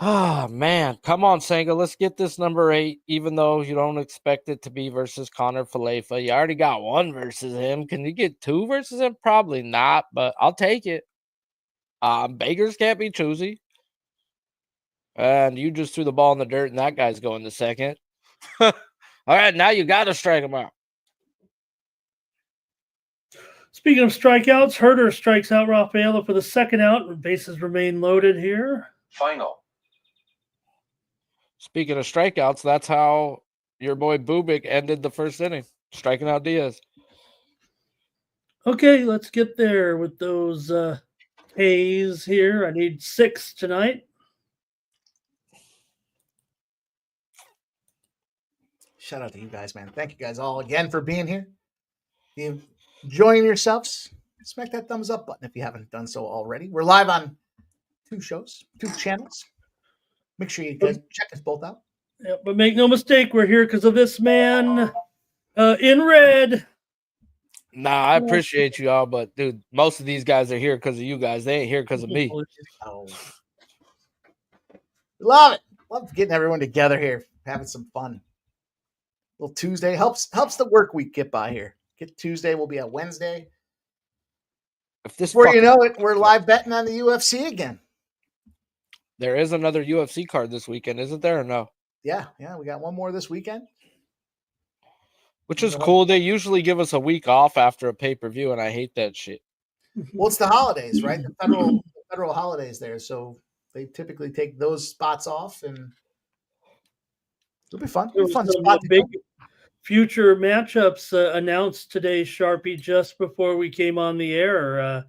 Oh, man. Come on, Senga. Let's get this number 8, even though you don't expect it to be versus Connor Falefa. You already got 1 versus him. Can you get 2 versus him? Probably not, but I'll take it. Bakers can't be choosy. And you just threw the ball in the dirt, and that guy's going to second. All right, now you got to strike him out. Speaking of strikeouts, Herder strikes out Rafaela for the second out. Bases remain loaded here. Final. Speaking of strikeouts, that's how your boy Bubik ended the first inning, striking out Diaz. Okay, let's get there with those A's here. I need 6 tonight. Shout out to you guys, man. Thank you guys all again for being here. If you enjoying yourselves, smack that thumbs up button if you haven't done so already. We're live on 2 shows, 2 channels. Make sure you guys check us both out. Yeah, but make no mistake, we're here because of this man in red. Nah, I appreciate you all, but dude, most of these guys are here because of you guys. They ain't here because of me. Oh. Love it. Love getting everyone together here, having some fun. Little Tuesday helps the work week get by here. Get Tuesday, we'll be at Wednesday. If this Before you know it, we're live betting on the UFC again. There is another UFC card this weekend, isn't there, or no? Yeah, we got one more this weekend. Which is cool. They usually give us a week off after a pay-per-view, and I hate that shit. Well, it's the holidays, right? The federal holidays there, so they typically take those spots off, and it'll be fun. It'll be fun spot to big go. Future matchups announced today, Sharpie, just before we came on the air.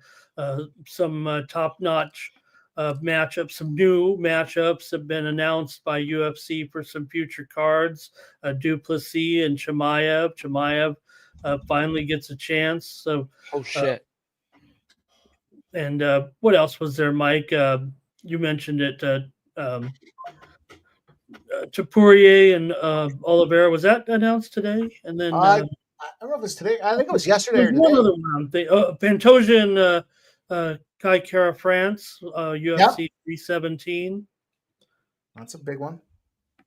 Some top-notch matchups, some new matchups have been announced by UFC for some future cards. Duplessis and Chimaev. Chimaev finally gets a chance. So, oh shit! And what else was there, Mike? You mentioned it. Poirier and Oliveira, was that announced today? And then I don't know if it was today. I think it was yesterday or today. One other round. Pantoja and Kai Kara France, UFC 317. That's a big one. I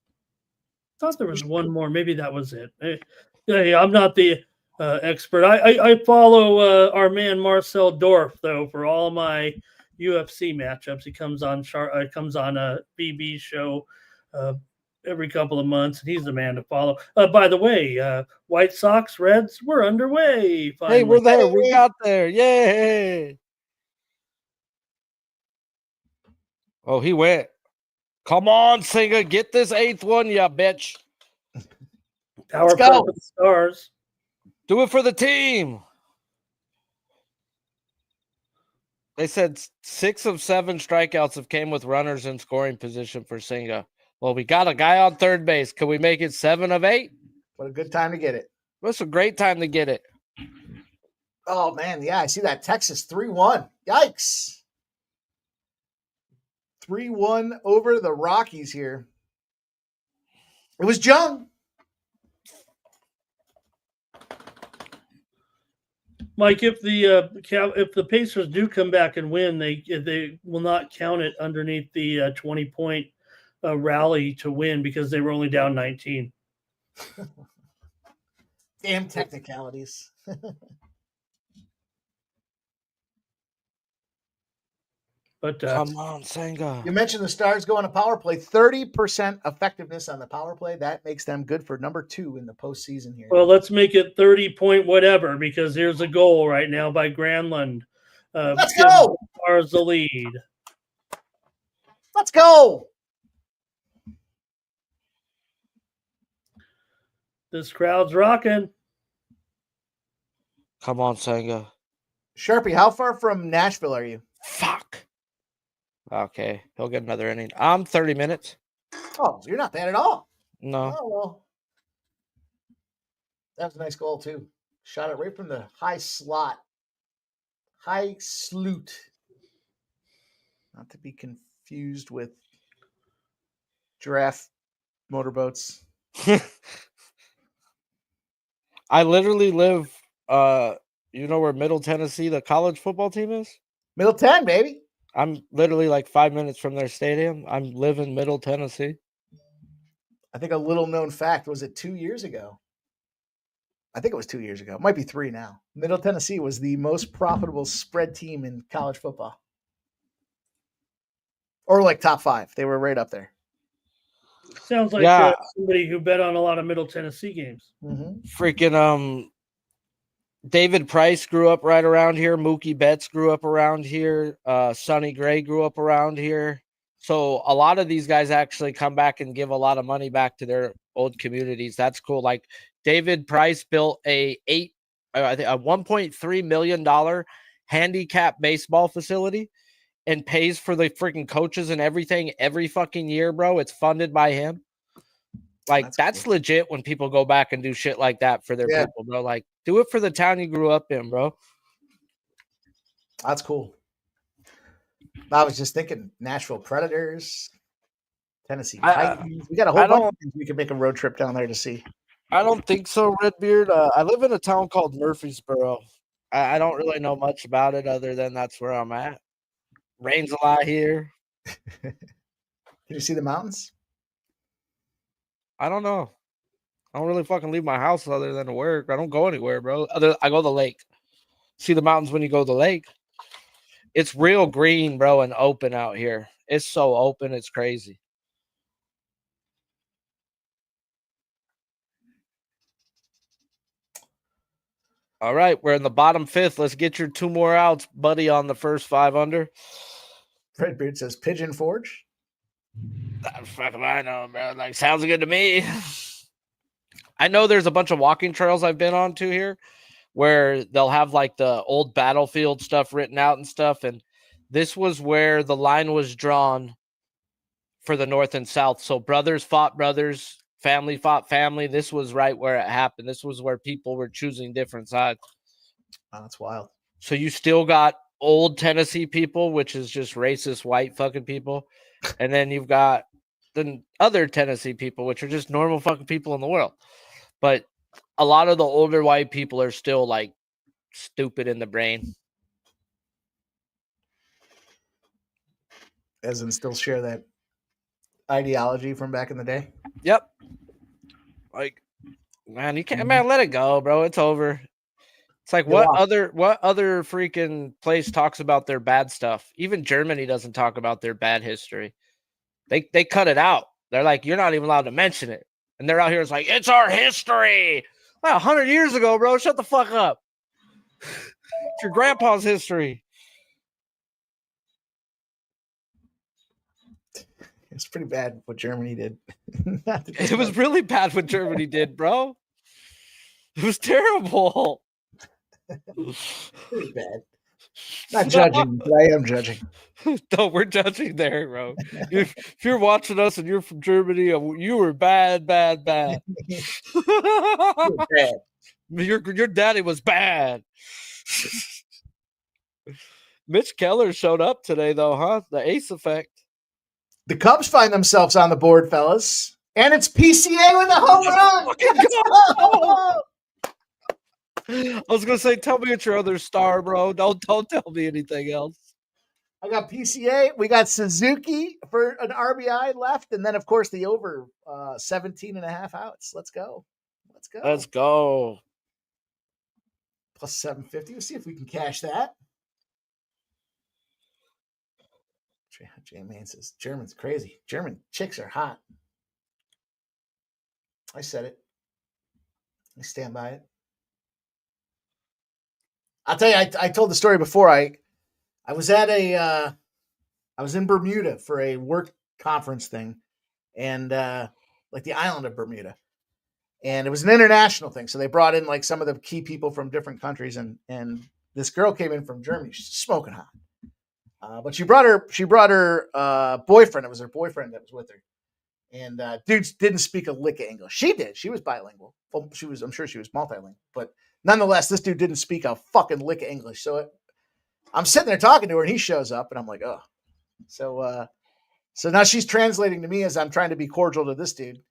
thought there was one more. Maybe that was it. Hey, I'm not the expert. I follow our man Marcel Dorf though for all my UFC matchups. He comes on a BB show every couple of months, and he's the man to follow. By the way, White Sox Reds, we're underway. Finally. Hey, we're there. We got there. Yay! Oh, he went. Come on, Singer, get this 8th one, ya bitch. Power play for the Stars. Do it for the team. They said 6 of 7 strikeouts have came with runners in scoring position for Singa. Well, we got a guy on third base. Can we make it 7 of 8? What a good time to get it. What's a great time to get it. Oh, man. Yeah, I see that. Texas 3-1. Yikes. 3-1 over the Rockies here. It was Jung. Mike, if the Pacers do come back and win, they will not count it underneath the 20-point rally to win because they were only down 19. Damn technicalities. But come on, Senga. You mentioned the Stars going to power play. 30% effectiveness on the power play. That makes them good for number 2 in the postseason here. Well, let's make it 30 point whatever, because here's a goal right now by Granlund. Let's go. Stars the lead. Let's go. This crowd's rocking. Come on, Senga. Sharpie, how far from Nashville are you? Fuck. Okay, he'll get another inning. I'm 30 minutes. Oh, you're not bad at all. No. Oh, well. That was a nice goal, too. Shot it right from the high slot. High sloot. Not to be confused with giraffe motorboats. I literally live, you know where Middle Tennessee, the college football team is? Middle 10, baby. I'm literally like 5 minutes from their stadium. I live in Middle Tennessee. I think a little known fact was it 2 years ago. I think it was 2 years ago. It might be 3 now. Middle Tennessee was the most profitable spread team in college football, or like top 5. They were right up there. Sounds like Yeah. somebody who bet on a lot of Middle Tennessee games. Freaking David Price grew up right around here. Mookie Betts grew up around here. Sonny Gray grew up around here. So a lot of these guys actually come back and give a lot of money back to their old communities. That's cool. Like David Price built I think a $1.3 million handicap baseball facility and pays for the freaking coaches and everything every fucking year, bro. It's funded by him. Like that's cool. legit when people go back and do shit like that for their people, bro. Like do it for the town you grew up in, bro. That's cool. I was just thinking Nashville Predators, Tennessee Titans. We got a whole bunch of things we could make a road trip down there to see. I don't think so, Redbeard. I live in a town called Murfreesboro. I don't really know much about it other than that's where I'm at. Rains a lot here. Can you see the mountains? I don't know. I don't really fucking leave my house other than to work. I don't go anywhere, bro. I go to the lake. See the mountains when you go to the lake. It's real green, bro, and open out here. It's so open, it's crazy. All right, we're in the bottom 5th. Let's get your 2 more outs, buddy, on the first 5 under. Redbeard says Pigeon Forge. Fuck if I know, bro. Like, sounds good to me. I know there's a bunch of walking trails I've been on to here where they'll have like the old battlefield stuff written out and stuff. And this was where the line was drawn for the North and South. So brothers fought brothers, family fought family. This was right where it happened. This was where people were choosing different sides. Oh, that's wild. So you still got old Tennessee people, which is just racist white fucking people. And then you've got the other Tennessee people, which are just normal fucking people in the world. But a lot of the older white people are still like stupid in the brain. As in still share that ideology from back in the day. Yep. Like, man, you can't, man, let it go, bro. It's over. It's like what other freaking place talks about their bad stuff? Even Germany doesn't talk about their bad history. They cut it out. They're like, you're not even allowed to mention it. And they're out here, it's like, it's our history. Well, 100 years ago, bro. Shut the fuck up. It's your grandpa's history. It's pretty bad what Germany did. It was really bad what Germany did, bro. It was terrible. Pretty bad. Not judging, but I am judging. No, we're judging there, bro. If you're watching us and you're from Germany, you were bad. Bad. Your daddy was bad. Mitch Keller showed up today, though, huh? The ace effect. The Cubs find themselves on the board, fellas. And it's PCA with a home run. I was gonna say, tell me it's your other star, bro. Don't tell me anything else. I got PCA. We got Suzuki for an RBI left, and then of course the over 17 and a half outs. Let's go. Let's go. Plus 750. We'll see if we can cash that. J-Man says German's crazy. German chicks are hot. I said it. I stand by it. I'll tell you, I told the story before. I was at I was in Bermuda for a work conference thing, and like the island of Bermuda, and it was an international thing. So they brought in like some of the key people from different countries, and this girl came in from Germany. She's smoking hot, but she brought her boyfriend. It was her boyfriend that was with her, and dude didn't speak a lick of English. She did. She was bilingual. Well, I'm sure she was multilingual, but nonetheless, this dude didn't speak a fucking lick of English. So I'm sitting there talking to her, and he shows up, and I'm like, oh. So now she's translating to me as I'm trying to be cordial to this dude.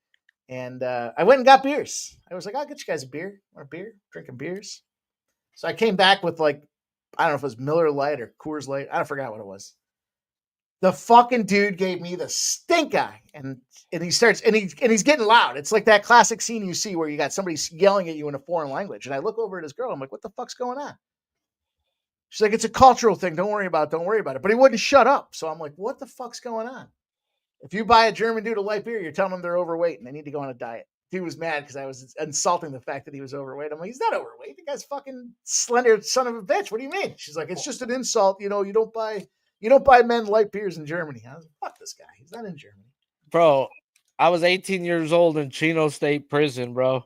And I went and got beers. I was like, I'll get you guys a beer. Want a beer? Drinking beers. So I came back with like, I don't know if it was Miller Lite or Coors Light. I forgot what it was. The fucking dude gave me the stink eye, and he starts and he's getting loud. It's like that classic scene you see where you got somebody yelling at you in a foreign language. And I look over at his girl. I'm like, "What the fuck's going on?" She's like, "It's a cultural thing. Don't worry about it. Don't worry about it." But he wouldn't shut up. So I'm like, "What the fuck's going on?" If you buy a German dude a light beer, you're telling them they're overweight and they need to go on a diet. He was mad because I was insulting the fact that he was overweight. I'm like, he's not overweight. The guy's fucking slender son of a bitch. What do you mean? She's like, it's just an insult. You know, you don't buy men light beers in Germany. I was like, fuck this guy. He's not in Germany. Bro, I was 18 years old in Chino State Prison, bro.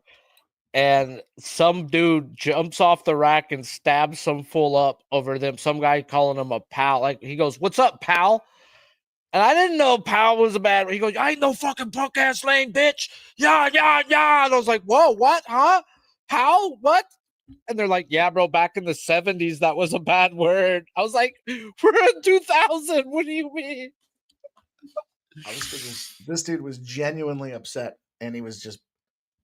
And some dude jumps off the rack and stabs some fool up over them. Some guy calling him a pal. Like, he goes, "What's up, pal?" And I didn't know pal was a bad. He goes, "I ain't no fucking punk ass lame bitch. Yeah, yeah, yeah." And I was like, "Whoa, what? Huh? Pal? What?" And they're like, "Yeah, bro, back in the 70s, that was a bad word." I was like, "We're in 2000. What do you mean?" I was thinking this dude was genuinely upset, and he was just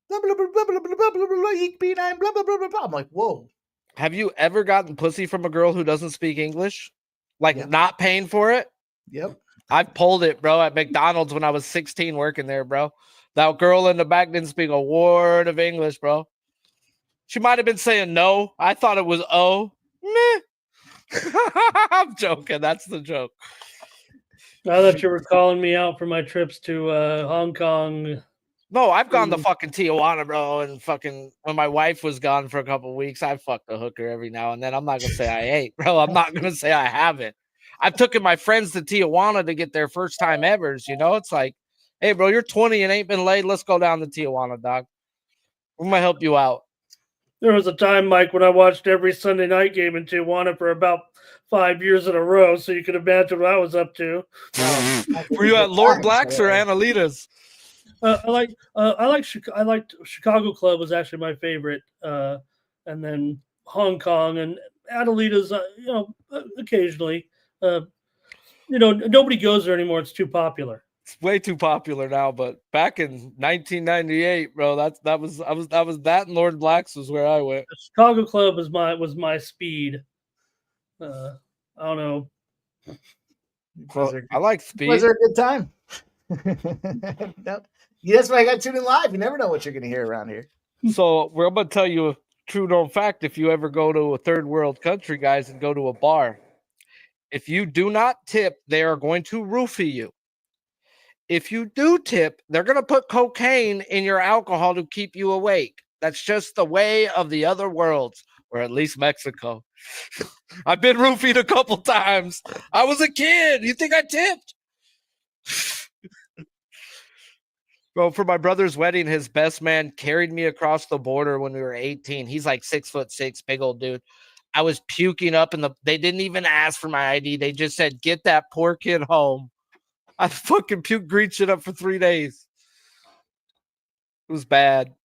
blah blah blah blah blah blah blah blah blah. Eek B9 blah blah blah blah blah. I'm like, whoa. Have you ever gotten pussy from a girl who doesn't speak English? Like, Yep. not paying for it? Yep. I pulled it, bro, at McDonald's when I was 16 working there, bro. That girl in the back didn't speak a word of English, bro. She might have been saying no. I thought it was oh. Meh. I'm joking. That's the joke. Now that you were calling me out for my trips to Hong Kong. No, I've gone to fucking Tijuana, bro, and fucking when my wife was gone for a couple of weeks, I fucked a hooker every now and then. I'm not gonna say I ate, bro. I'm not gonna say I haven't. I've taken my friends to Tijuana to get their first time evers. You know, it's like, hey, bro, you're 20 and ain't been laid. Let's go down to Tijuana, dog. I'm gonna help you out. There was a time, Mike, when I watched every Sunday night game in Tijuana for about 5 years in a row, so you can imagine what I was up to. Were you at Lord Black's or Annalita's? I liked Chicago Club was actually my favorite, and then Hong Kong and Adelita's. Occasionally, nobody goes there anymore. It's too popular. It's way too popular now, but back in 1998, bro, that was that and Lord Black's was where I went. The Chicago Club was my speed. I don't know. Well, I like speed. Was there a good time? Nope. Yeah, that's why I got tuned in live. You never know what you're going to hear around here. So we're going to tell you a true known fact. If you ever go to a third world country, guys, and go to a bar, if you do not tip, they are going to roofie you. If you do tip, they're going to put cocaine in your alcohol to keep you awake. That's just the way of the other worlds, or at least Mexico. I've been roofied a couple times. I was a kid. You think I tipped? Bro, for my brother's wedding, his best man carried me across the border when we were 18. He's like 6'6", big old dude. I was puking up, and they didn't even ask for my ID. They just said, "Get that poor kid home." I fucking puked green shit up for 3 days. It was bad.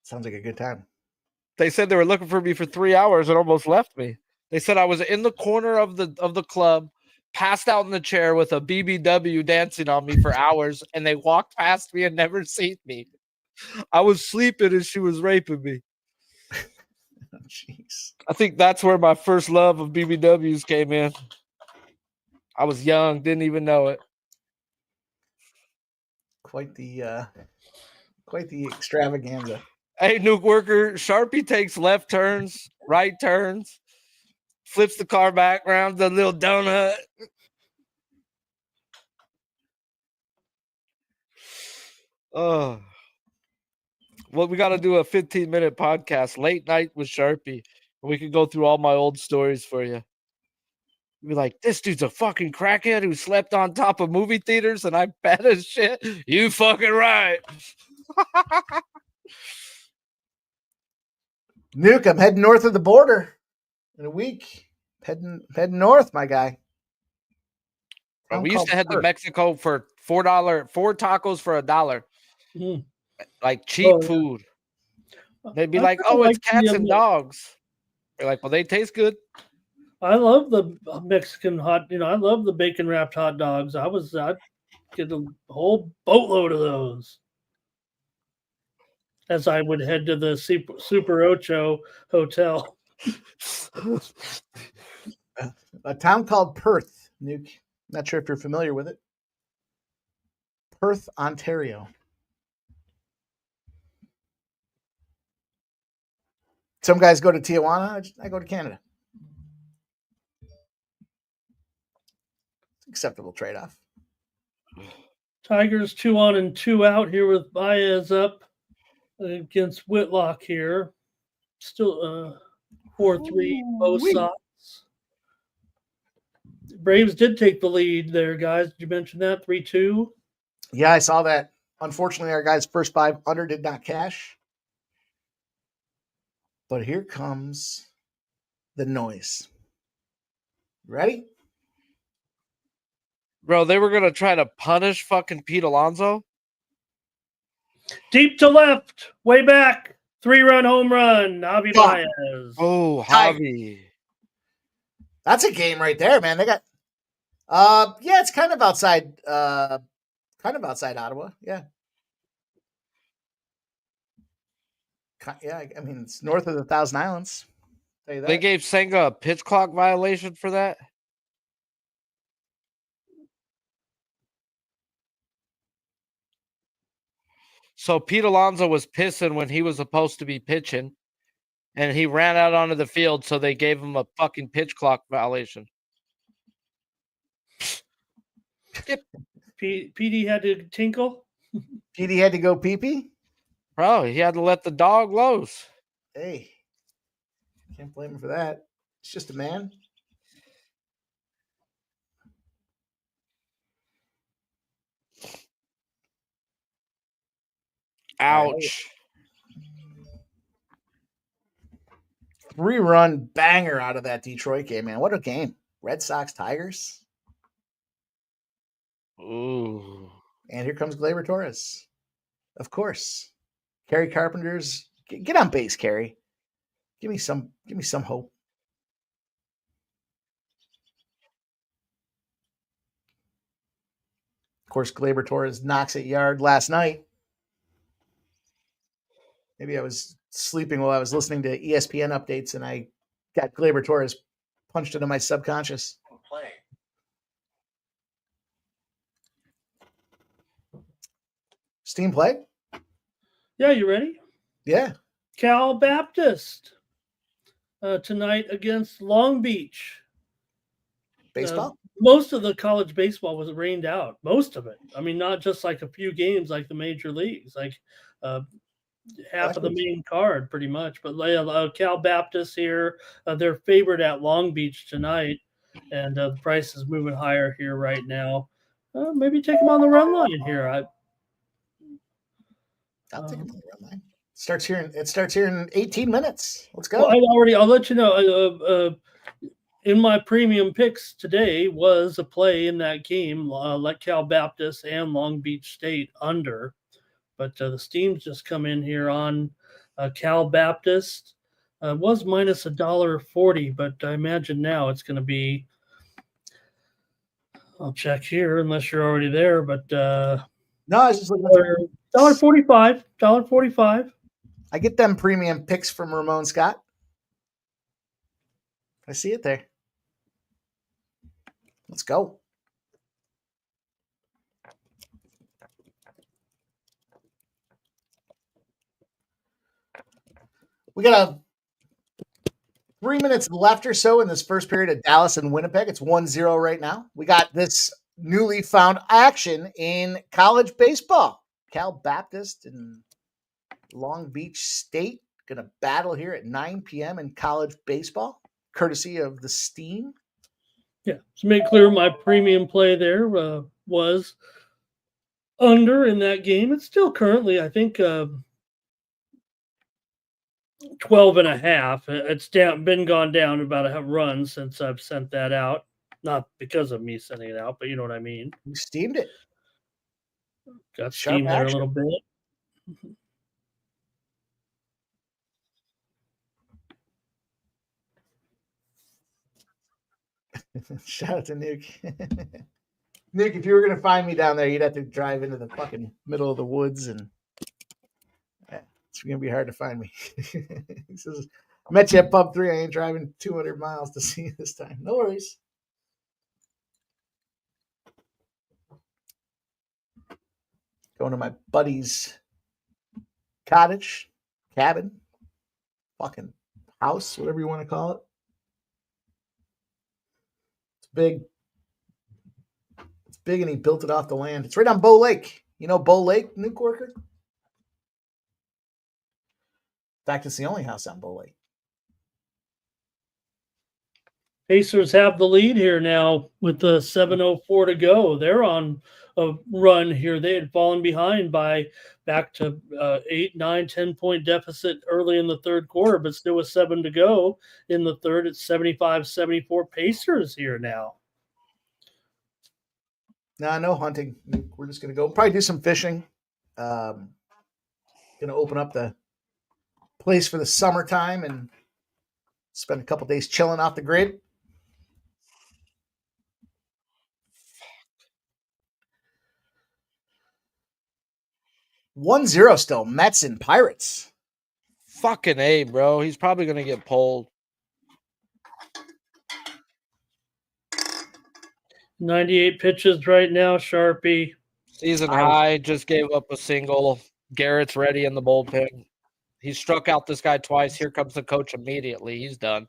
Sounds like a good time. They said they were looking for me for 3 hours and almost left me. They said I was in the corner of the club, passed out in the chair with a BBW dancing on me for hours, and they walked past me and never seen me. I was sleeping and she was raping me. Oh, jeez. I think that's where my first love of BBWs came in. I was young, didn't even know it. Quite the extravaganza. Hey, Nuke Worker, Sharpie takes left turns, right turns, flips the car back around the little donut. Oh, well, we got to do a 15-minute podcast, late night with Sharpie. We can go through all my old stories for you. You'd be like, "This dude's a fucking crackhead who slept on top of movie theaters," and I bet as shit. You fucking right. Nuke, I'm heading north of the border in a week. Heading north, my guy. We used to head to Mexico for $4, 4 tacos for $1. Mm. Like cheap food. They'd be like, "Oh, it's cats and dogs." They're like, "Well, they taste good." I love the Mexican hot. I love the bacon wrapped hot dogs. I'd get a whole boatload of those. As I would head to the Super Ocho hotel. A town called Perth, Nuke. Not sure if you're familiar with it. Perth, Ontario. Some guys go to Tijuana. I go to Canada. Acceptable trade-off. Tigers 2 on and 2 out here with Baez up against Whitlock here. Still 4-3 both sides. Braves did take the lead there, guys. Did you mention that? 3-2? Yeah, I saw that. Unfortunately, our guys' first 5 under did not cash. But here comes the noise. Ready? Bro, they were going to try to punish fucking Pete Alonso. Deep to left, way back. 3-run home run. Javi Fuck. Baez. Oh, Javi. That's a game right there, man. They got yeah, it's kind of outside Ottawa. Yeah. Yeah, I mean, it's north of the Thousand Islands. Tell you that. They gave Senga a pitch clock violation for that. So Pete Alonso was pissing when he was supposed to be pitching, and he ran out onto the field, so they gave him a fucking pitch clock violation. PD had to tinkle. PD had to go pee-pee? Bro, he had to let the dog loose. Hey, can't blame him for that. It's just a man. Ouch. 3-run banger out of that Detroit game, man. What a game. Red Sox, Tigers. Ooh. And here comes Gleyber Torres. Of course. Kerry Carpenter's. Get on base, Kerry. Give me some hope. Of course, Gleyber Torres knocks it yard last night. Maybe I was sleeping while I was listening to ESPN updates, and I got Gleyber Torres punched into my subconscious. Play. Steam play? Yeah, you ready? Yeah. Cal Baptist tonight against Long Beach. Baseball? Most of the college baseball was rained out. Most of it. I mean, not just like a few games like the major leagues, like half of the main card pretty much. But Cal Baptist here, they're favored at Long Beach tonight, and the price is moving higher here right now. Maybe take them on the run line here. I'll take him on the run line. It starts here in 18 minutes. Let's go. Well, I'll let you know. In my premium picks today was a play in that game, like Cal Baptist and Long Beach State under. But the Steam's just come in here on Cal Baptist. Was minus $1.40, but I imagine now it's going to be. I'll check here unless you're already there, but no, I was just looking at $1.45. I get them premium picks from Ramon Scott. I see it there. Let's go. We got 3 minutes left or so in this first period at Dallas and Winnipeg. It's 1-0 right now. We got this newly found action in college baseball. Cal Baptist and Long Beach State going to battle here at 9 p.m. in college baseball, courtesy of the Steam. Yeah, to make clear, my premium play there was under in that game. It's still currently, I think, 12.5. It's been gone down about a run since I've sent that out. Not because of me sending it out, but you know what I mean. You steamed it. Got steamed there a little bit. Shout out to Nick. Nick, if you were going to find me down there, you'd have to drive into the fucking middle of the woods, and it's going to be hard to find me. He says, Met you at Pub 3. I ain't driving 200 miles to see you this time. No worries. Going to my buddy's cottage, cabin, fucking house, whatever you want to call it. It's big. It's big, and he built it off the land. It's right on Bow Lake. You know Bow Lake, New Corker? In fact, it's the only house on Bow Lake. Pacers have the lead here now with the 7:04 to go. They're on a run here. They had fallen behind by back to 8, 9, 10-point deficit early in the third quarter, but still with 7 to go in the third. It's 75-74 Pacers here now. Nah, no hunting. We're just going to go probably do some fishing. Going to open up the place for the summertime and spend a couple days chilling off the grid. One zero still. Mets and Pirates. Fucking A, bro. He's probably going to get pulled. 98 pitches right now, Sharpie. Season high, just gave up a single. Garrett's ready in the bullpen. He struck out this guy twice. Here comes the coach immediately. He's done.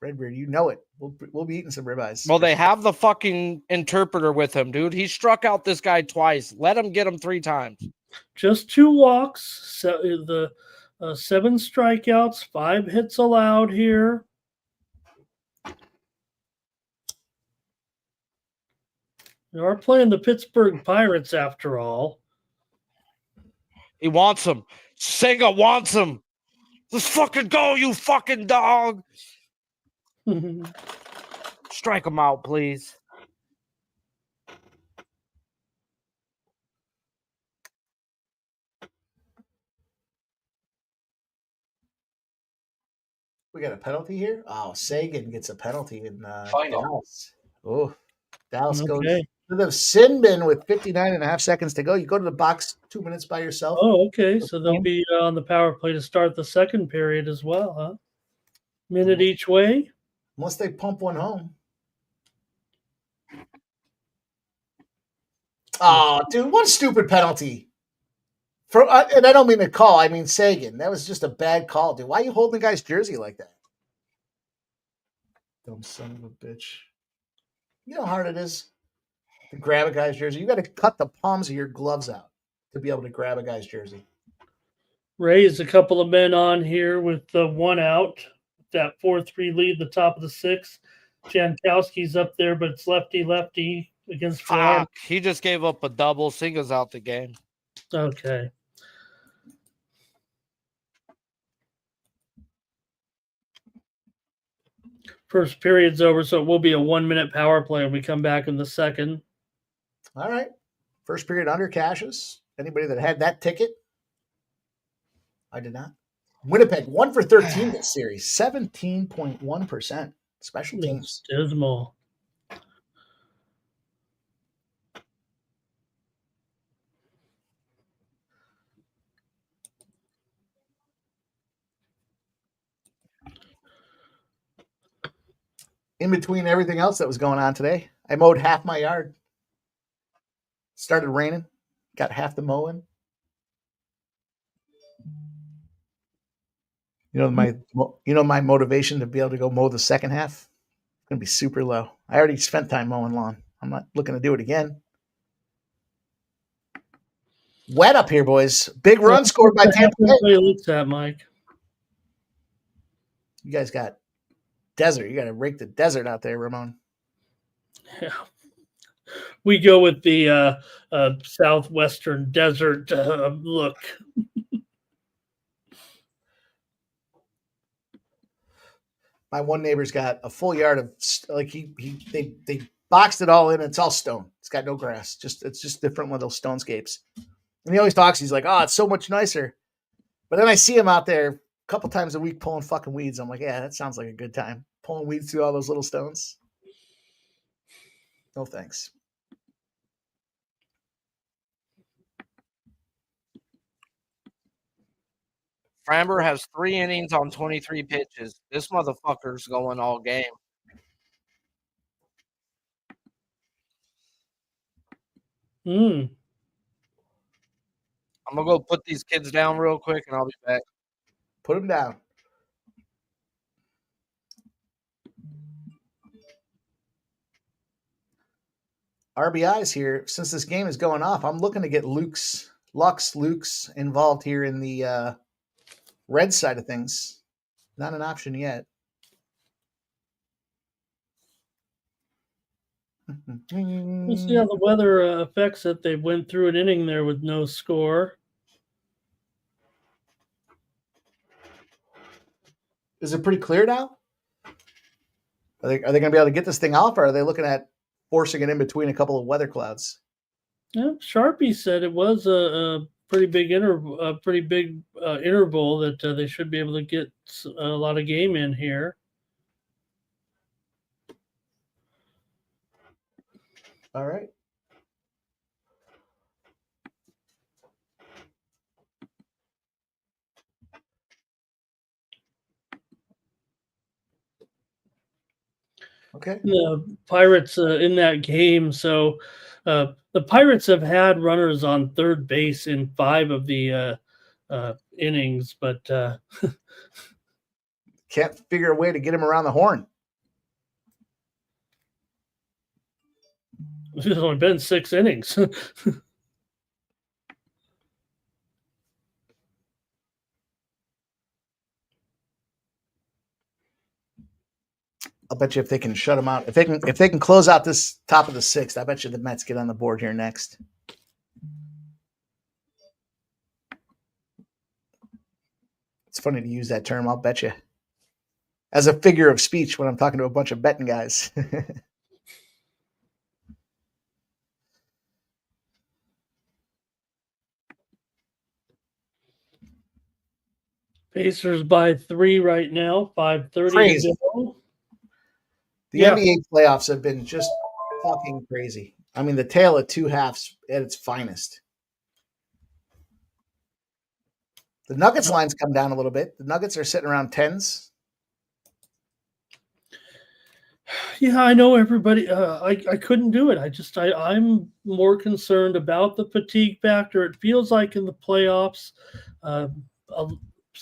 Redbeard, you know it. We'll be eating some ribeyes. Well, they have the fucking interpreter with him, dude. He struck out this guy twice. Let him get him 3 times. Just 2 walks. So the 7 strikeouts, 5 hits allowed here. They are playing the Pittsburgh Pirates after all. He wants him. Senga wants him. Let's fucking go, you fucking dog. Strike him out, please. We got a penalty here? Oh, Sagan gets a penalty in Final. Dallas. Oh, Dallas goes Okay. to the sin bin with 59 and a half seconds to go. You go to the box 2 minutes by yourself. Oh, okay. So they'll be on the power play to start the second period as well, huh? Minute each way. Unless they pump one home. Oh, dude, what a stupid penalty. And I don't mean the call. I mean Sagan. That was just a bad call, dude. Why are you holding the guy's jersey like that? Dumb son of a bitch. You know how hard it is to grab a guy's jersey? You got to cut the palms of your gloves out to be able to grab a guy's jersey. Raise a couple of men on here with the 1 out. That 4-3 lead, the top of the 6th. Jankowski's up there, but it's lefty against Ferrari. Fuck. He just gave up a double. Senga's out the game. Okay. First period's over, so it will be a 1-minute power play when we come back in the second. All right. First period under cashes. Anybody that had that ticket? I did not. Winnipeg, 1 for 13 this series, 17.1%. Special teams. That's dismal. In between everything else that was going on today, I mowed half my yard. Started raining. Got half the mowing. You know my motivation to be able to go mow the second half? It's going to be super low. I already spent time mowing lawn. I'm not looking to do it again. Wet up here, boys. Big run scored by Tampa Bay. Everybody looks at Mike. You guys got desert. You got to rake the desert out there, Ramon. Yeah. We go with the southwestern desert look. My one neighbor's got a full yard of they boxed it all in. And it's all stone. It's got no grass. It's just different little stonescapes. And he always talks. He's like, "Oh, it's so much nicer." But then I see him out there a couple times a week pulling fucking weeds. I'm like, "Yeah, that sounds like a good time. Pulling weeds through all those little stones." No thanks. Framber has 3 innings on 23 pitches. This motherfucker's going all game. Hmm. I'm going to go put these kids down real quick, and I'll be back. Put them down. RBIs here. Since this game is going off, I'm looking to get Luke's involved here in the red side of things. Not an option yet. We'll see how the weather affects it. They went through an inning there with no score. Is it pretty clear now? Are they going to be able to get this thing off, or are they looking at forcing it in between a couple of weather clouds? Yeah, Sharpie said it was a pretty big interval that they should be able to get a lot of game in here. All right. Okay. The Pirates in that game. So the Pirates have had runners on third base in 5 of the innings, but can't figure a way to get him around the horn. It's only been 6 innings. I'll bet you if they can shut them out, if they can close out this top of the 6th, I bet you the Mets get on the board here next. It's funny to use that term, I'll bet you, as a figure of speech when I'm talking to a bunch of betting guys. Pacers by 3 right now, 5:30 Crazy. to go. The NBA playoffs have been just fucking crazy. I mean, the tale of 2 halves at its finest. The Nuggets lines come down a little bit. The Nuggets are sitting around 10s. Yeah, I know everybody. I couldn't do it. I'm more concerned about the fatigue factor. It feels like in the playoffs,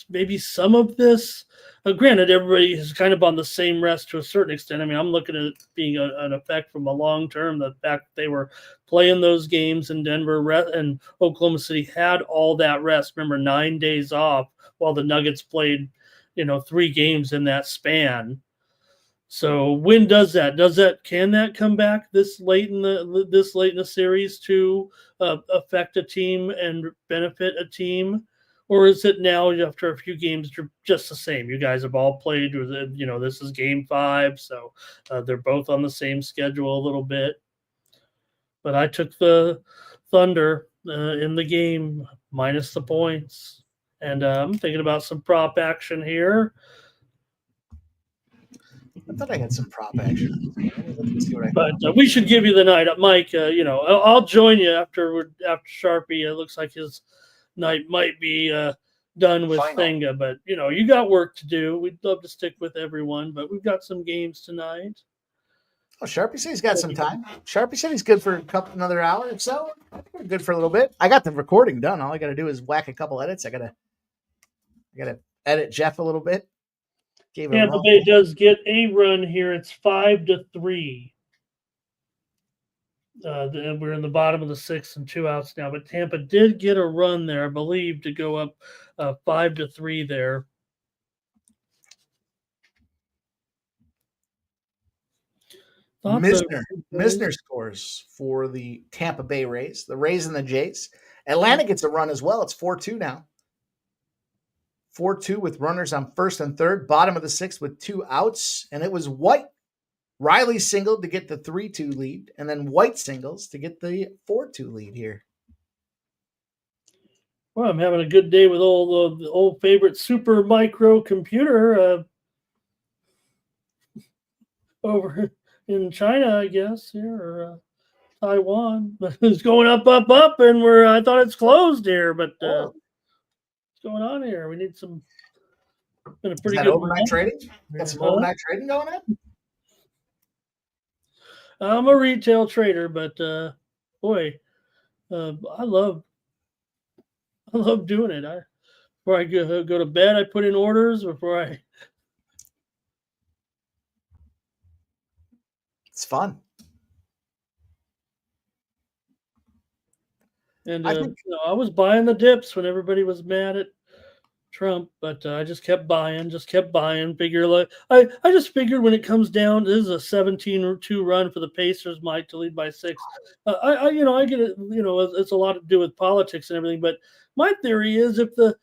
maybe some of this. Granted, everybody is kind of on the same rest to a certain extent. I mean, I'm looking at it being an effect from a long term. The fact that they were playing those games in Denver and Oklahoma City had all that rest. Remember, 9 days off while the Nuggets played, 3 games in that span. So when does that? Can that come back this late in the series to affect a team and benefit a team? Or is it now after a few games just the same? You guys have all played with it. This is game 5, so they're both on the same schedule a little bit. But I took the Thunder in the game minus the points, and I'm thinking about some prop action here. I thought I had some prop action. But we should give you the night, Mike. I'll join you after Sharpie. It looks like his night might be done with Thinga, but you got work to do. We'd love to stick with everyone, but we've got some games tonight. Oh, Sharpie said he's got some time. Sharpie said he's good for another hour or so. I think we're good for a little bit. I got the recording done. All I got to do is whack a couple edits. I gotta edit Jeff a little bit. Tampa Bay does get a run here. It's 5-3. We're in the bottom of the 6th and 2 outs now, but Tampa did get a run there, I believe, to go up 5-3 there. Misner scores for the Tampa Bay Rays. The Rays and the Jays. Atlanta gets a run as well. It's 4-2 now. 4-2 with runners on first and third. Bottom of the 6th with 2 outs, and it was White. Riley singled to get the 3-2 lead, and then White singles to get the 4-2 lead here. Well, I'm having a good day with the old favorite super micro computer over in China, I guess, here, or Taiwan. But it's going up, and I thought it's closed here, but What's going on here? We need some. Been a Is pretty that good overnight month. trading? Got some Huh? overnight trading going on? I'm a retail trader, but boy, I love doing it. Before I go to bed, I put in orders before I. It's fun. And I think I was buying the dips when everybody was mad at Trump, but I just kept buying. Figure like I just figured when it comes down, this is a 17-2 run for the Pacers, Mike, to lead by 6. I get it. It's a lot to do with politics and everything, but my theory is if the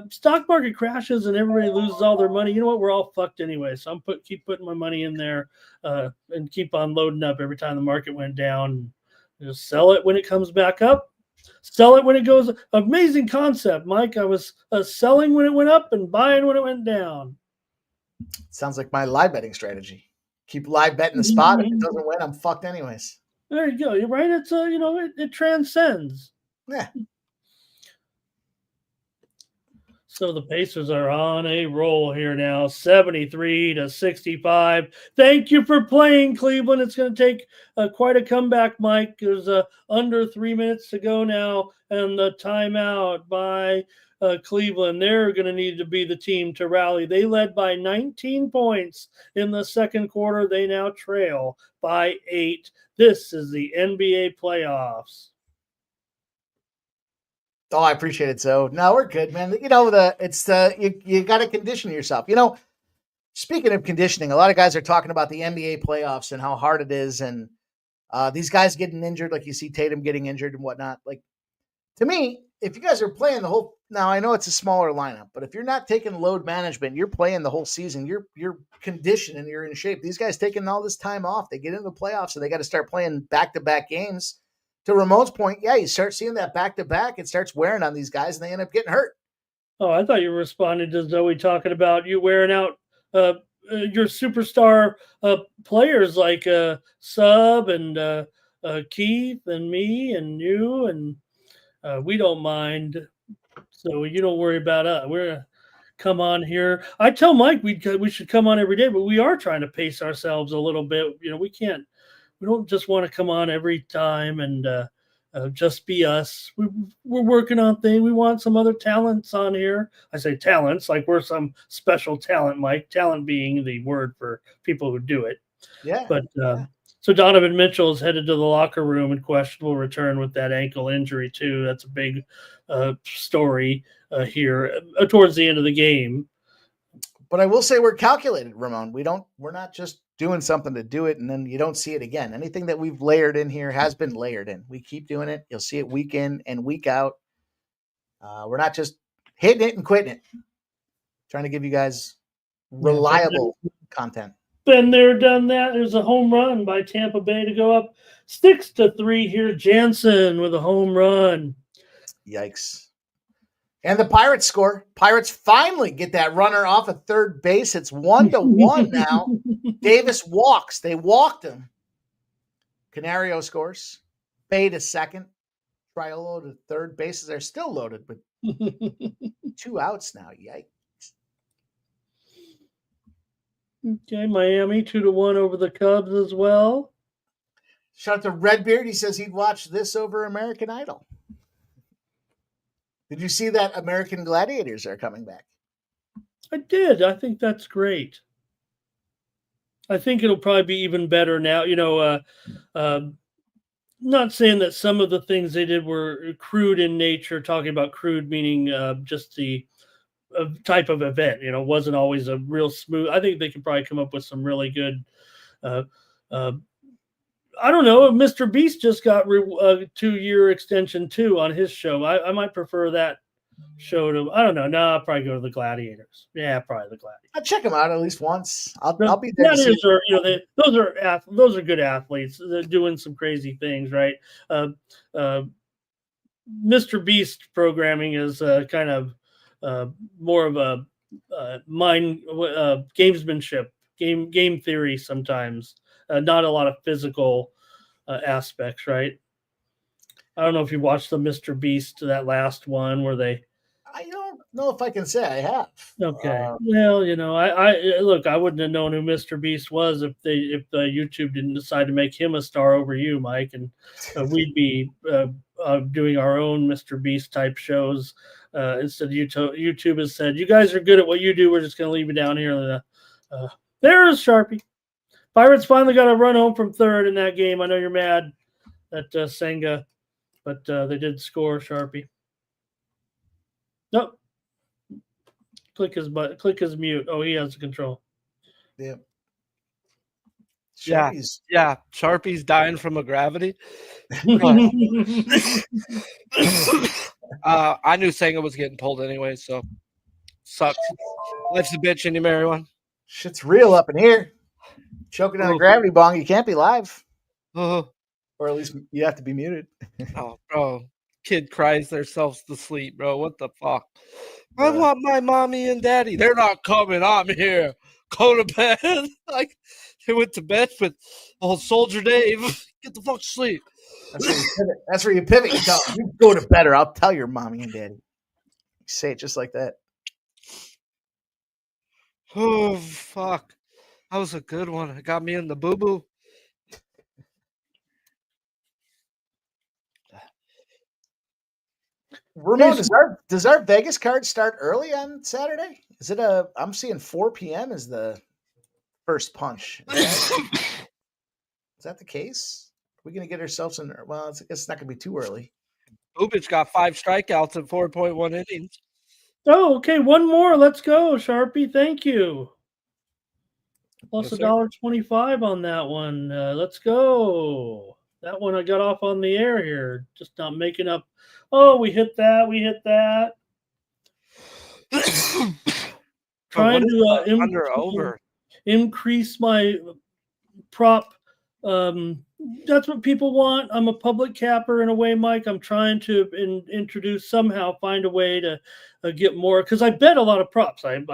stock market crashes and everybody loses all their money, you know what? We're all fucked anyway. So keep putting my money in there and keep on loading up every time the market went down. Just sell it when it comes back up. Sell it when it goes. Amazing concept, Mike. I was selling when it went up and buying when it went down. sounds like my live betting strategy. Keep live betting the spot. If it doesn't win, I'm fucked anyways. There you go. You're right. It's it transcends. Yeah. So the Pacers are on a roll here now, 73-65. Thank you for playing, Cleveland. It's going to take quite a comeback, Mike. There's under 3 minutes to go now, and the timeout by Cleveland. They're going to need to be the team to rally. They led by 19 points in the second quarter. They now trail by 8. This is the NBA playoffs. Oh, I appreciate it. So no, we're good, man. You got to condition yourself. Speaking of conditioning, a lot of guys are talking about the NBA playoffs and how hard it is, and these guys getting injured, like you see Tatum getting injured and whatnot. Like, to me, if you guys are playing the whole, now I know it's a smaller lineup, but if you're not taking load management, you're playing the whole season. You're conditioned and you're in shape. These guys taking all this time off, they get into the playoffs, so they got to start playing back-to-back games. To Ramon's point, yeah, you start seeing that back-to-back, it starts wearing on these guys, and they end up getting hurt. Oh, I thought you were responding to Zoe talking about you wearing out your superstar players like Sub and Keith and me and you, and we don't mind. So you don't worry about us. We're come on here. I tell Mike we should come on every day, but we are trying to pace ourselves a little bit. We can't. We don't just want to come on every time and just be us. We're working on things. We want some other talents on here. I say talents like we're some special talent, Mike. Talent being the word for people who do it. Yeah. But so Donovan Mitchell is headed to the locker room in questionable return with that ankle injury too. That's a big story here towards the end of the game. But I will say we're calculated, Ramon. We're not just doing something to do it and then you don't see it again. Anything that we've layered in here has been layered in. We keep doing it. You'll see it week in and week out. We're not just hitting it and quitting it. Trying to give you guys reliable content. Been there, done that. There's a home run by Tampa Bay to go up 6-3 here. Jansen with a home run. Yikes. And the Pirates score. Pirates finally get that runner off at third base. It's 1-1 now. Davis walks. They walked him. Canario scores. Bay to second. Triolo to third. Bases are still loaded, but 2 outs now. Yikes. Okay, Miami 2-1 over the Cubs as well. Shout out to Redbeard. He says he'd watch this over American Idol. Did you see that American Gladiators are coming back? I did. I think that's great. I think it'll probably be even better now. Not saying that some of the things they did were crude in nature, talking about crude meaning just the type of event, wasn't always a real smooth. I think they could probably come up with some really good I don't know. Mr. Beast just got a 2-year extension too on his show. I might prefer that show to. I don't know. No, I'll probably go to the Gladiators. Yeah, probably the Gladiators. I'll check them out at least once. I'll be there. Those are good athletes. They're doing some crazy things, right? Mr. Beast programming is kind of more of a mind gamesmanship, game theory sometimes. Not a lot of physical aspects, right? I don't know if you watched the Mr. Beast, that last one where they. I don't know if I can say I have. Okay. Well, I look. I wouldn't have known who Mr. Beast was if YouTube didn't decide to make him a star over you, Mike, and we'd be doing our own Mr. Beast type shows instead. YouTube has said, "You guys are good at what you do. We're just going to leave you down here." There is Sharpie. Pirates finally got a run home from third in that game. I know you're mad at Senga, but they did score, Sharpie. Nope. Click his mute. Oh, he has the control. Yeah. Yeah. Sharpie's Yeah. Sharpie's dying from a gravity. I knew Senga was getting pulled anyway, so sucks. Life's a bitch and you marry one. shit's real up in here. Choking on a gravity bong, you can't be live. Oh, Or at least you have to be muted. bro. Kid cries themselves to sleep, bro. What the fuck? I want my mommy and daddy. They're not coming. I'm here. Go to bed. Like they went to bed with old Soldier Dave. Get the fuck to sleep. That's where you pivot. You tell them, you go to bed or I'll tell your mommy and daddy. You say it just like that. Oh fuck. That was a good one. It got me in the boo-boo. Ramon, does our Vegas card start early on Saturday? Is it I'm seeing 4 p.m. is the first punch. Is that the case? Are we going to get ourselves in? Well, it's not going to be too early. Bubich got 5 strikeouts in 4.1 innings. Oh, okay. One more. Let's go, Sharpie. Thank you. Plus Yes, $1.25 on that one. Let's go. That one I got off on the air here. Just not making up. Oh, we hit that. We hit that. Trying to under over. Increase my prop. That's what people want. I'm a public capper in a way, Mike. I'm trying to introduce find a way to get more because I bet a lot of props. I'm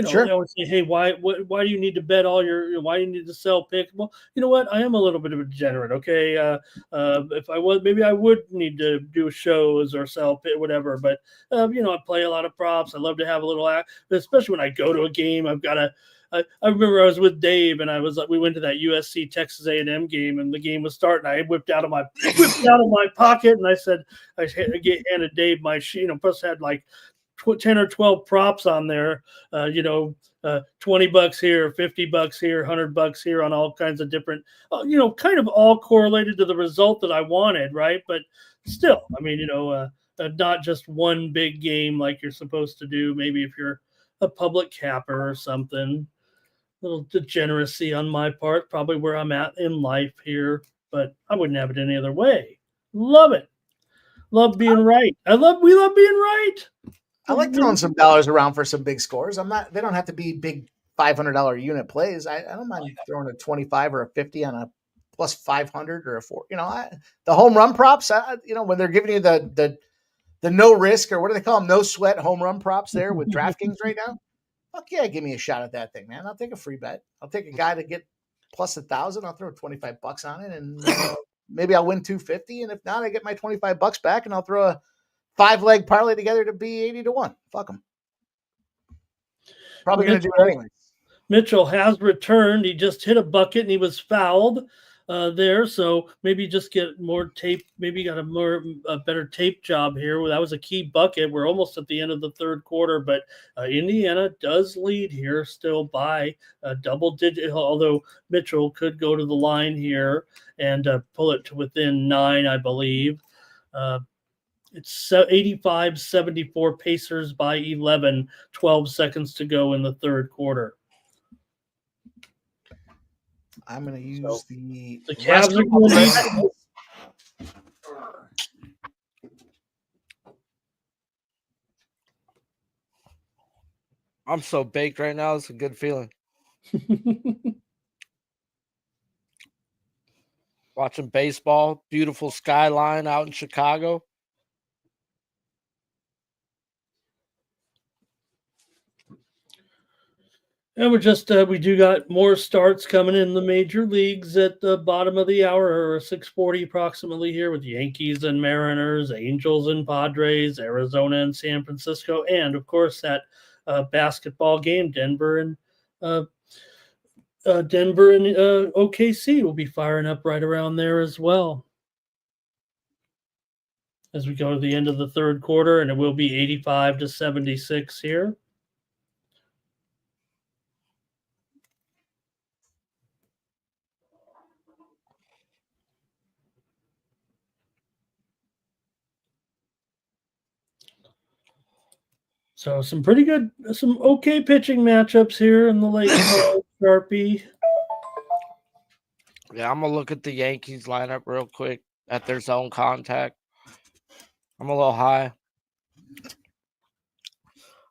Sure. They always say, "Hey, why do you need to bet all your? Why do you need to sell picks?" Well, you know what? I am a little bit of a degenerate. Okay, if I was, maybe I would need to do shows or sell pit, whatever. But I play a lot of props. I love to have a little act, especially when I go to a game. I've got to. I remember I was with Dave and we went to that USC Texas A&M game and the game was starting. I whipped out of my pocket and I said, I handed Dave my sheet. Plus had like 10 or 12 props on there. $20 here, $50 here, $100 here on all kinds of different. Kind of all correlated to the result that I wanted, right? But still, I mean, not just one big game like you're supposed to do. Maybe if you're a public capper or something. Little degeneracy on my part, probably where I'm at in life here, but I wouldn't have it any other way. Love it. Love being right. We love being right. I like throwing some dollars around for some big scores. They don't have to be big $500 unit plays. I don't mind throwing a 25 or a 50 on a plus 500 or a 4. The home run props, when they're giving you the no risk or what do they call them? No sweat home run props there with DraftKings right now. Fuck yeah, give me a shot at that thing, man. I'll take a free bet. I'll take a guy to get plus 1,000. I'll throw $25 on it, and maybe I'll win 250. And if not, I get my $25 back, and I'll throw a 5-leg parlay together to be 80-1. Fuck them. Probably going to do it anyway. Mitchell has returned. He just hit a bucket and he was fouled there. So maybe just get more tape. Maybe got a better tape job here. Well, that was a key bucket. We're almost at the end of the third quarter, but Indiana does lead here still by a double digit, although Mitchell could go to the line here and pull it to within 9, I believe. It's 85-74 Pacers by 11, 12 seconds to go in the third quarter. I'm going to use the Cavs are going to I'm so baked right now. It's a good feeling. Watching baseball, beautiful skyline out in Chicago. And we do got more starts coming in the major leagues at the bottom of the hour, or 6:40 approximately here, with Yankees and Mariners, Angels and Padres, Arizona and San Francisco, and of course that basketball game, Denver and OKC will be firing up right around there as well, as we go to the end of the third quarter, and it will be 85-76 here. So some okay pitching matchups here in the late Sharpie. Yeah, I'm gonna look at the Yankees lineup real quick at their zone contact. I'm a little high.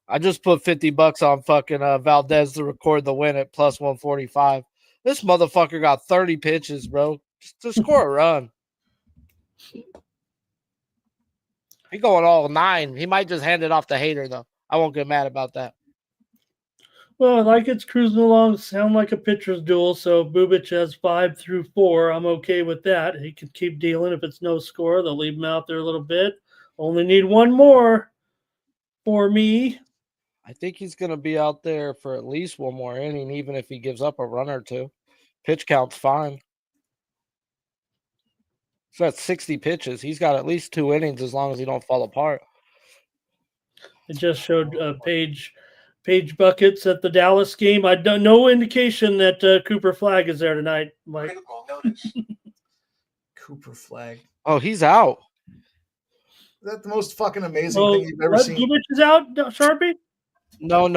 I just put $50 on fucking Valdez to record the win at plus 145. This motherfucker got 30 pitches, bro, just to score a run. He going all 9. He might just hand it off to Hater though. I won't get mad about that. Well, like it's cruising along, sound like a pitcher's duel. So Bubic has 5 through 4. I'm okay with that. He can keep dealing. If it's no score, they'll leave him out there a little bit. Only need one more for me. I think he's going to be out there for at least one more inning, even if he gives up a run or two. Pitch count's fine. So that's 60 pitches. He's got at least 2 innings as long as he don't fall apart. It just showed Page buckets at the Dallas game. I don't no indication that Cooper Flag is there tonight, Mike. Cooper Flag. Oh, he's out. Is that the most fucking amazing thing you've ever seen? Bubic is out, Sharpie? No.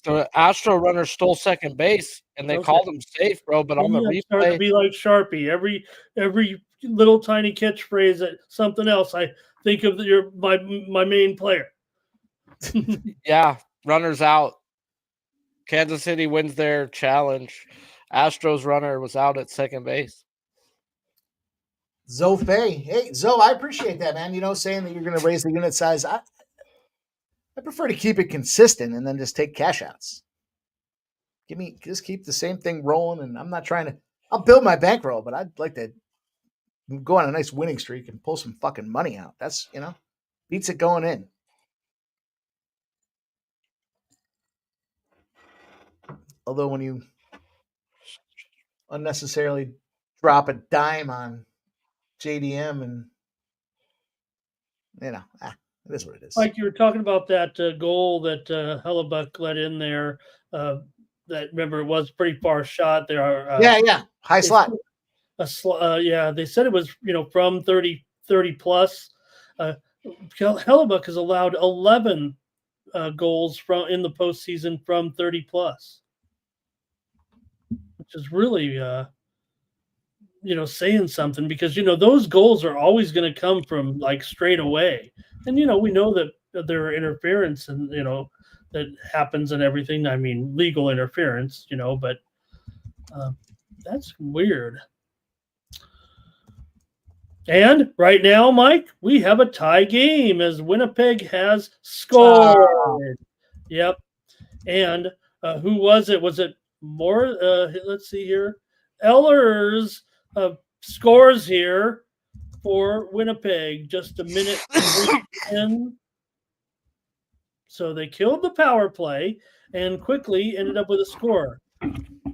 The Astro runner stole second base, and they called him safe, bro. But on the replay, start to be like Sharpie. Every little tiny catchphrase at something else, I think of my main player. Yeah, runners out. Kansas City wins their challenge. Astros runner was out at second base. Zoe Fay. Hey, Zoe, I appreciate that, man. You know, saying that you're going to raise the unit size. I prefer to keep it consistent and then just take cash outs. Just keep the same thing rolling. And I'm not trying to, I'll build my bankroll, but I'd like to go on a nice winning streak and pull some fucking money out. That's, beats it going in. Although when you unnecessarily drop a dime on JDM and, it is what it is. Like you were talking about that goal that Hellebuck let in there. That, remember, it was a pretty far shot there. Yeah. High slot. Yeah, they said it was, from 30 plus. Hellebuck has allowed 11 goals in the postseason from 30 plus, which is really, saying something, because, those goals are always going to come from like straight away. And, we know that there are interference and, that happens and everything. I mean, legal interference, but that's weird. And right now, Mike, we have a tie game as Winnipeg has scored. Yep. And who was it? Was it more? Let's see here. Ehlers scores here for Winnipeg. Just a minute in. So they killed the power play and quickly ended up with a score.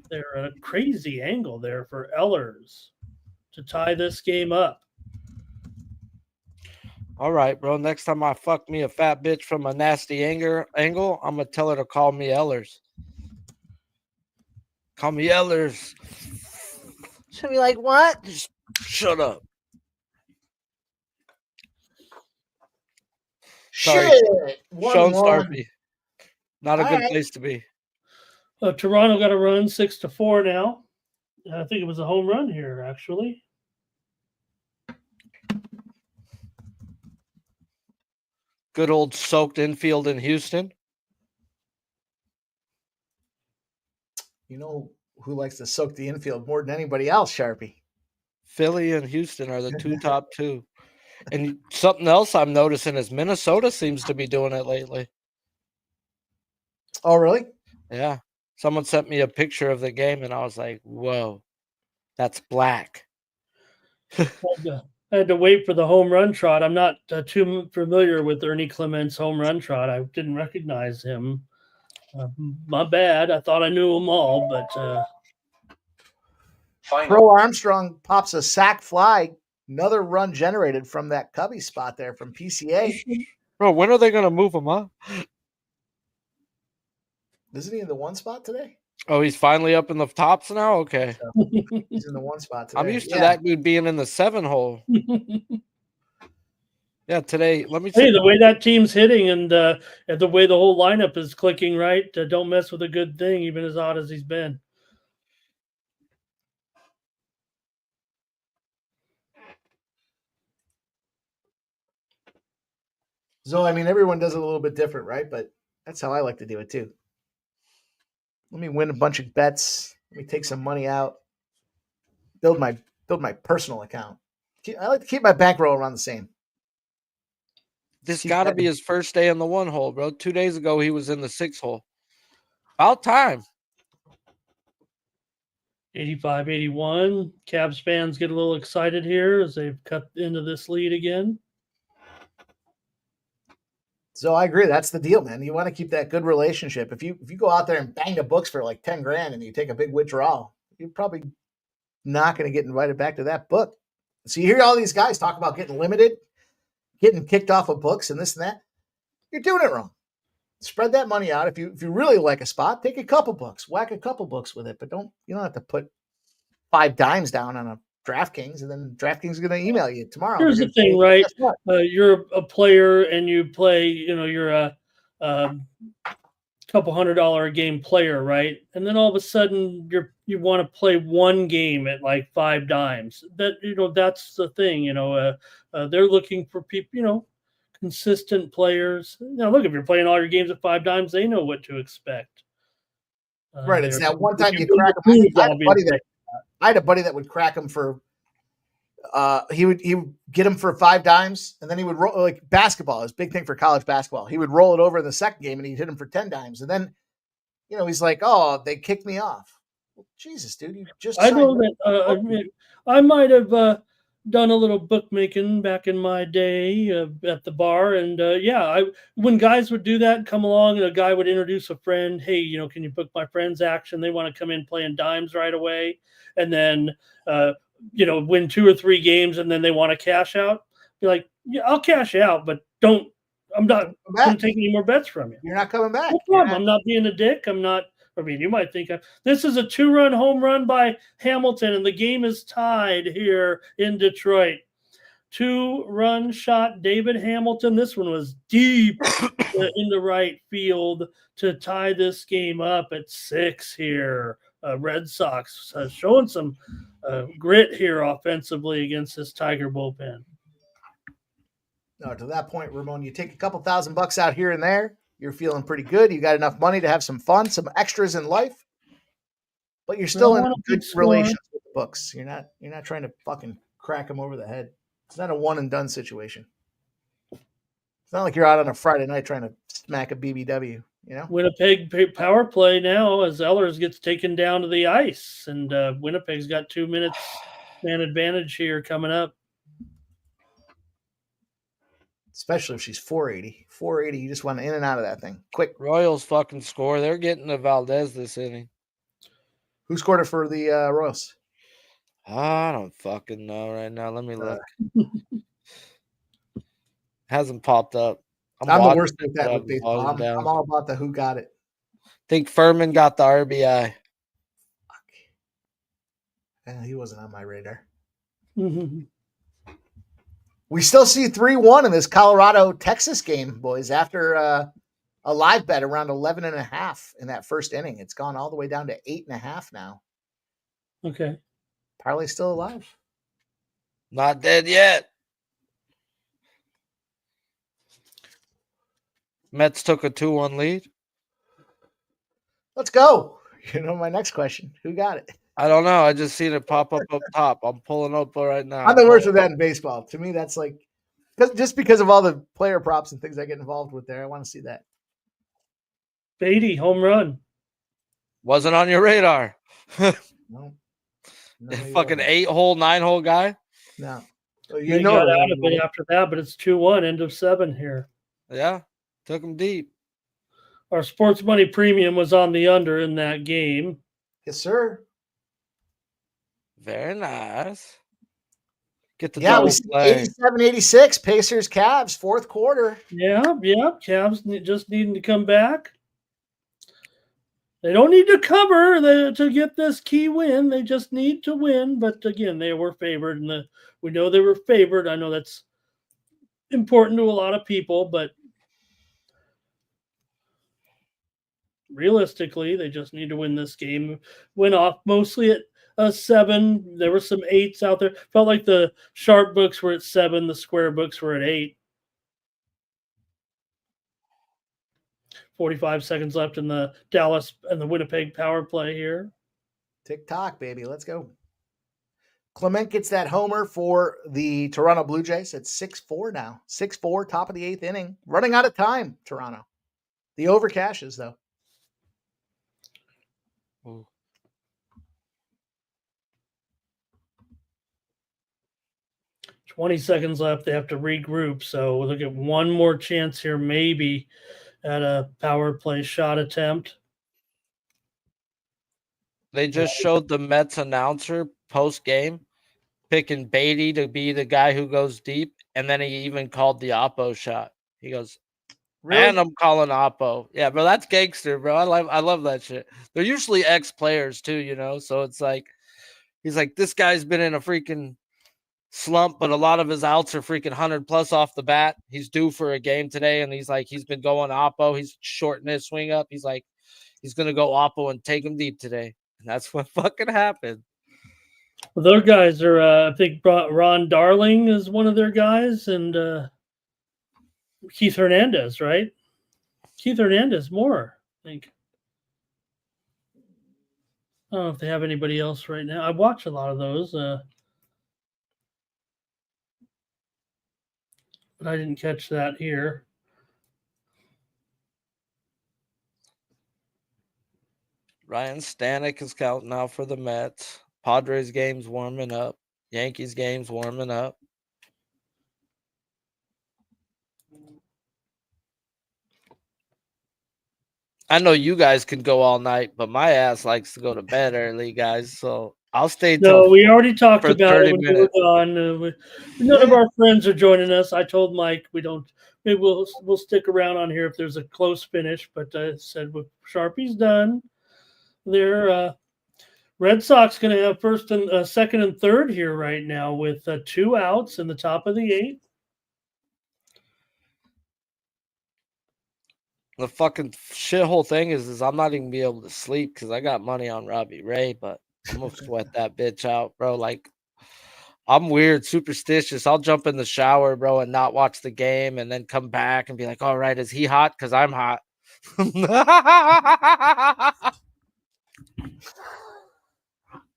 They're at a crazy angle there for Ehlers to tie this game up. All right, bro. Next time I fuck me a fat bitch from a nasty angle, I'm going to tell her to call me Ehlers. Call me Ehlers. She'll be like, what? Just shut up. Sorry. Shit. Sean Starpy. Not a good place to be. Toronto got a run 6-4 now. I think it was a home run here, actually. Good old soaked infield in Houston. You know who likes to soak the infield more than anybody else, Sharpie? Philly and Houston are the top two. And something else I'm noticing is Minnesota seems to be doing it lately. Oh, really? Yeah. Someone sent me a picture of the game, and I was like, whoa, that's black. I had to wait for the home run trot. I'm not too familiar with Ernie Clement's home run trot. I didn't recognize him. My bad. I thought I knew them all, but Pro Armstrong pops a sack fly. Another run generated from that Cubby spot there from PCA. Bro, when are they going to move him up? Isn't he in the one spot today? Oh, he's finally up in the tops now? Okay. He's in the one spot today. I'm used to that dude being in the 7 hole. Yeah, today, let me hey, check. the way that team's hitting and the way the whole lineup is clicking right, don't mess with a good thing, even as odd as he's been. So, I mean, everyone does it a little bit different, right? But that's how I like to do it too. Let me win a bunch of bets. Let me take some money out. Build my personal account. I like to keep my bankroll around the same. This got to be his first day in the 1 hole, bro. 2 days ago, he was in the 6 hole. About time. 85-81. Cavs fans get a little excited here as they've cut into this lead again. So I agree. That's the deal, man. You want to keep that good relationship. If you go out there and bang the books for like 10 grand and you take a big withdrawal, you're probably not going to get invited back to that book. So you hear all these guys talk about getting limited, getting kicked off of books and this and that. You're doing it wrong. Spread that money out. If you really like a spot, take a couple books, whack a couple books with it, but you don't have to put 5 dimes down on a DraftKings, and then DraftKings is going to email you tomorrow. Here's the thing, right? You're a player and you play, you're a couple $100 a game player, right? And then all of a sudden you want to play one game at like 5 dimes. That's the thing, they're looking for people, consistent players. Now, look, if you're playing all your games at 5 dimes, they know what to expect. Right. It's that one time you crack them. I had a buddy that would crack him for he would get him for 5 dimes, and then he would roll like basketball. His big thing for college basketball. He would roll it over in the second game, and he'd hit him for 10 dimes, and then he's like, "Oh, they kicked me off." Well, Jesus, dude, you just I know that I might have done a little bookmaking back in my day at the bar, and when guys would do that, come along, and a guy would introduce a friend, "Hey, can you book my friend's action? They want to come in playing dimes right away," and then win 2 or 3 games, and then they want to cash out. Be like, "Yeah, I'll cash out, but I'm not going to take any more bets from you. You're not coming back. No problem. I'm not being a dick. I'm not." I mean, you might think this is a 2-run home run by Hamilton, and the game is tied here in Detroit. 2-run shot, David Hamilton. This one was deep in the right field to tie this game up at 6 here. Red Sox showing some grit here offensively against this Tiger bullpen. No, to that point, Ramon, you take a couple $1,000 out here and there. You're feeling pretty good. You got enough money to have some fun, some extras in life, but you're still in good relations with the books. You're not trying to fucking crack them over the head. It's not a one and done situation. It's not like you're out on a Friday night trying to smack a BBW. Winnipeg power play now as Ehlers gets taken down to the ice, and Winnipeg's got 2 minutes man advantage here coming up. Especially if she's 480. 480, you just want in and out of that thing. Quick. Royals fucking score. They're getting to Valdez this inning. Who scored it for the Royals? I don't fucking know right now. Let me look. Hasn't popped up. I'm the worst at that with baseball. I'm all about the who got it. I think Furman got the RBI. Fuck. He wasn't on my radar. We still see 3-1 in this Colorado-Texas game, boys, after a live bet around 11.5 in that first inning. It's gone all the way down to 8.5 now. Okay. Parlay's still alive. Not dead yet. Mets took a 2-1 lead. Let's go. My next question. Who got it? I don't know. I just seen it pop up top. I'm pulling up right now. I'm the worst with that in baseball. To me, that's like just because of all the player props and things I get involved with there. I want to see that. Beatty, home run. Wasn't on your radar. No. Fucking 8-hole, 9-hole guy. No. Well, They got out of it after that, but it's 2-1, end of 7 here. Yeah, took him deep. Our sports money premium was on the under in that game. Yes, sir. Very nice. Get the We double see play. 87-86, Pacers, Cavs, fourth quarter. Yeah. Cavs just needing to come back. They don't need to cover to get this key win. They just need to win. But again, they were favored, and we know they were favored. I know that's important to a lot of people, but realistically, they just need to win this game. Went off mostly at 7. There were some 8s out there. Felt like the sharp books were at 7. The square books were at 8. 45 seconds left in the Dallas and the Winnipeg power play here. Tick-tock, baby. Let's go. Clement gets that homer for the Toronto Blue Jays. It's 6-4 now. 6-4, top of the 8th inning. Running out of time, Toronto. The over cashes, though. Ooh. $20 seconds left. They have to regroup. So we'll look at one more chance here, maybe at a power play shot attempt. They just showed the Mets announcer post-game picking Beatty to be the guy who goes deep, and then he even called the Oppo shot. He goes, Really? and I'm calling Oppo. Yeah, bro, that's gangster, bro. I love that shit. They're usually ex-players too, you know? So it's like, he's like, this guy's been in a freaking slump, but a lot of his outs are freaking 100+ off the bat. He's due for a game today, and he's like, he's been going Oppo. He's shortening his swing up. He's like, he's going to go Oppo and take him deep today. And that's what fucking happened. Well, their guys are, I think Ron Darling is one of their guys, and Keith Hernandez, right? Keith Hernandez more, I think. I don't know if they have anybody else right now. I watch a lot of those, but I didn't catch that here. Ryan Stanek is counting out for the Mets. Padres game's warming up. Yankees game's warming up. I know you guys can go all night, but my ass likes to go to bed early, guys. So I'll stay till. No, we already talked for about 30 it when minutes. we were gone. None of our friends are joining us. I told Mike we don't. Maybe we'll stick around on here if there's a close finish. But I said with Sharpie's done, their Red Sox going to have first and second and third here right now with 2 outs in the top of the 8th. The fucking shithole thing is I'm not even be able to sleep because I got money on Robbie Ray, but I'm gonna sweat that bitch out, bro. Like, I'm weird, superstitious. I'll jump in the shower, bro, and not watch the game, and then come back and be like, "All right, is he hot? Because I'm hot."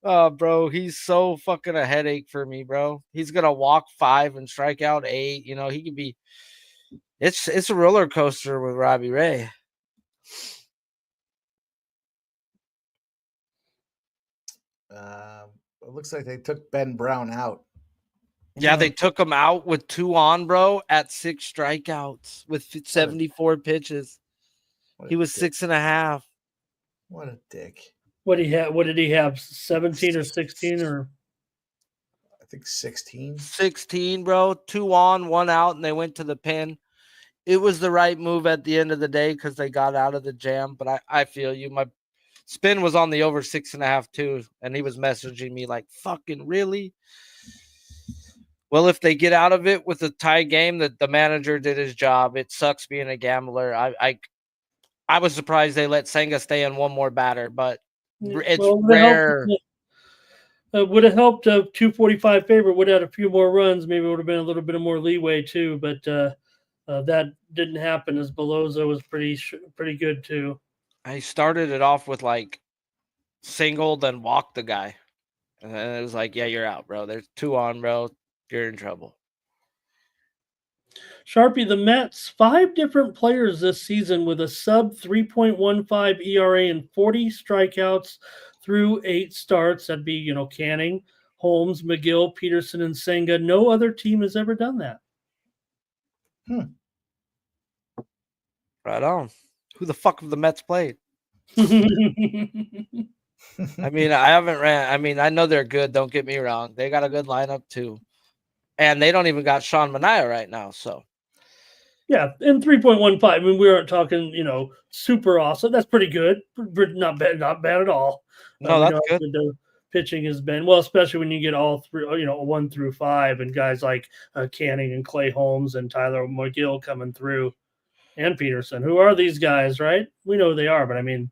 Oh, bro, he's so fucking a headache for me, bro. He's gonna walk 5 and strike out 8. You know, he could be. It's a roller coaster with Robbie Ray. It looks like they took Ben Brown out. Yeah, they took him out with 2 on, bro, at 6 strikeouts with 74 pitches. He was 6.5. What a dick. What did he have? 17 or 16 or? I think 16. 16, bro. 2 on, 1 out, and they went to the pin. It was the right move at the end of the day because they got out of the jam. But I feel you. My spin was on the over 6.5 too, and he was messaging me like, "Fucking really?" Well, if they get out of it with a tie game, that the manager did his job. It sucks being a gambler. I was surprised they let Senga stay in one more batter, but it's rare. Would have helped a 245 favorite. Would have had a few more runs. Maybe it would have been a little bit of more leeway too. But that didn't happen. As Belozo was pretty good too. I started it off with like single, then walked the guy, and then it was like, "Yeah, you're out, bro. There's 2 on, bro. You're in trouble." Sharpie, the Mets, 5 different players this season with a sub 3.15 ERA and 40 strikeouts through 8 starts. That'd be, Canning, Holmes, McGill, Peterson, and Senga. No other team has ever done that. Right on. Who the fuck have the Mets played? I mean, I haven't ran. I mean, I know they're good. Don't get me wrong. They got a good lineup too. And they don't even got Sean Manaea right now. So, yeah, and 3.15. I mean, we aren't talking, super awesome. That's pretty good. Not bad at all. no, We that's know how good. good the pitching has been. Well, especially when you get all three, 1 through 5, and guys like Canning and Clay Holmes and Tyler McGill coming through, and Peterson. Who are these guys, right? We know who they are, but I mean,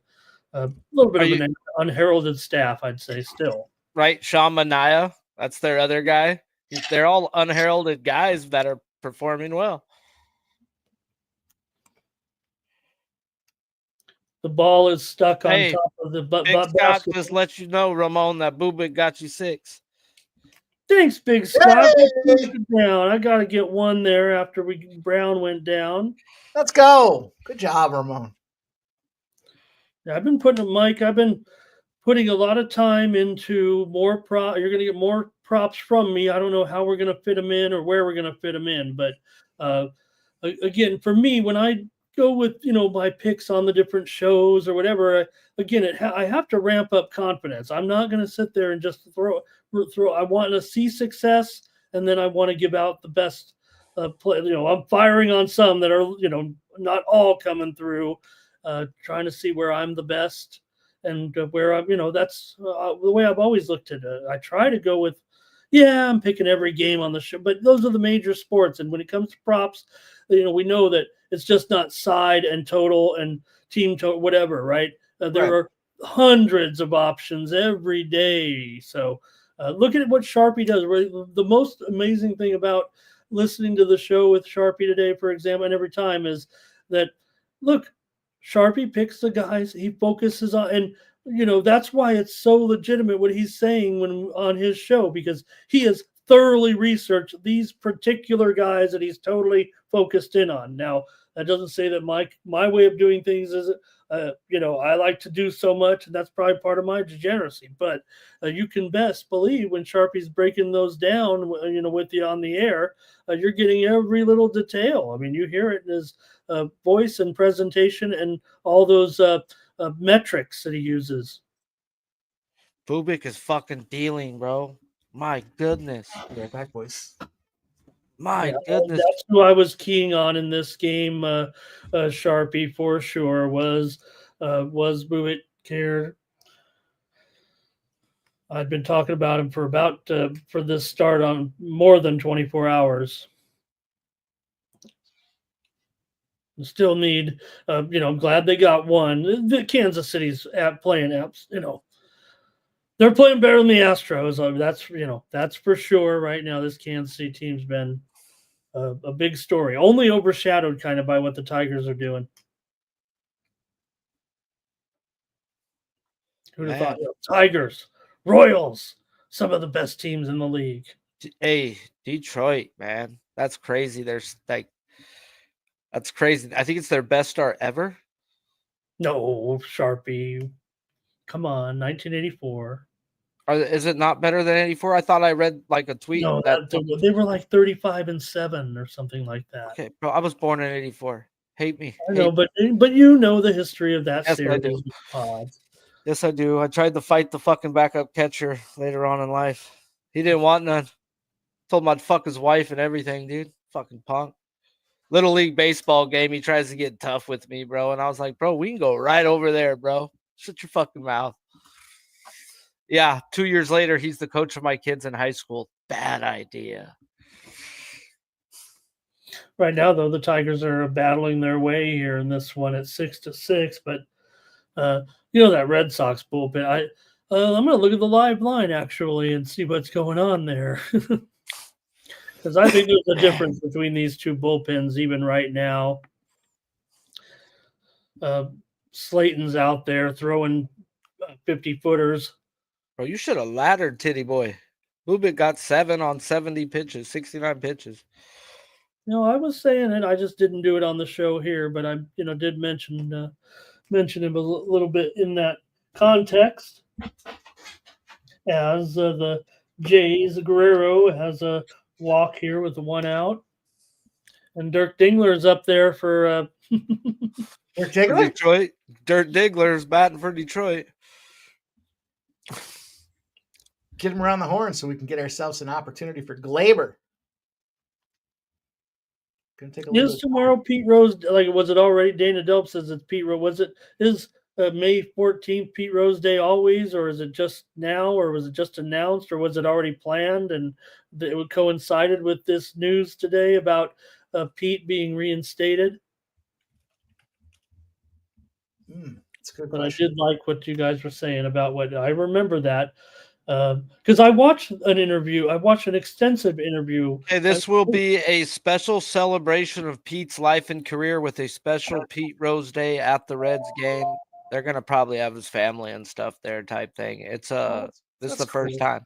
a little bit of an unheralded staff, I'd say, still. Right? Sean Manaea. That's their other guy. They're all unheralded guys that are performing well. The ball is stuck on Hey, top of the Big Scott basket. just let you know, Ramon, that Bubik got you 6. Thanks, Big Scott. Yay! Down. I got to get one there after Brown went down. Let's go. Good job, Ramon. Yeah, I've been putting a lot of time into more You're going to get more props from me. I don't know how we're going to fit them in or where we're going to fit them in, but again, for me, when I go with my picks on the different shows or whatever, I have to ramp up confidence. I'm not going to sit there and just throw. I want to see success, and then I want to give out the best play. I'm firing on some that are not all coming through, trying to see where I'm the best and where I'm. That's the way I've always looked at it. I try to go with, I'm picking every game on the show, but those are the major sports, and when it comes to props, we know that it's just not side and total and team total, whatever, right? There are hundreds of options every day. So look at what Sharpie does. The most amazing thing about listening to the show with Sharpie today, for example, and every time is that, look, Sharpie picks the guys he focuses on. And, that's why it's so legitimate what he's saying when on his show, because he has thoroughly researched these particular guys that he's totally focused in on. Now, that doesn't say that my way of doing things is, I like to do so much, and that's probably part of my degeneracy. But you can best believe when Sharpie's breaking those down, with you on the air, you're getting every little detail. I mean, you hear it in his voice and presentation and all those metrics that he uses. Bubik is fucking dealing, bro. My goodness. Yeah, back boys. My goodness. That's who I was keying on in this game. Sharpie for sure was Buick Care. I'd been talking about him for this start on more than 24 hours. Still need, I'm glad they got one. The Kansas City's playing apps, they're playing better than the Astros. That's for sure. Right now, this Kansas City team's been a big story, only overshadowed kind of by what the Tigers are doing. Who'd have thought? Tigers, Royals, some of the best teams in the league. Hey, Detroit, man, that's crazy. That's crazy. I think it's their best start ever. No, Sharpie, come on, 1984. Is it not better than 84? I thought I read like a tweet. No, they were like 35-7 or something like that. Okay, bro, I was born in 84. Hate me. I know, but you know the history of that series. I do. Yes, I do. I tried to fight the fucking backup catcher later on in life. He didn't want none. Told him I'd fuck his wife and everything, dude. Fucking punk. Little League baseball game. He tries to get tough with me, bro. And I was like, bro, we can go right over there, bro. Shut your fucking mouth. Yeah, 2 years later, he's the coach of my kids in high school. Bad idea. Right now, though, the Tigers are battling their way here in this one at 6-6. But that Red Sox bullpen. I'm going to look at the live line actually and see what's going on there, because I think there's a difference between these two bullpens even right now. Slayton's out there throwing 50-footers. Bro, you should have laddered Titty Boy. Bubik got 7 on 70 pitches, 69 pitches. No, I was saying it. I just didn't do it on the show here, but I, did mention him a little bit in that context, as the Jays Guerrero has a walk here with the one out, and Dirk Dingler is up there for Dirk For Diggler? Detroit. Dirt Diggler's batting for Detroit. Get him around the horn so we can get ourselves an opportunity for Glaber. Gonna take a little is bit. tomorrow Pete Rose. Like, was it already? Dana Delp says it's Pete Rose. Was it is May 14th Pete Rose Day always, or is it just now, or was it just announced, or was it already planned and it coincided with this news today about Pete being reinstated? That's a good But I question. did like what you guys were saying about what I remember that because I watched an interview. I watched an extensive interview. Okay, this will be a special celebration of Pete's life and career with a special Pete Rose Day at the Reds game. They're gonna probably have his family and stuff there, type thing. It's this is That's the first cool. time.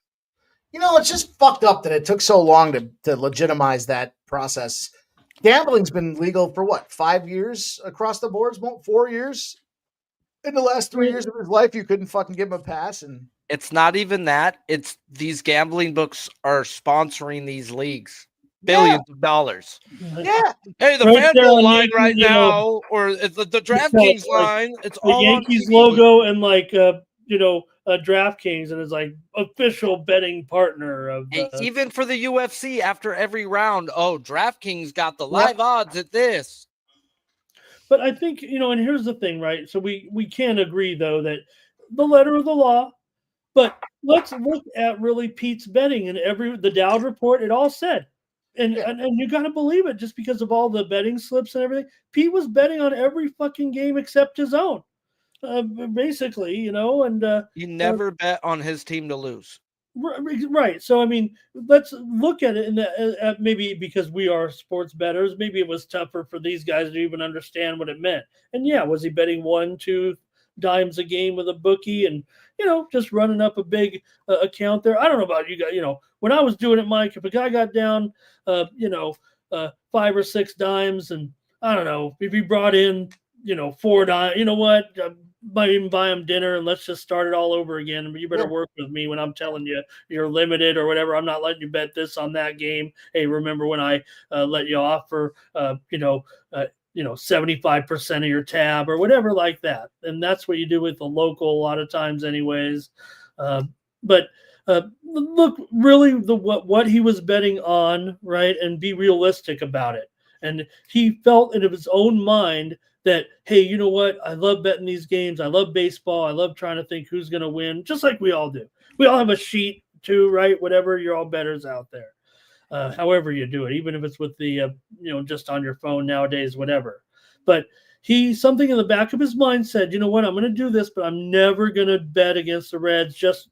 It's just fucked up that it took so long to legitimize that process. Gambling's been legal for what, 5 years across the boards? 4 years? In the last 3 years of his life, you couldn't fucking give him a pass. And It's not even that. It's these gambling books are sponsoring these leagues. Billions of dollars. yeah, Hey, the Right there FanDuel on line Yankee, right now, or it's the DraftKings like line, it's the all on Yankees TV. logo and DraftKings, and it's like official betting partner of Even for the UFC after every round. Oh, DraftKings got the live odds at this. But I think, and here's the thing, right? So we can agree though that the letter of the law, but let's look at really Pete's betting and the Dowd report, it all said. And you got to believe it just because of all the betting slips and everything. Pete was betting on every fucking game except his own, basically, and you never bet on his team to lose. Right. So, I mean, let's look at it in maybe because we are sports bettors, maybe it was tougher for these guys to even understand what it meant. And yeah, was he betting 1-2 dimes a game with a bookie and, just running up a big account there? I don't know about you guys. When I was doing it, Mike, if a guy got down, 5 or 6 dimes, and I don't know, if he brought in, 4 dimes, you know what? Might even buy him dinner and let's just start it all over again. But you better work with me when I'm telling you you're limited or whatever. I'm not letting you bet this on that game. Hey, remember when I let you off for 75% of your tab or whatever like that. And that's what you do with the local a lot of times, anyways. But look, really, what he was betting on, right, and be realistic about it. And he felt in his own mind that, hey, you know what? I love betting these games. I love baseball. I love trying to think who's going to win, just like we all do. We all have a sheet too, right? Whatever, you're all bettors out there. However you do it, even if it's with the, just on your phone nowadays, whatever. But something in the back of his mind said, you know what? I'm going to do this, but I'm never going to bet against the Reds just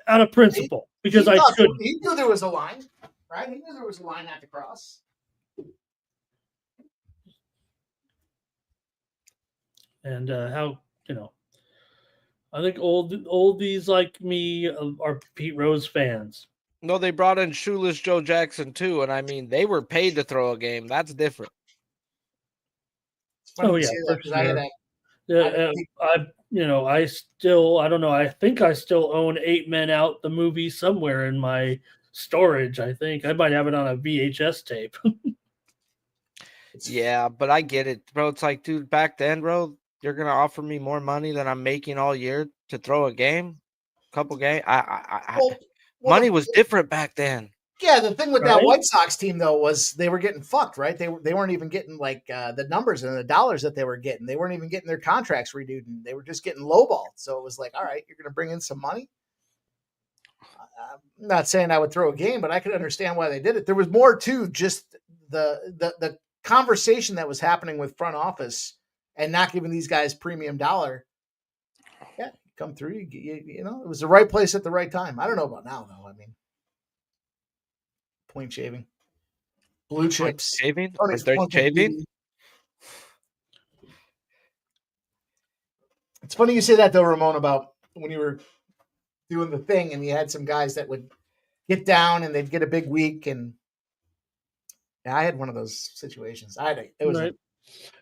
out of principle because I should. He knew there was a line, right? He knew there was a line not to cross. And how, I think oldies like me are Pete Rose fans. No, they brought in Shoeless Joe Jackson too, and I mean they were paid to throw a game. That's different. Oh yeah, for sure. I still, I don't know. I think I still own 8 Men Out, the movie, somewhere in my storage. I think I might have it on a VHS tape. Yeah, but I get it, bro. It's like, dude, back then, bro, you're gonna offer me more money than I'm making all year to throw a couple games. Money was different back then. Yeah, the thing with that White Sox team though was they were getting fucked, right? They weren't even getting like the numbers and the dollars that they were getting. They weren't even getting their contracts renewed, and they were just getting lowballed. So it was like, all right, you're going to bring in some money. I'm not saying I would throw a game, but I could understand why they did it. There was more to just the conversation that was happening with front office and not giving these guys premium dollar. Yeah, come through. It was the right place at the right time. I don't know about now though. I mean. Point shaving, blue chips, shaving, or they're shaving. It's funny you say that though, Ramon, about when you were doing the thing and you had some guys that would get down and they'd get a big week and Yeah, I had one of those situations. It was Right.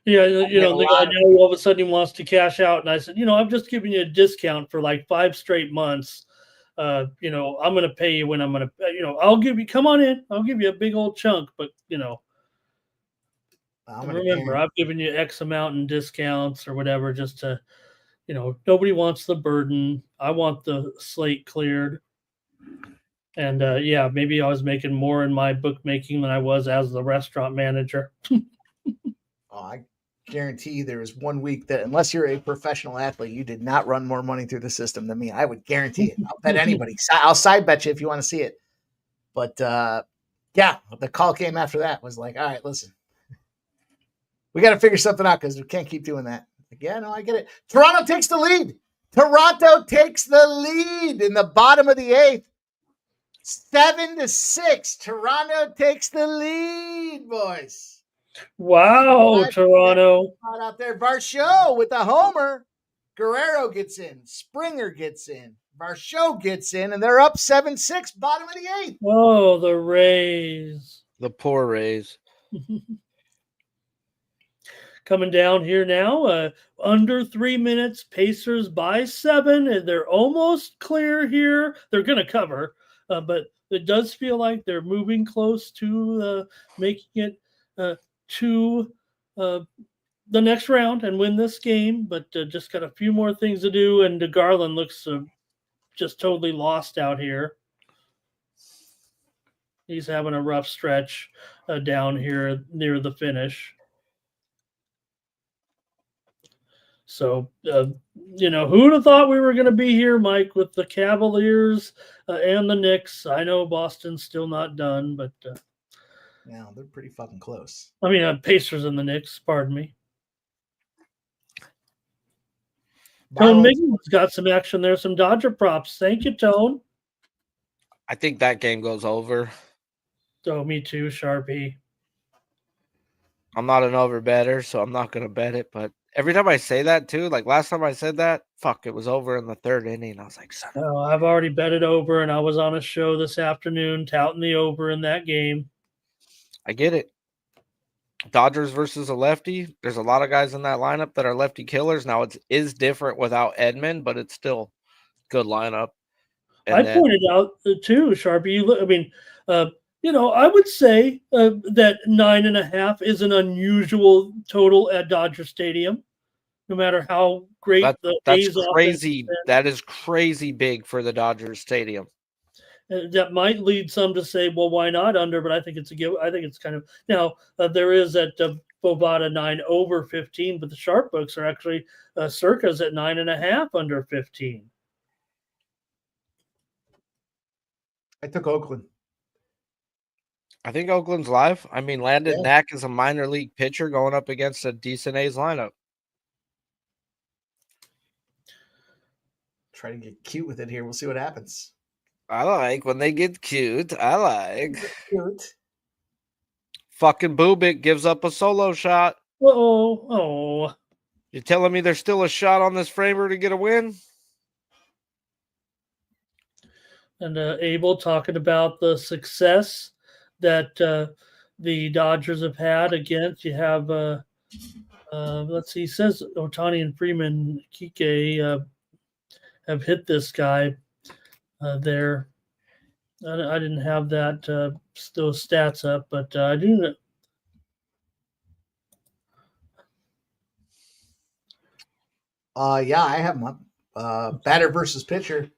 Yeah, I you had know, a the guy lot of now all of a sudden he wants to cash out, and I said, I'm just giving you a discount for like 5 straight months. I'm going to pay you when I'm going to, I'll give you, come on in, I'll give you a big old chunk, but I'm gonna remember, guarantee. I've given you X amount in discounts or whatever, just to, nobody wants the burden. I want the slate cleared. And yeah, maybe I was making more in my bookmaking than I was as the restaurant manager. I guarantee there was 1 week that, unless you're a professional athlete, you did not run more money through the system than me. I would guarantee it. I'll bet anybody. I'll side bet you if you want to see it. But yeah, the call came after that. Was like, all right, listen, we got to figure something out because we can't keep doing that. Like, yeah, no, I get it. Toronto takes the lead. Toronto takes the lead in the bottom of the 8th. 7-6. Toronto takes the lead, boys. Wow, Toronto. Out there, Varsho with the homer. Guerrero gets in. Springer gets in. Varsho gets in, and they're up 7-6, bottom of the 8th. Oh, the Rays. The poor Rays. Coming down here now, under 3 minutes, Pacers by 7, and they're almost clear here. They're going to cover, but it does feel like they're moving close to making it to the next round and win this game, but just got a few more things to do, and Garland looks just totally lost out here. He's having a rough stretch down here near the finish. So, who'd have thought we were going to be here, Mike, with the Cavaliers and the Knicks? I know Boston's still not done, but yeah, they're pretty fucking close. I mean, Pacers and the Knicks, pardon me. Tone Miggin's got some action there, some Dodger props. Thank you, Tone. I think that game goes over. Oh, me too, Sharpie. I'm not an over better, so I'm not going to bet it. But every time I say that, too, like last time I said that, it was over in the 3rd inning. I was like, son. Oh, I've already bet it over, and I was on a show this afternoon touting the over in that game. I get it. Dodgers versus a lefty. There's a lot of guys in that lineup that are lefty killers. Now, it is different without Edmund, but it's still good lineup. And pointed out, too, Sharpie, I would say that 9.5 is an unusual total at Dodger Stadium, no matter how great that's crazy. That is crazy big for the Dodgers Stadium. That might lead some to say, well, why not under? But I think it's a give. I think it's kind of now there is at Bovada 9 over 15, but the sharp books are actually Circa's at 9.5 under 15. I took Oakland. I think Oakland's live. I mean, Landon Knack is a minor league pitcher going up against a decent A's lineup. Try to get cute with it here. We'll see what happens. I like when they get cute. I like. Cute. Fucking Bubik gives up a solo shot. Oh. You telling me there's still a shot on this framer to get a win? And Abel talking about the success that the Dodgers have had against. You have, let's see, he says Ohtani and Freeman, Kike have hit this guy there. I didn't have that those stats up, but I do know. Yeah, I have them up. Batter versus pitcher.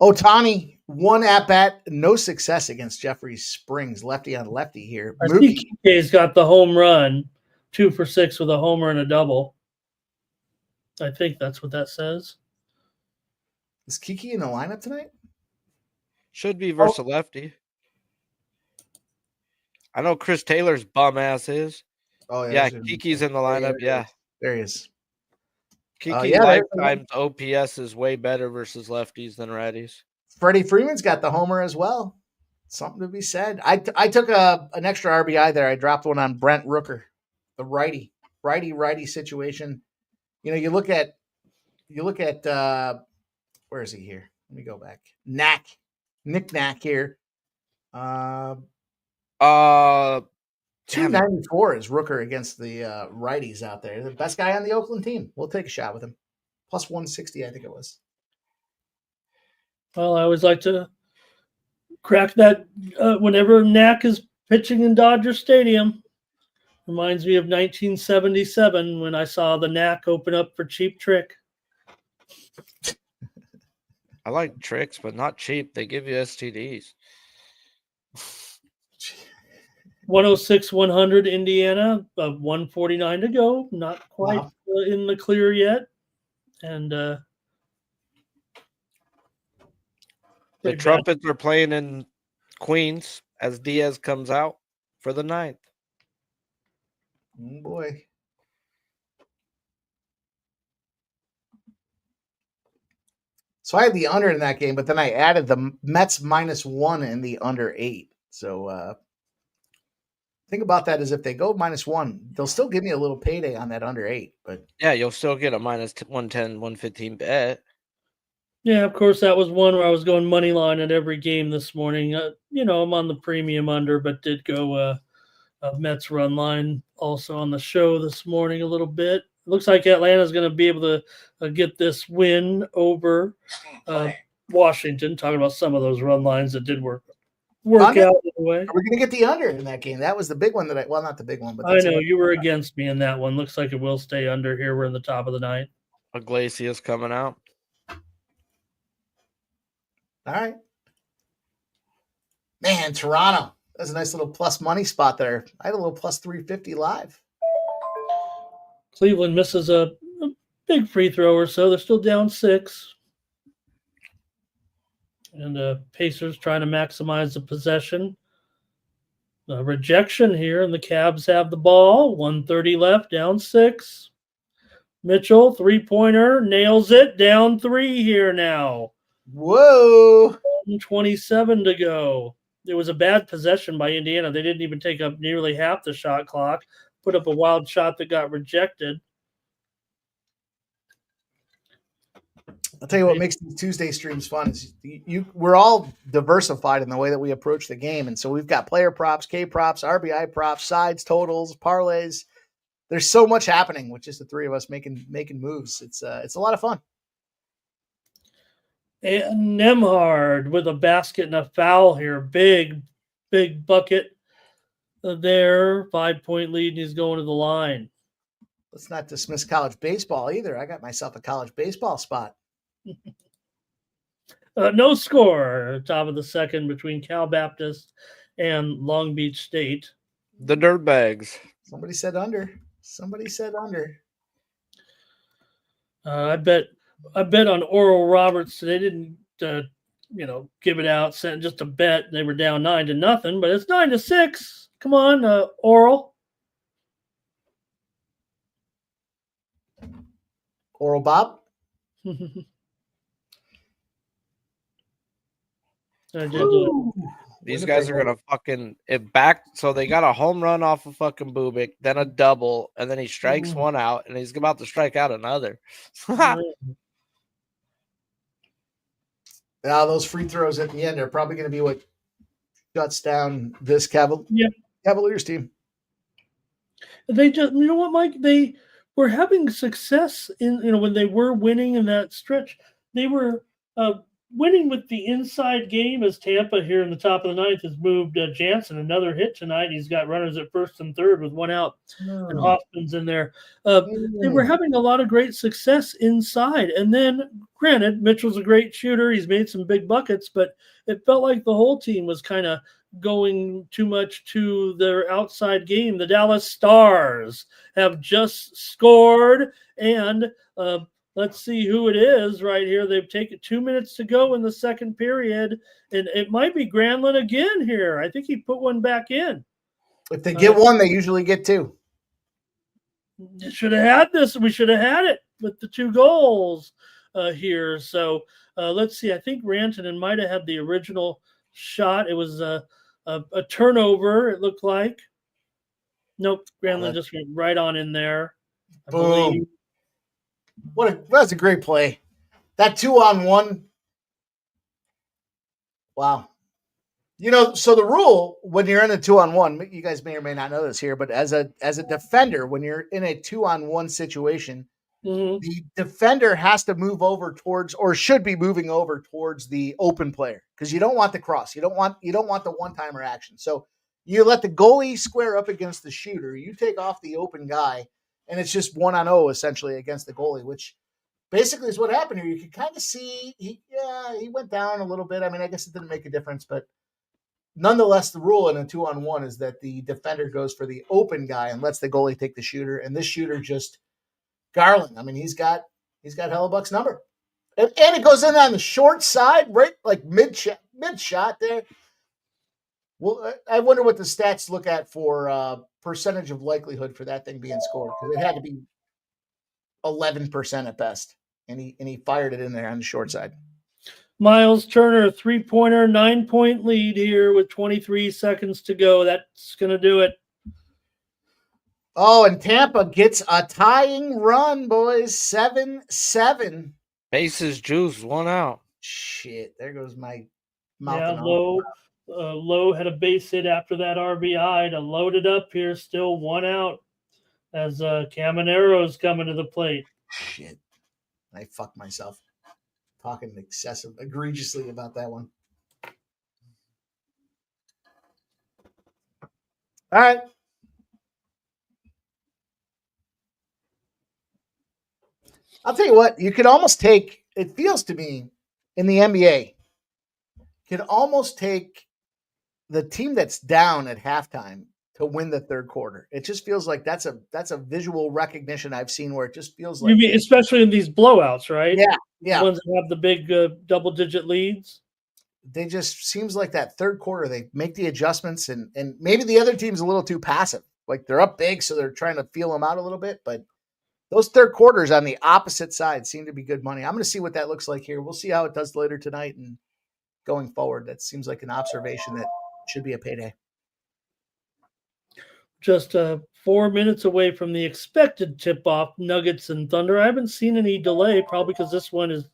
Ohtani, 1 at bat, no success against Jeffrey Springs, lefty on lefty here. I think Kike's got the home run, 2 for 6 with a homer and a double. I think that's what that says. Is Kike in the lineup tonight? Should be versus a lefty. I know Chris Taylor's bum ass is. Oh yeah. Kiki's in the lineup. There he is. Kiki lifetime OPS is way better versus lefties than righties. Freddie Freeman's got the homer as well. Something to be said. I took an extra RBI there. I dropped one on Brent Rooker, the righty situation. You look at where is he here? Let me go back. Nick Knack here. Damn it. 294 is Rooker against the righties out there. The best guy on the Oakland team. We'll take a shot with him. Plus 160, I think it was. Well, I always like to crack that whenever Knack is pitching in Dodger Stadium. Reminds me of 1977 when I saw the Knack open up for Cheap Trick. I like tricks, but not cheap. They give you STDs. 106, 100 Indiana, 149 to go. Not quite in the clear yet. And the Trumpets are playing in Queens as Diaz comes out for the 9th. Oh boy. So I had the under in that game, but then I added the Mets -1 in the under 8. So think about that as if they go -1, they'll still give me a little payday on that under 8. But yeah, you'll still get a -110, 115 bet. Yeah, of course, that was one where I was going money line at every game this morning. I'm on the premium under, but did go Mets run line also on the show this morning a little bit. It looks like Atlanta's going to be able to get this win over Washington. Talking about some of those run lines that did work out anyway. Are we going to get the under in that game? That was the big one that not the big one, but I know you were against me in that one. Looks like it will stay under here. We're in the top of the 9th. Iglesias coming out. All right. Man, Toronto. That's a nice little plus money spot there. I had a little plus 350 live. Cleveland misses a big free throw or so. They're still down 6. And Pacers trying to maximize the possession. Rejection here, and the Cavs have the ball. 1:30 left, down 6. Mitchell, three-pointer, nails it. Down 3 here now. Whoa. 27 to go. It was a bad possession by Indiana. They didn't even take up nearly half the shot clock. Put up a wild shot that got rejected. I'll tell you what makes these Tuesday streams fun is we're all diversified in the way that we approach the game. And so we've got player props, K props, RBI props, sides, totals, parlays. There's so much happening with just the three of us making moves. It's a lot of fun. And Nemhard with a basket and a foul here. Big bucket there. 5-point lead, and he's going to the line. Let's not dismiss college baseball either. I got myself a college baseball spot. No score. Top of the 2nd between Cal Baptist and Long Beach State. The Dirtbags. Somebody said under. I bet on Oral Roberts. They didn't, give it out. Sent just a bet. They were down 9-0, but it's 9-6. Come on, Oral. Oral Bob. These guys are gonna fucking it back. So they got a home run off of fucking Bubik, then a double, and then he strikes one out, and he's about to strike out another. Now those free throws at the end are probably going to be what shuts down this Cavaliers team. They just, you know what, Mike? They were having success in, when they were winning in that stretch. They were winning with the inside game as Tampa here in the top of the 9th has moved Jansen. Another hit tonight. He's got runners at 1st and 3rd with 1 out, and Hoffman's in there. They were having a lot of great success inside. And then, granted, Mitchell's a great shooter. He's made some big buckets, but it felt like the whole team was kind of going too much to their outside game. The Dallas Stars have just scored, and let's see who it is right here. They've taken 2 minutes to go in the 2nd period, and it might be Granlund again here. I think he put one back in. If they get one, they usually get 2. Should have had this. We should have had it with the 2 goals here. So let's see. I think Rantanen might have had the original shot. It was a turnover, it looked like. Nope. Granlund just went right on in there. I believe. That's a great play. That 2-on-1. Wow. So the rule when you're in a 2-on-1, you guys may or may not know this here, but as a defender, when you're in a 2-on-1 situation, the defender has to move over towards, or should be moving over towards, the open player, because you don't want the cross. You don't want the one-timer action. So you let the goalie square up against the shooter. You take off the open guy, and it's just 1-on-0 essentially against the goalie, which basically is what happened here. You can kind of see he went down a little bit. I mean, I guess it didn't make a difference, but nonetheless, the rule in a 2-on-1 is that the defender goes for the open guy and lets the goalie take the shooter. And this shooter just Garland. I mean, he's got Hellebuck's number, and it goes in on the short side, right, like mid shot there. Well, I wonder what the stats look at for percentage of likelihood for that thing being scored, because it had to be 11% at best, and he fired it in there on the short side. Miles Turner, 3-pointer, 9-point lead here with 23 seconds to go. That's going to do it. Oh, and Tampa gets a tying run, boys. 7-7. Bases juice, 1 out. Shit, there goes my mouth. Yeah, Lowe had a base hit after that RBI to load it up here. Still 1 out as Camanero's coming to the plate. Shit, I fucked myself talking egregiously about that one. All right. I'll tell you what, you could almost take, it feels to me, in the NBA, could almost take the team that's down at halftime to win the third quarter. It just feels like that's a visual recognition I've seen where it just feels like, you mean especially in these blowouts, right? Yeah. The ones that have the big double-digit leads. They just seems like that third quarter they make the adjustments, and maybe the other team's a little too passive. Like they're up big, so they're trying to feel them out a little bit, but those third quarters on the opposite side seem to be good money. I'm going to see what that looks like here. We'll see how it does later tonight and going forward. That seems like an observation that should be a payday. Just 4 minutes away from the expected tip-off, Nuggets and Thunder. I haven't seen any delay, probably because this one is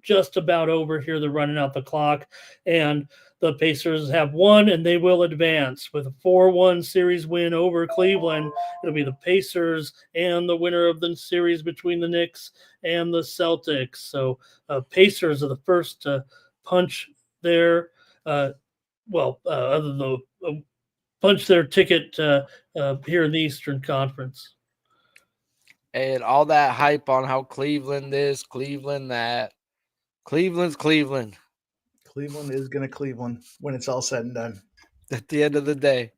just about over here. They're running out the clock, and the Pacers have won, and they will advance with a 4-1 series win over Cleveland. It'll be the Pacers and the winner of the series between the Knicks and the Celtics. So Pacers are the first to punch their punch their ticket here in the Eastern Conference. And all that hype on how Cleveland this, Cleveland that. Cleveland's Cleveland. Cleveland is going to Cleveland when it's all said and done. At the end of the day.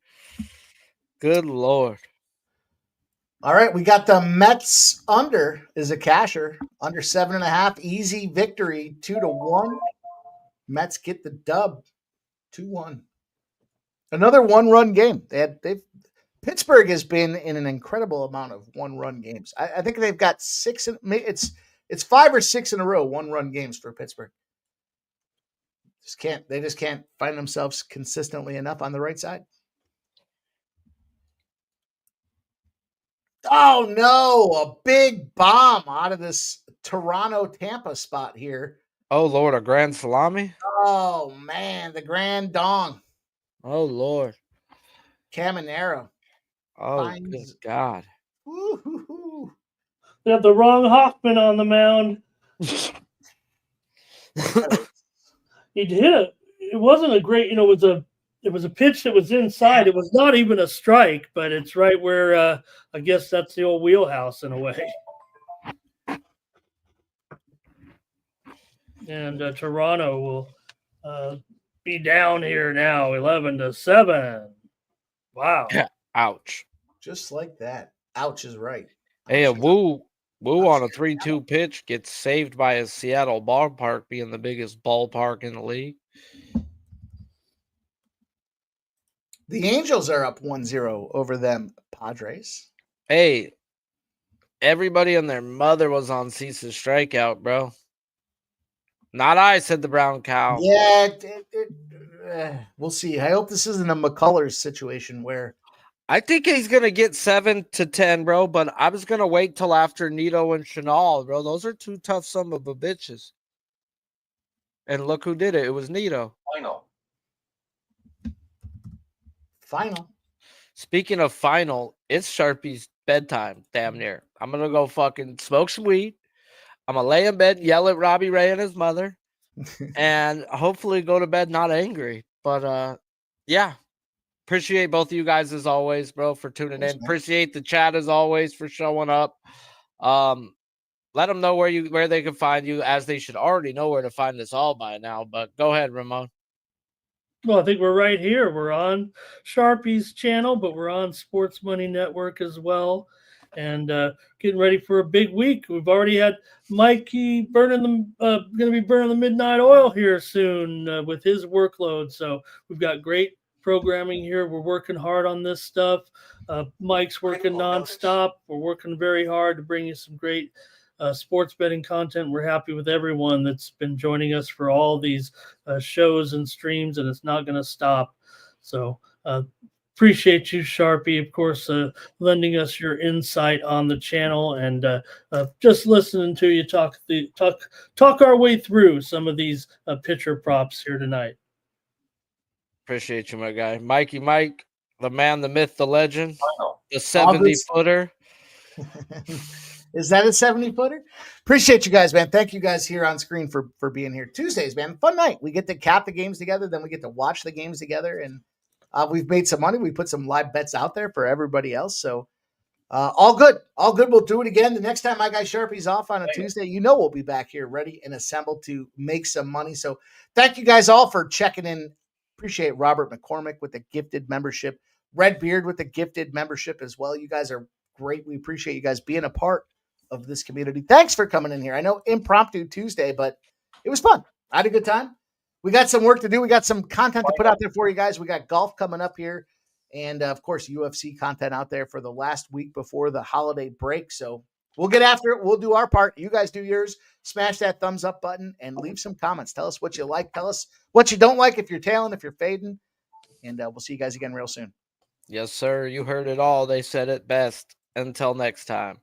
Good Lord. All right, we got the Mets under is a casher. Under 7.5. Easy victory, 2-1. Mets get the dub, 2-1. Another 1-run game. Pittsburgh has been in an incredible amount of 1-run games. I think they've got 6. It's 5 or 6 in a row 1-run games for Pittsburgh. They just can't find themselves consistently enough on the right side. Oh no, a big bomb out of this Toronto-Tampa spot here. Oh Lord, a grand salami? Oh man, the grand dong. Oh Lord. Caminero. Oh good God. Woo-hoo-hoo. They have the wrong Hoffman on the mound. He hit it. It wasn't a great, it was a pitch that was inside. It was not even a strike, but it's right where I guess that's the old wheelhouse in a way. And Toronto will be down here now, 11-7. Wow. Ouch. Just like that. Ouch is right. Hey, a Woo on a 3-2 pitch gets saved by his Seattle ballpark being the biggest ballpark in the league. The Angels are up 1-0 over them Padres. Hey, everybody and their mother was on Cease's strikeout, bro. Not I, said the brown cow. Yeah, we'll see. I hope this isn't a McCullers situation where I think he's going to get 7 to 10, bro, but I was going to wait till after Nito and Chenal, bro. Those are two tough son of a bitches. And look who did it. It was Nito. I know. Final. Speaking of final, it's Sharpie's bedtime, damn near. I'm going to go fucking smoke some weed. I'm going to lay in bed and yell at Robbie Ray and his mother, and hopefully go to bed not angry. But, yeah, appreciate both of you guys as always, bro, for tuning Thanks, in. man. Appreciate the chat as always for showing up. Let them know where they can find you, as they should already know where to find us all by now. But go ahead, Ramon. Well, I think we're right here. We're on Sharpie's channel, but we're on Sports Money Network as well. And getting ready for a big week. We've already had Mikey going to be burning the midnight oil here soon with his workload. So we've got great programming here. We're working hard on this stuff. Mike's working nonstop. We're working very hard to bring you some great sports betting content. We're happy with everyone that's been joining us for all these shows and streams, and it's not going to stop. So appreciate you, Sharpie, of course, lending us your insight on the channel, and just listening to you talk our way through some of these pitcher props here tonight. Appreciate you, my guy. Mikey Mike, the man, the myth, the legend, the All good 70-footer. Is that a 70-footer? Appreciate you guys, man. Thank you guys here on screen for being here. Tuesdays, man. Fun night. We get to cap the games together, then we get to watch the games together, and we've made some money. We put some live bets out there for everybody else. So all good. All good. We'll do it again. The next time my guy Sharpie's off on a Tuesday, we'll be back here ready and assembled to make some money. So thank you guys all for checking in. Appreciate Robert McCormick with the gifted membership. Red Beard with the gifted membership as well. You guys are great. We appreciate you guys being a part of this community. Thanks for coming in here. I know impromptu Tuesday, but it was fun. I had a good time. We got some work to do. We got some content to put out there for you guys. We got golf coming up here, and of course UFC content out there for the last week before the holiday break. So we'll get after it. We'll do our part. You guys do yours. Smash that thumbs up button and leave some comments. Tell us what you like. Tell us what you don't like, if you're tailing, if you're fading, and we'll see you guys again real soon. Yes, sir. You heard it all. They said it best. Until next time.